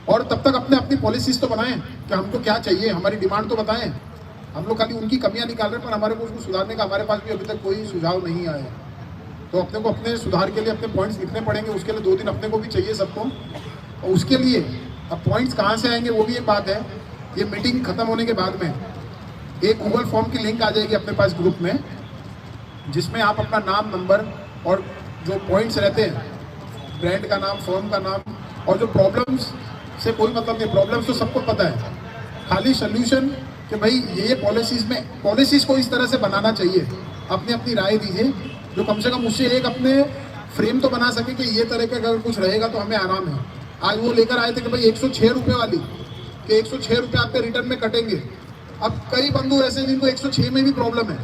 और तब तक अपनी पॉलिसीज तो बनाएं कि हमको क्या चाहिए, हमारी डिमांड तो बताएं। हम लोग खाली उनकी कमियां निकाल रहे हैं, पर हमारे को उसको सुधारने का हमारे पास भी अभी तक कोई सुझाव नहीं आया है। तो अपने को अपने सुधार के लिए अपने पॉइंट्स लिखने पड़ेंगे। उसके लिए 2 दिन अपने को भी चाहिए सबको। और उसके लिए अब पॉइंट्स कहाँ से आएंगे वो भी एक बात है। ये मीटिंग खत्म होने के बाद में एक गूगल फॉर्म की लिंक आ जाएगी अपने पास ग्रुप में, जिसमें आप अपना नाम, नंबर और जो पॉइंट्स रहते हैं, ब्रांड का नाम, फर्म का नाम, और जो प्रॉब्लम्स से कोई मतलब नहीं, प्रॉब्लम्स तो सबको पता है, खाली सोल्यूशन कि भाई ये पॉलिसीज को इस तरह से बनाना चाहिए। अपनी राय दीजिए जो कम से कम उससे एक अपने फ्रेम तो बना सके कि ये तरह का अगर कुछ रहेगा तो हमें आराम है। आज वो लेकर आए थे कि भाई 106 रुपये वाली, कि 106 रुपये आपके रिटर्न में कटेंगे। अब कई बंधु ऐसे जिनको 106 में भी प्रॉब्लम है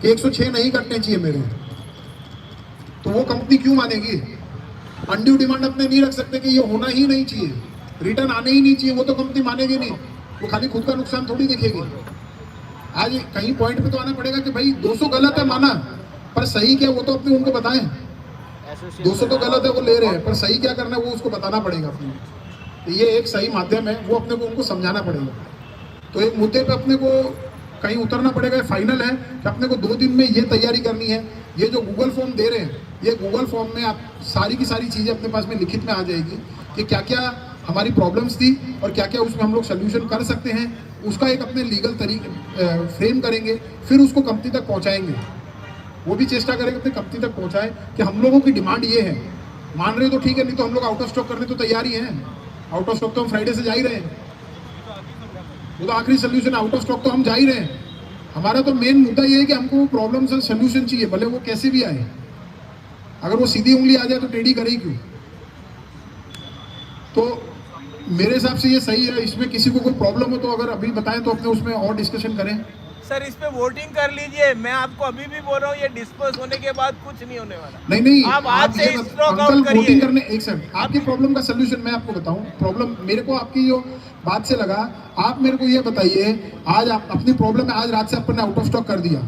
कि 106 नहीं कटने चाहिए मेरे, तो वो कंपनी क्यों मानेगी? अनड्यू डिमांड अपने नहीं रख सकते कि ये होना ही नहीं चाहिए, रिटर्न आने ही नहीं चाहिए, वो तो कंपनी मानेगी नहीं। वो खाली खुद का नुकसान थोड़ी देखेगी। आज कहीं पॉइंट पे तो आना पड़ेगा कि भाई 200 गलत है माना, पर सही क्या वो तो अपने उनको बताएं। 200 तो गलत है वो ले रहे हैं, पर सही क्या करना है वो उसको बताना पड़ेगा अपने। तो ये एक सही माध्यम है, वो अपने को उनको समझाना पड़ेगा। तो एक मुद्दे पे अपने को कहीं उतरना पड़ेगा। फाइनल है कि अपने को 2 दिन में ये तैयारी करनी है। ये जो गूगल फॉर्म दे रहे हैं, ये गूगल फॉर्म में आप सारी की सारी चीज़ें अपने पास में लिखित में आ जाएगी कि क्या क्या हमारी प्रॉब्लम्स थी और क्या क्या उसमें हम लोग सोल्यूशन कर सकते हैं। उसका एक अपने लीगल तरीके फ्रेम करेंगे, फिर उसको कंपनी तक पहुंचाएंगे। वो भी चेष्टा करेंगे अपने कंपनी तक पहुंचाएं कि हम लोगों की डिमांड ये है। मान रहे तो ठीक है, नहीं तो हम लोग आउट ऑफ स्टॉक करने तो तैयार ही हैं। आउट ऑफ स्टॉक तो हम फ्राइडे से जा ही रहे हैं, वो तो आखिरी सोल्यूशन। आउट ऑफ स्टॉक तो हम जा ही रहे हैं। हमारा तो मेन मुद्दा ये है कि हमको प्रॉब्लम से सोल्यूशन चाहिए, भले वो कैसे भी आए। अगर वो सीधी उंगली आ जाए तो टेढ़ी करे क्यों? तो मेरे हिसाब से ये सही है। इसमें किसी को कोई प्रॉब्लम हो तो अगर अभी बताएं तो अपने उसमें और डिस्कशन करें। सर इस पे वोटिंग कर लीजिए। मैं आपको अभी भी बोल रहा हूँ, ये डिस्पोज होने के बाद कुछ नहीं होने वाला। नहीं आप आज से स्ट्रोक अंकल आउट करिए। वोटिंग करने, एक सेकंड, आपकी प्रॉब्लम का सोल्यूशन मैं आपको बताऊं। प्रॉब्लम मेरे को आपकी जो बात से लगा, आप मेरे को ये बताइए, आज आप अपनी प्रॉब्लम है, आज रात से अपन ने आउट ऑफ स्टॉक कर दिया,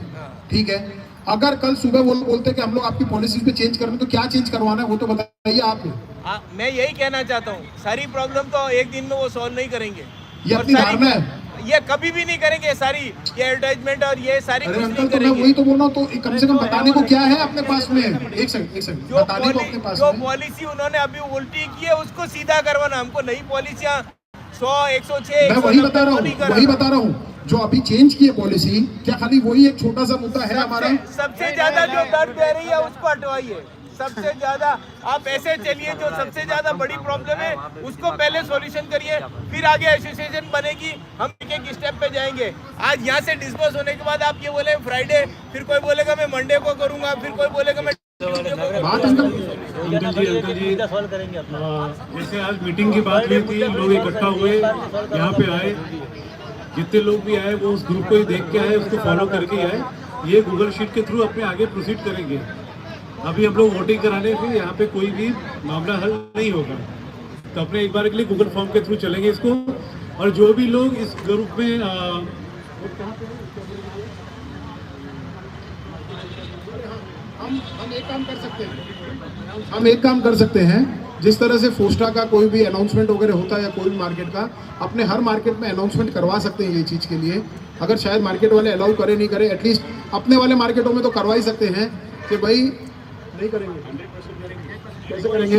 ठीक है। अगर कल सुबह वो बोलते कि हम लोग आपकी पॉलिसीज पे चेंज करना, तो क्या चेंज करवाना है वो तो बताइए आप। मैं यही कहना चाहता हूँ, सारी प्रॉब्लम तो एक दिन में वो सॉल्व नहीं करेंगे। ये अपनी धारणा है, ये कभी भी नहीं करेंगे। सारी ये एडवर्टाइजमेंट और ये सारी अरे कुछ अंकल नहीं तो मैं करेंगे। वही तो बोल रहा हूँ, तो कम से कम बताने को क्या है अपने पास में। एक सेकंड बताने को अपने पास जो में पॉलिसी उन्होंने अभी उल्टी की है उसको सीधा करवाना। हमको नई पॉलिसियां 100, 106, मैं वही बता रहा हूँ, जो अभी चेंज की है पॉलिसी, क्या खाली वही एक छोटा सा मुद्दा है हमारा? सबसे ज्यादा जो दर्द दे रही है उसको हटवाइए। सबसे ज्यादा आप ऐसे चलिए, जो सबसे ज्यादा बड़ी प्रॉब्लम है उसको पहले सॉल्यूशन करिए, फिर आगे एसोसिएशन बनेगी, हम एक एक स्टेप पे जाएंगे। आज यहाँ से डिस्पोज होने के बाद आप ये बोले फ्राइडे, फिर कोई बोलेगा मैं मंडे को करूंगा, फिर कोई बोलेगा मैं बात अंकल जी जैसे आज मीटिंग की बात हुई थी, लोग इकट्ठा हुए, यहाँ पे आए, जितने लोग भी आए वो उस ग्रुप को ही देख के आए, उसको फॉलो करके आए। ये गूगल शीट के थ्रू अपने आगे प्रोसीड करेंगे। अभी हम लोग वोटिंग कराने से यहाँ पे कोई भी मामला हल नहीं होगा, तो अपने एक बार के लिए गूगल फॉर्म के थ्रू चलेंगे इसको। और जो भी लोग इस ग्रुप में हम एक काम कर सकते हैं, हम एक काम कर सकते हैं, जिस तरह से फोस्टा का कोई भी अनाउंसमेंट वगैरह होता है या कोई भी मार्केट का, अपने हर मार्केट में अनाउंसमेंट करवा सकते हैं ये चीज़ के लिए। अगर शायद मार्केट वाले अलाउ करे नहीं करे, एटलीस्ट अपने वाले मार्केटों में तो करवा ही सकते हैं कि भाई नहीं करेंगे, कैसे करेंगे?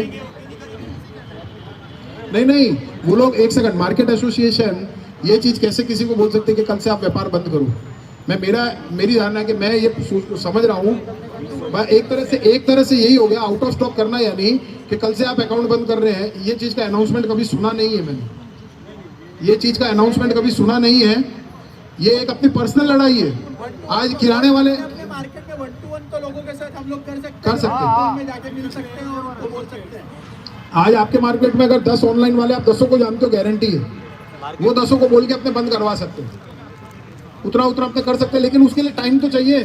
नहीं, वो लोग, एक सेकंड, मार्केट एसोसिएशन ये चीज़ कैसे किसी को बोल सकते हैं कि कल से आप व्यापार बंद करो? मेरी धारणा है कि मैं ये समझ रहा हूँ, एक तरह से यही हो गया आउट ऑफ स्टॉक करना, यानी कि कल से आप अकाउंट बंद कर रहे हैं। ये चीज़ का अनाउंसमेंट कभी सुना नहीं है मैंने, ये चीज़ का अनाउंसमेंट कभी सुना नहीं है। ये एक अपनी पर्सनल लड़ाई है। आज किराने वाले मार्केट में 1 to 1 तो लोगों के साथ हम लोग कर सकते हैं, में जाके मिल सकते हैं और उनको बोल सकते हैं। आज आपके मार्केट में अगर 10 ऑनलाइन वाले, आप 10 को जानते हो, गारंटी है वो 10 को बोल के अपने बंद करवा सकते हैं, उतना अपने कर सकते हैं, लेकिन उसके लिए टाइम तो चाहिए।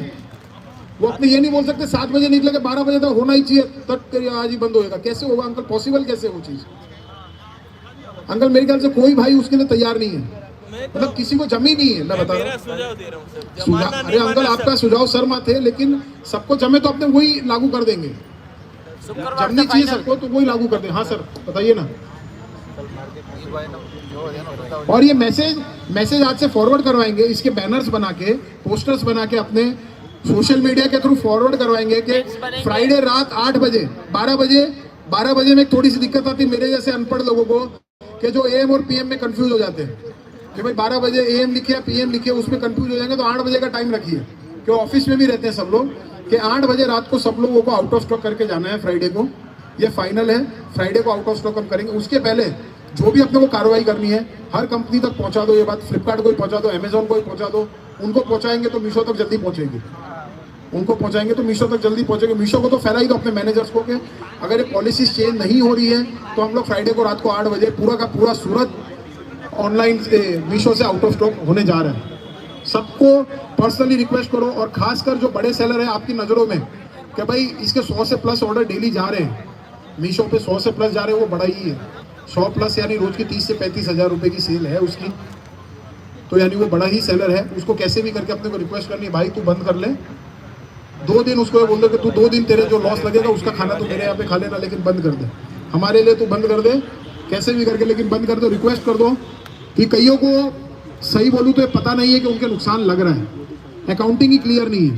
वो अपने ये नहीं बोल सकते 7 बजे निकलेगा 12 बजे तक होना ही चाहिए, तब आज ही बंद होएगा। कैसे होगा अंकल? पॉसिबल कैसे वो चीज? अंकल मेरे ख्याल से कोई भाई उसके लिए तैयार नहीं है, मतलब किसी को जमी नहीं है। मैं बता रहा हूँ, सुझाव दे रहा हूँ। अरे अंकल आपका सुझाव सर मत है, लेकिन सबको जमे तो अपने वही लागू कर देंगे। जमनी चाहिए सबको तो वही लागू कर दें। हाँ सर बताइए ना। और ये मैसेज आज से फॉरवर्ड करवाएंगे, इसके बैनर्स बना के, पोस्टर्स बना के अपने सोशल मीडिया के थ्रू फॉरवर्ड करवाएंगे कि फ्राइडे रात 8 बजे 12 बजे में एक थोड़ी सी दिक्कत आती है मेरे जैसे अनपढ़ लोगों को, कि जो AM और PM में कंफ्यूज हो जाते हैं कि भाई 12 बजे AM लिखे या PM लिखे, उसमें कंफ्यूज हो जाएंगे। तो 8 बजे का टाइम रखिए, कि ऑफिस में भी रहते हैं सब लोग, कि 8 बजे रात को सब लोगों को आउट ऑफ स्टॉक करके जाना है फ्राइडे को। ये फाइनल है, फ्राइडे को आउट ऑफ स्टॉक हम करेंगे। उसके पहले जो भी अपने को कार्रवाई करनी है हर कंपनी तक पहुंचा दो। ये बात फ्लिपकार्ट को ही पहुंचा दो, अमेजोन को ही पहुंचा दो। उनको पहुंचाएंगे तो मीशो तक जल्दी पहुंचेगी, उनको पहुंचाएंगे तो मीशो तक जल्दी पहुंचेंगे। मीशो को तो फैला ही दो अपने मैनेजर्स को कि अगर ये पॉलिसी चेंज नहीं हो रही है तो हम लोग फ्राइडे को रात को 8 बजे पूरा का पूरा सूरत ऑनलाइन मीशो से आउट ऑफ स्टॉक होने जा रहा है। सबको पर्सनली रिक्वेस्ट करो, और खासकर जो बड़े सेलर है आपकी नज़रों में, कि भाई इसके 100 से प्लस ऑर्डर डेली जा रहे हैं, मीशो पे 100 से प्लस जा रहे हैं, वो बड़ा ही है। 100 प्लस यानी रोज की 30 से 35 हज़ार रुपये की सेल है उसकी, तो यानी वो बड़ा ही सेलर है। उसको कैसे भी करके अपने को रिक्वेस्ट करनी है, भाई तू बंद कर ले 2 दिन। उसको बोल दो कि तू 2 दिन तेरे जो लॉस लगेगा उसका खाना तो मेरे यहाँ पे खा लेना, लेकिन बंद कर दे, हमारे लिए तू बंद कर दे, कैसे भी करके लेकिन बंद कर दो। रिक्वेस्ट कर दो कि कईयों को सही बोलूँ तो ये पता नहीं है कि उनके नुकसान लग रहा है, अकाउंटिंग ही क्लियर नहीं है,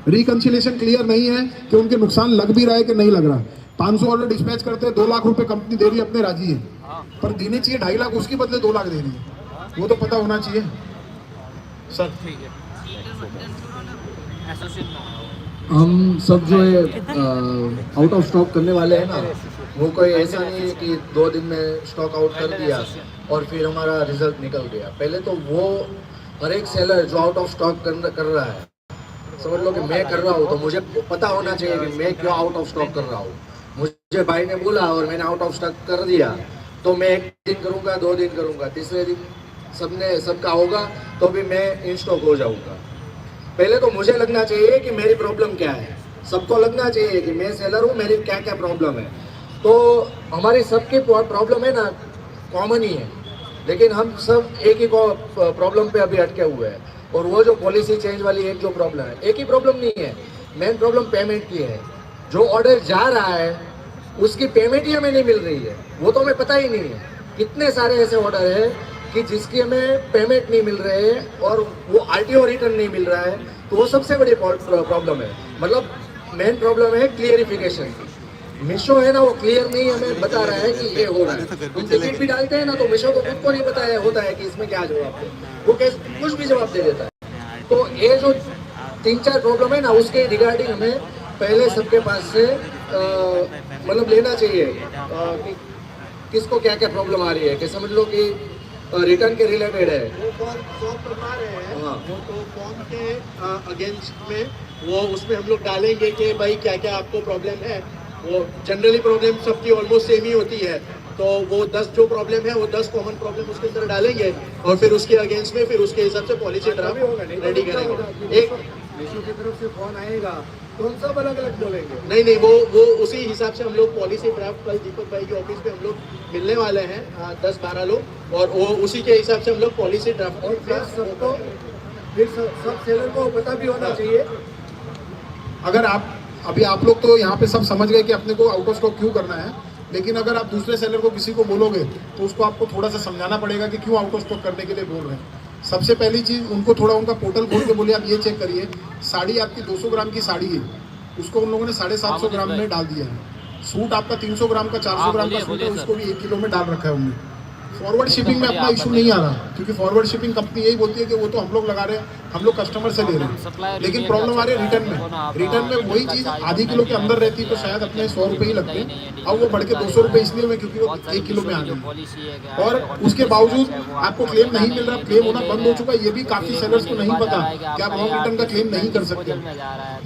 रिकंसिलेशन क्लियर नहीं है कि उनके नुकसान लग भी रहा है कि नहीं लग रहा। 500 ऑर्डर डिस्पैच करते हैं, 2 लाख रुपए कंपनी दे रही है, अपने राजी है, पर देने चाहिए 2.5 लाख, उसके बदले 2 लाख दे रही है, वो तो पता होना चाहिए सर। ठीक है, हम सब जो है आउट ऑफ स्टॉक करने वाले हैं ना, वो कोई ऐसा नहीं है कि 2 दिन में स्टॉक आउट कर दिया और फिर हमारा रिजल्ट निकल गया। पहले तो वो हर एक सेलर जो आउट ऑफ स्टॉक कर रहा है, समझ लो कि मैं कर रहा हूँ तो मुझे पता होना चाहिए कि मैं क्यों आउट ऑफ स्टॉक कर रहा हूँ। मुझे भाई ने बोला और मैंने आउट ऑफ स्टॉक कर दिया, तो मैं 1 दिन करूँगा, 2 दिन करूँगा, तीसरे दिन सबका होगा तो भी मैं इन स्टॉक हो जाऊँगा। पहले तो मुझे लगना चाहिए कि मेरी प्रॉब्लम क्या है, सबको लगना चाहिए कि मैं सेलर हूँ, मेरी क्या क्या प्रॉब्लम है। तो हमारी सबकी प्रॉब्लम है ना कॉमन ही है, लेकिन हम सब एक ही प्रॉब्लम पे अभी अटके हुए हैं। और वो जो पॉलिसी चेंज वाली एक जो प्रॉब्लम है, एक ही प्रॉब्लम नहीं है, मेन प्रॉब्लम पेमेंट की है। जो ऑर्डर जा रहा है उसकी पेमेंट ही हमें नहीं मिल रही है, वो तो हमें पता ही नहीं है। कितने सारे ऐसे ऑर्डर है कि जिसकी हमें पेमेंट नहीं मिल रहे हैं और वो आरटीओ रिटर्न नहीं मिल रहा है, तो वो सबसे बड़ी प्रॉब्लम है। मतलब मेन प्रॉब्लम है क्लियरिफिकेशन। मीशो है ना, वो क्लियर नहीं हमें बता रहा है कि ये हो रहा है। हम टिकट भी डालते हैं ना, तो मीशो को खुद को नहीं बताया होता है कि इसमें क्या जवाब है, वो कुछ भी जवाब दे देता है। तो ये जो 3-4 प्रॉब्लम है ना, उसके रिगार्डिंग हमें पहले सबके पास से मतलब लेना चाहिए कि किसको क्या क्या प्रॉब्लम आ रही है। कि समझ लो कि रिटर्न के रिलेटेड है, वो फॉर्म बनवा रहे हैं, वो तो फॉर्म के अगेंस्ट में वो उसमें हम लोग डालेंगे कि भाई क्या क्या आपको प्रॉब्लम है। वो जनरली प्रॉब्लम सबकी ऑलमोस्ट सेम ही होती है, तो वो 10 जो प्रॉब्लम है वो 10 कॉमन प्रॉब्लम उसके अंदर डालेंगे और फिर उसके अगेंस्ट में फिर उसके हिसाब से पॉलिसी ड्राफ्ट रेडी करेंगे। एक मीशो की तरफ से फोन आएगा तो हम सब अलग अलग बोलेंगे। नहीं वो उसी हिसाब से हम लोग पॉलिसी ड्राफ्ट कल दीपक भाई के ऑफिस पे हम लोग मिलने वाले हैं 10-12 लोग, और वो उसी के हिसाब से हम लोग पॉलिसी ड्राफ्ट और सबको फिर सब सेलर को पता भी होना चाहिए। अगर आप लोग तो यहाँ पे सब समझ गए कि अपने को आउट ऑफ स्टॉक क्यों करना है, लेकिन अगर आप दूसरे सेलर को किसी को बोलोगे तो उसको आपको थोड़ा सा समझाना पड़ेगा कि क्यों आउट ऑफ स्टॉक करने के लिए बोल रहे हैं। सबसे पहली चीज़, उनको थोड़ा उनका पोर्टल खोल के बोलिए आप ये चेक करिए, साड़ी आपकी 200 ग्राम की साड़ी है, उसको उन लोगों ने 750 ग्राम में डाल दिया है। सूट आपका 300 ग्राम का 400 ग्राम का सूट है, उसको भी 1 किलो में डाल रखा है उन्होंने। फॉरवर्ड शिपिंग में अपना इशू नहीं आ रहा, क्योंकि फॉरवर्ड शिपिंग कंपनी यही बोलती है कि वो तो हम लोग लगा रहे हैं, हम लोग कस्टमर से ले रहे हैं। लेकिन प्रॉब्लम आ रही है रिटर्न में। रिटर्न में वही चीज़ आधी किलो के अंदर रहती तो शायद अपने 100 रुपये ही लगते, अब वो बढ़ के 200 रुपये इसलिए हुए क्योंकि वो 1 किलो में आ गए। और उसके बावजूद आपको क्लेम नहीं मिल रहा, क्लेम होना बंद हो चुका है। ये भी काफ़ी सेलर्स को नहीं पता कि आप रॉन्ग रिटर्न का क्लेम नहीं कर सकते।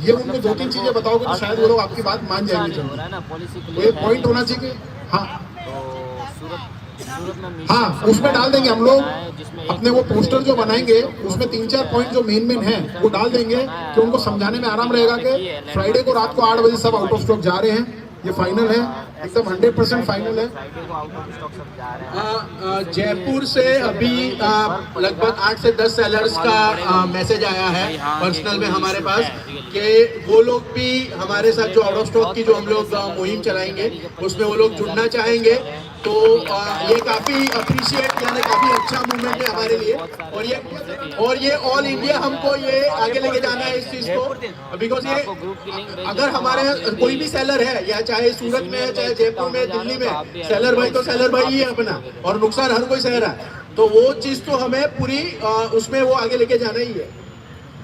ये उनको 2-3 चीज़ें बताओगे तो शायद वो लोग आपकी बात मान जाएंगे। तो एक पॉइंट होना चाहिए कि हाँ उसमें डाल देंगे हम लोग अपने वो पोस्टर जो बनाएंगे, उसमें 3-4 पॉइंट जो मेन है वो डाल देंगे कि उनको समझाने में आराम रहेगा कि फ्राइडे को रात को 8 बजे सब आउट ऑफ स्टॉक जा रहे हैं। ये फाइनल है, एकदम 100% फाइनल है। जयपुर से अभी लगभग 8 से 10 सेलर्स का मैसेज आया है पर्सनल में हमारे पास कि वो लोग भी हमारे साथ जो आउट ऑफ स्टॉक की जो हम लोग मुहिम चलाएंगे उसमें वो लोग जुड़ना चाहेंगे। तो ये काफ़ी अप्रिशिएट यानी काफ़ी अच्छा मूवमेंट है हमारे लिए, और ये ऑल इंडिया हमको ये आगे लेके जाना है इस चीज़ को। बिकॉज ये अगर हमारे यहाँ कोई भी सेलर है, या चाहे सूरत में है, चाहे जयपुर में, दिल्ली में, सेलर भाई तो सेलर भाई ही है अपना, और नुकसान हर कोई सह रहा है। तो वो चीज़ तो हमें पूरी उसमें वो आगे लेके जाना ही है।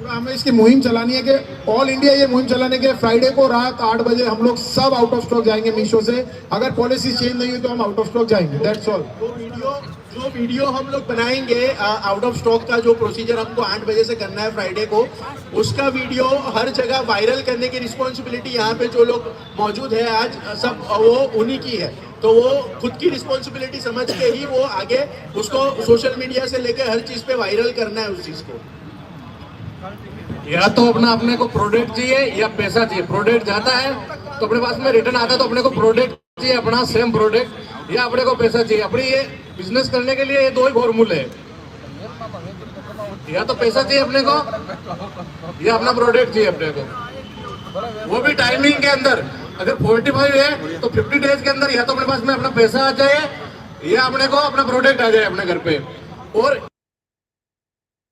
हमें इसकी मुहिम चलानी है कि ऑल इंडिया ये मुहिम चलाने के फ्राइडे को रात 8 बजे हम लोग सब आउट ऑफ स्टॉक जाएंगे मीशो से। अगर पॉलिसी चेंज नहीं हुई तो हम आउट ऑफ स्टॉक जाएंगे, दैट्स ऑल। जो वीडियो हम लोग बनाएंगे आउट ऑफ स्टॉक का जो प्रोसीजर हमको 8 बजे से करना है फ्राइडे को, उसका वीडियो हर जगह वायरल करने की रिस्पॉन्सिबिलिटी यहाँ पे जो लोग मौजूद है आज सब वो उन्हीं की है। तो वो खुद की रिस्पॉन्सिबिलिटी समझ के ही वो आगे उसको सोशल मीडिया से लेकर हर चीज़ पे वायरल करना है उस चीज़ को। या तो अपने को प्रोडक्ट चाहिए या पैसा चाहिए। प्रोडक्ट जाता है तो अपने पास में रिटर्न आता है, तो अपने को प्रोडक्ट चाहिए अपना सेम प्रोडक्ट, या अपने को पैसा चाहिए। अपनी ये बिजनेस करने के लिए ये 2 ही फॉर्मूले है, या तो पैसा चाहिए अपने को या अपना प्रोडक्ट चाहिए अपने को, वो भी टाइमिंग के अंदर। अगर 45 है तो 50 डेज के अंदर या तो अपने पास में अपना पैसा आ जाए या अपने को अपना प्रोडक्ट आ जाए अपने घर पे। और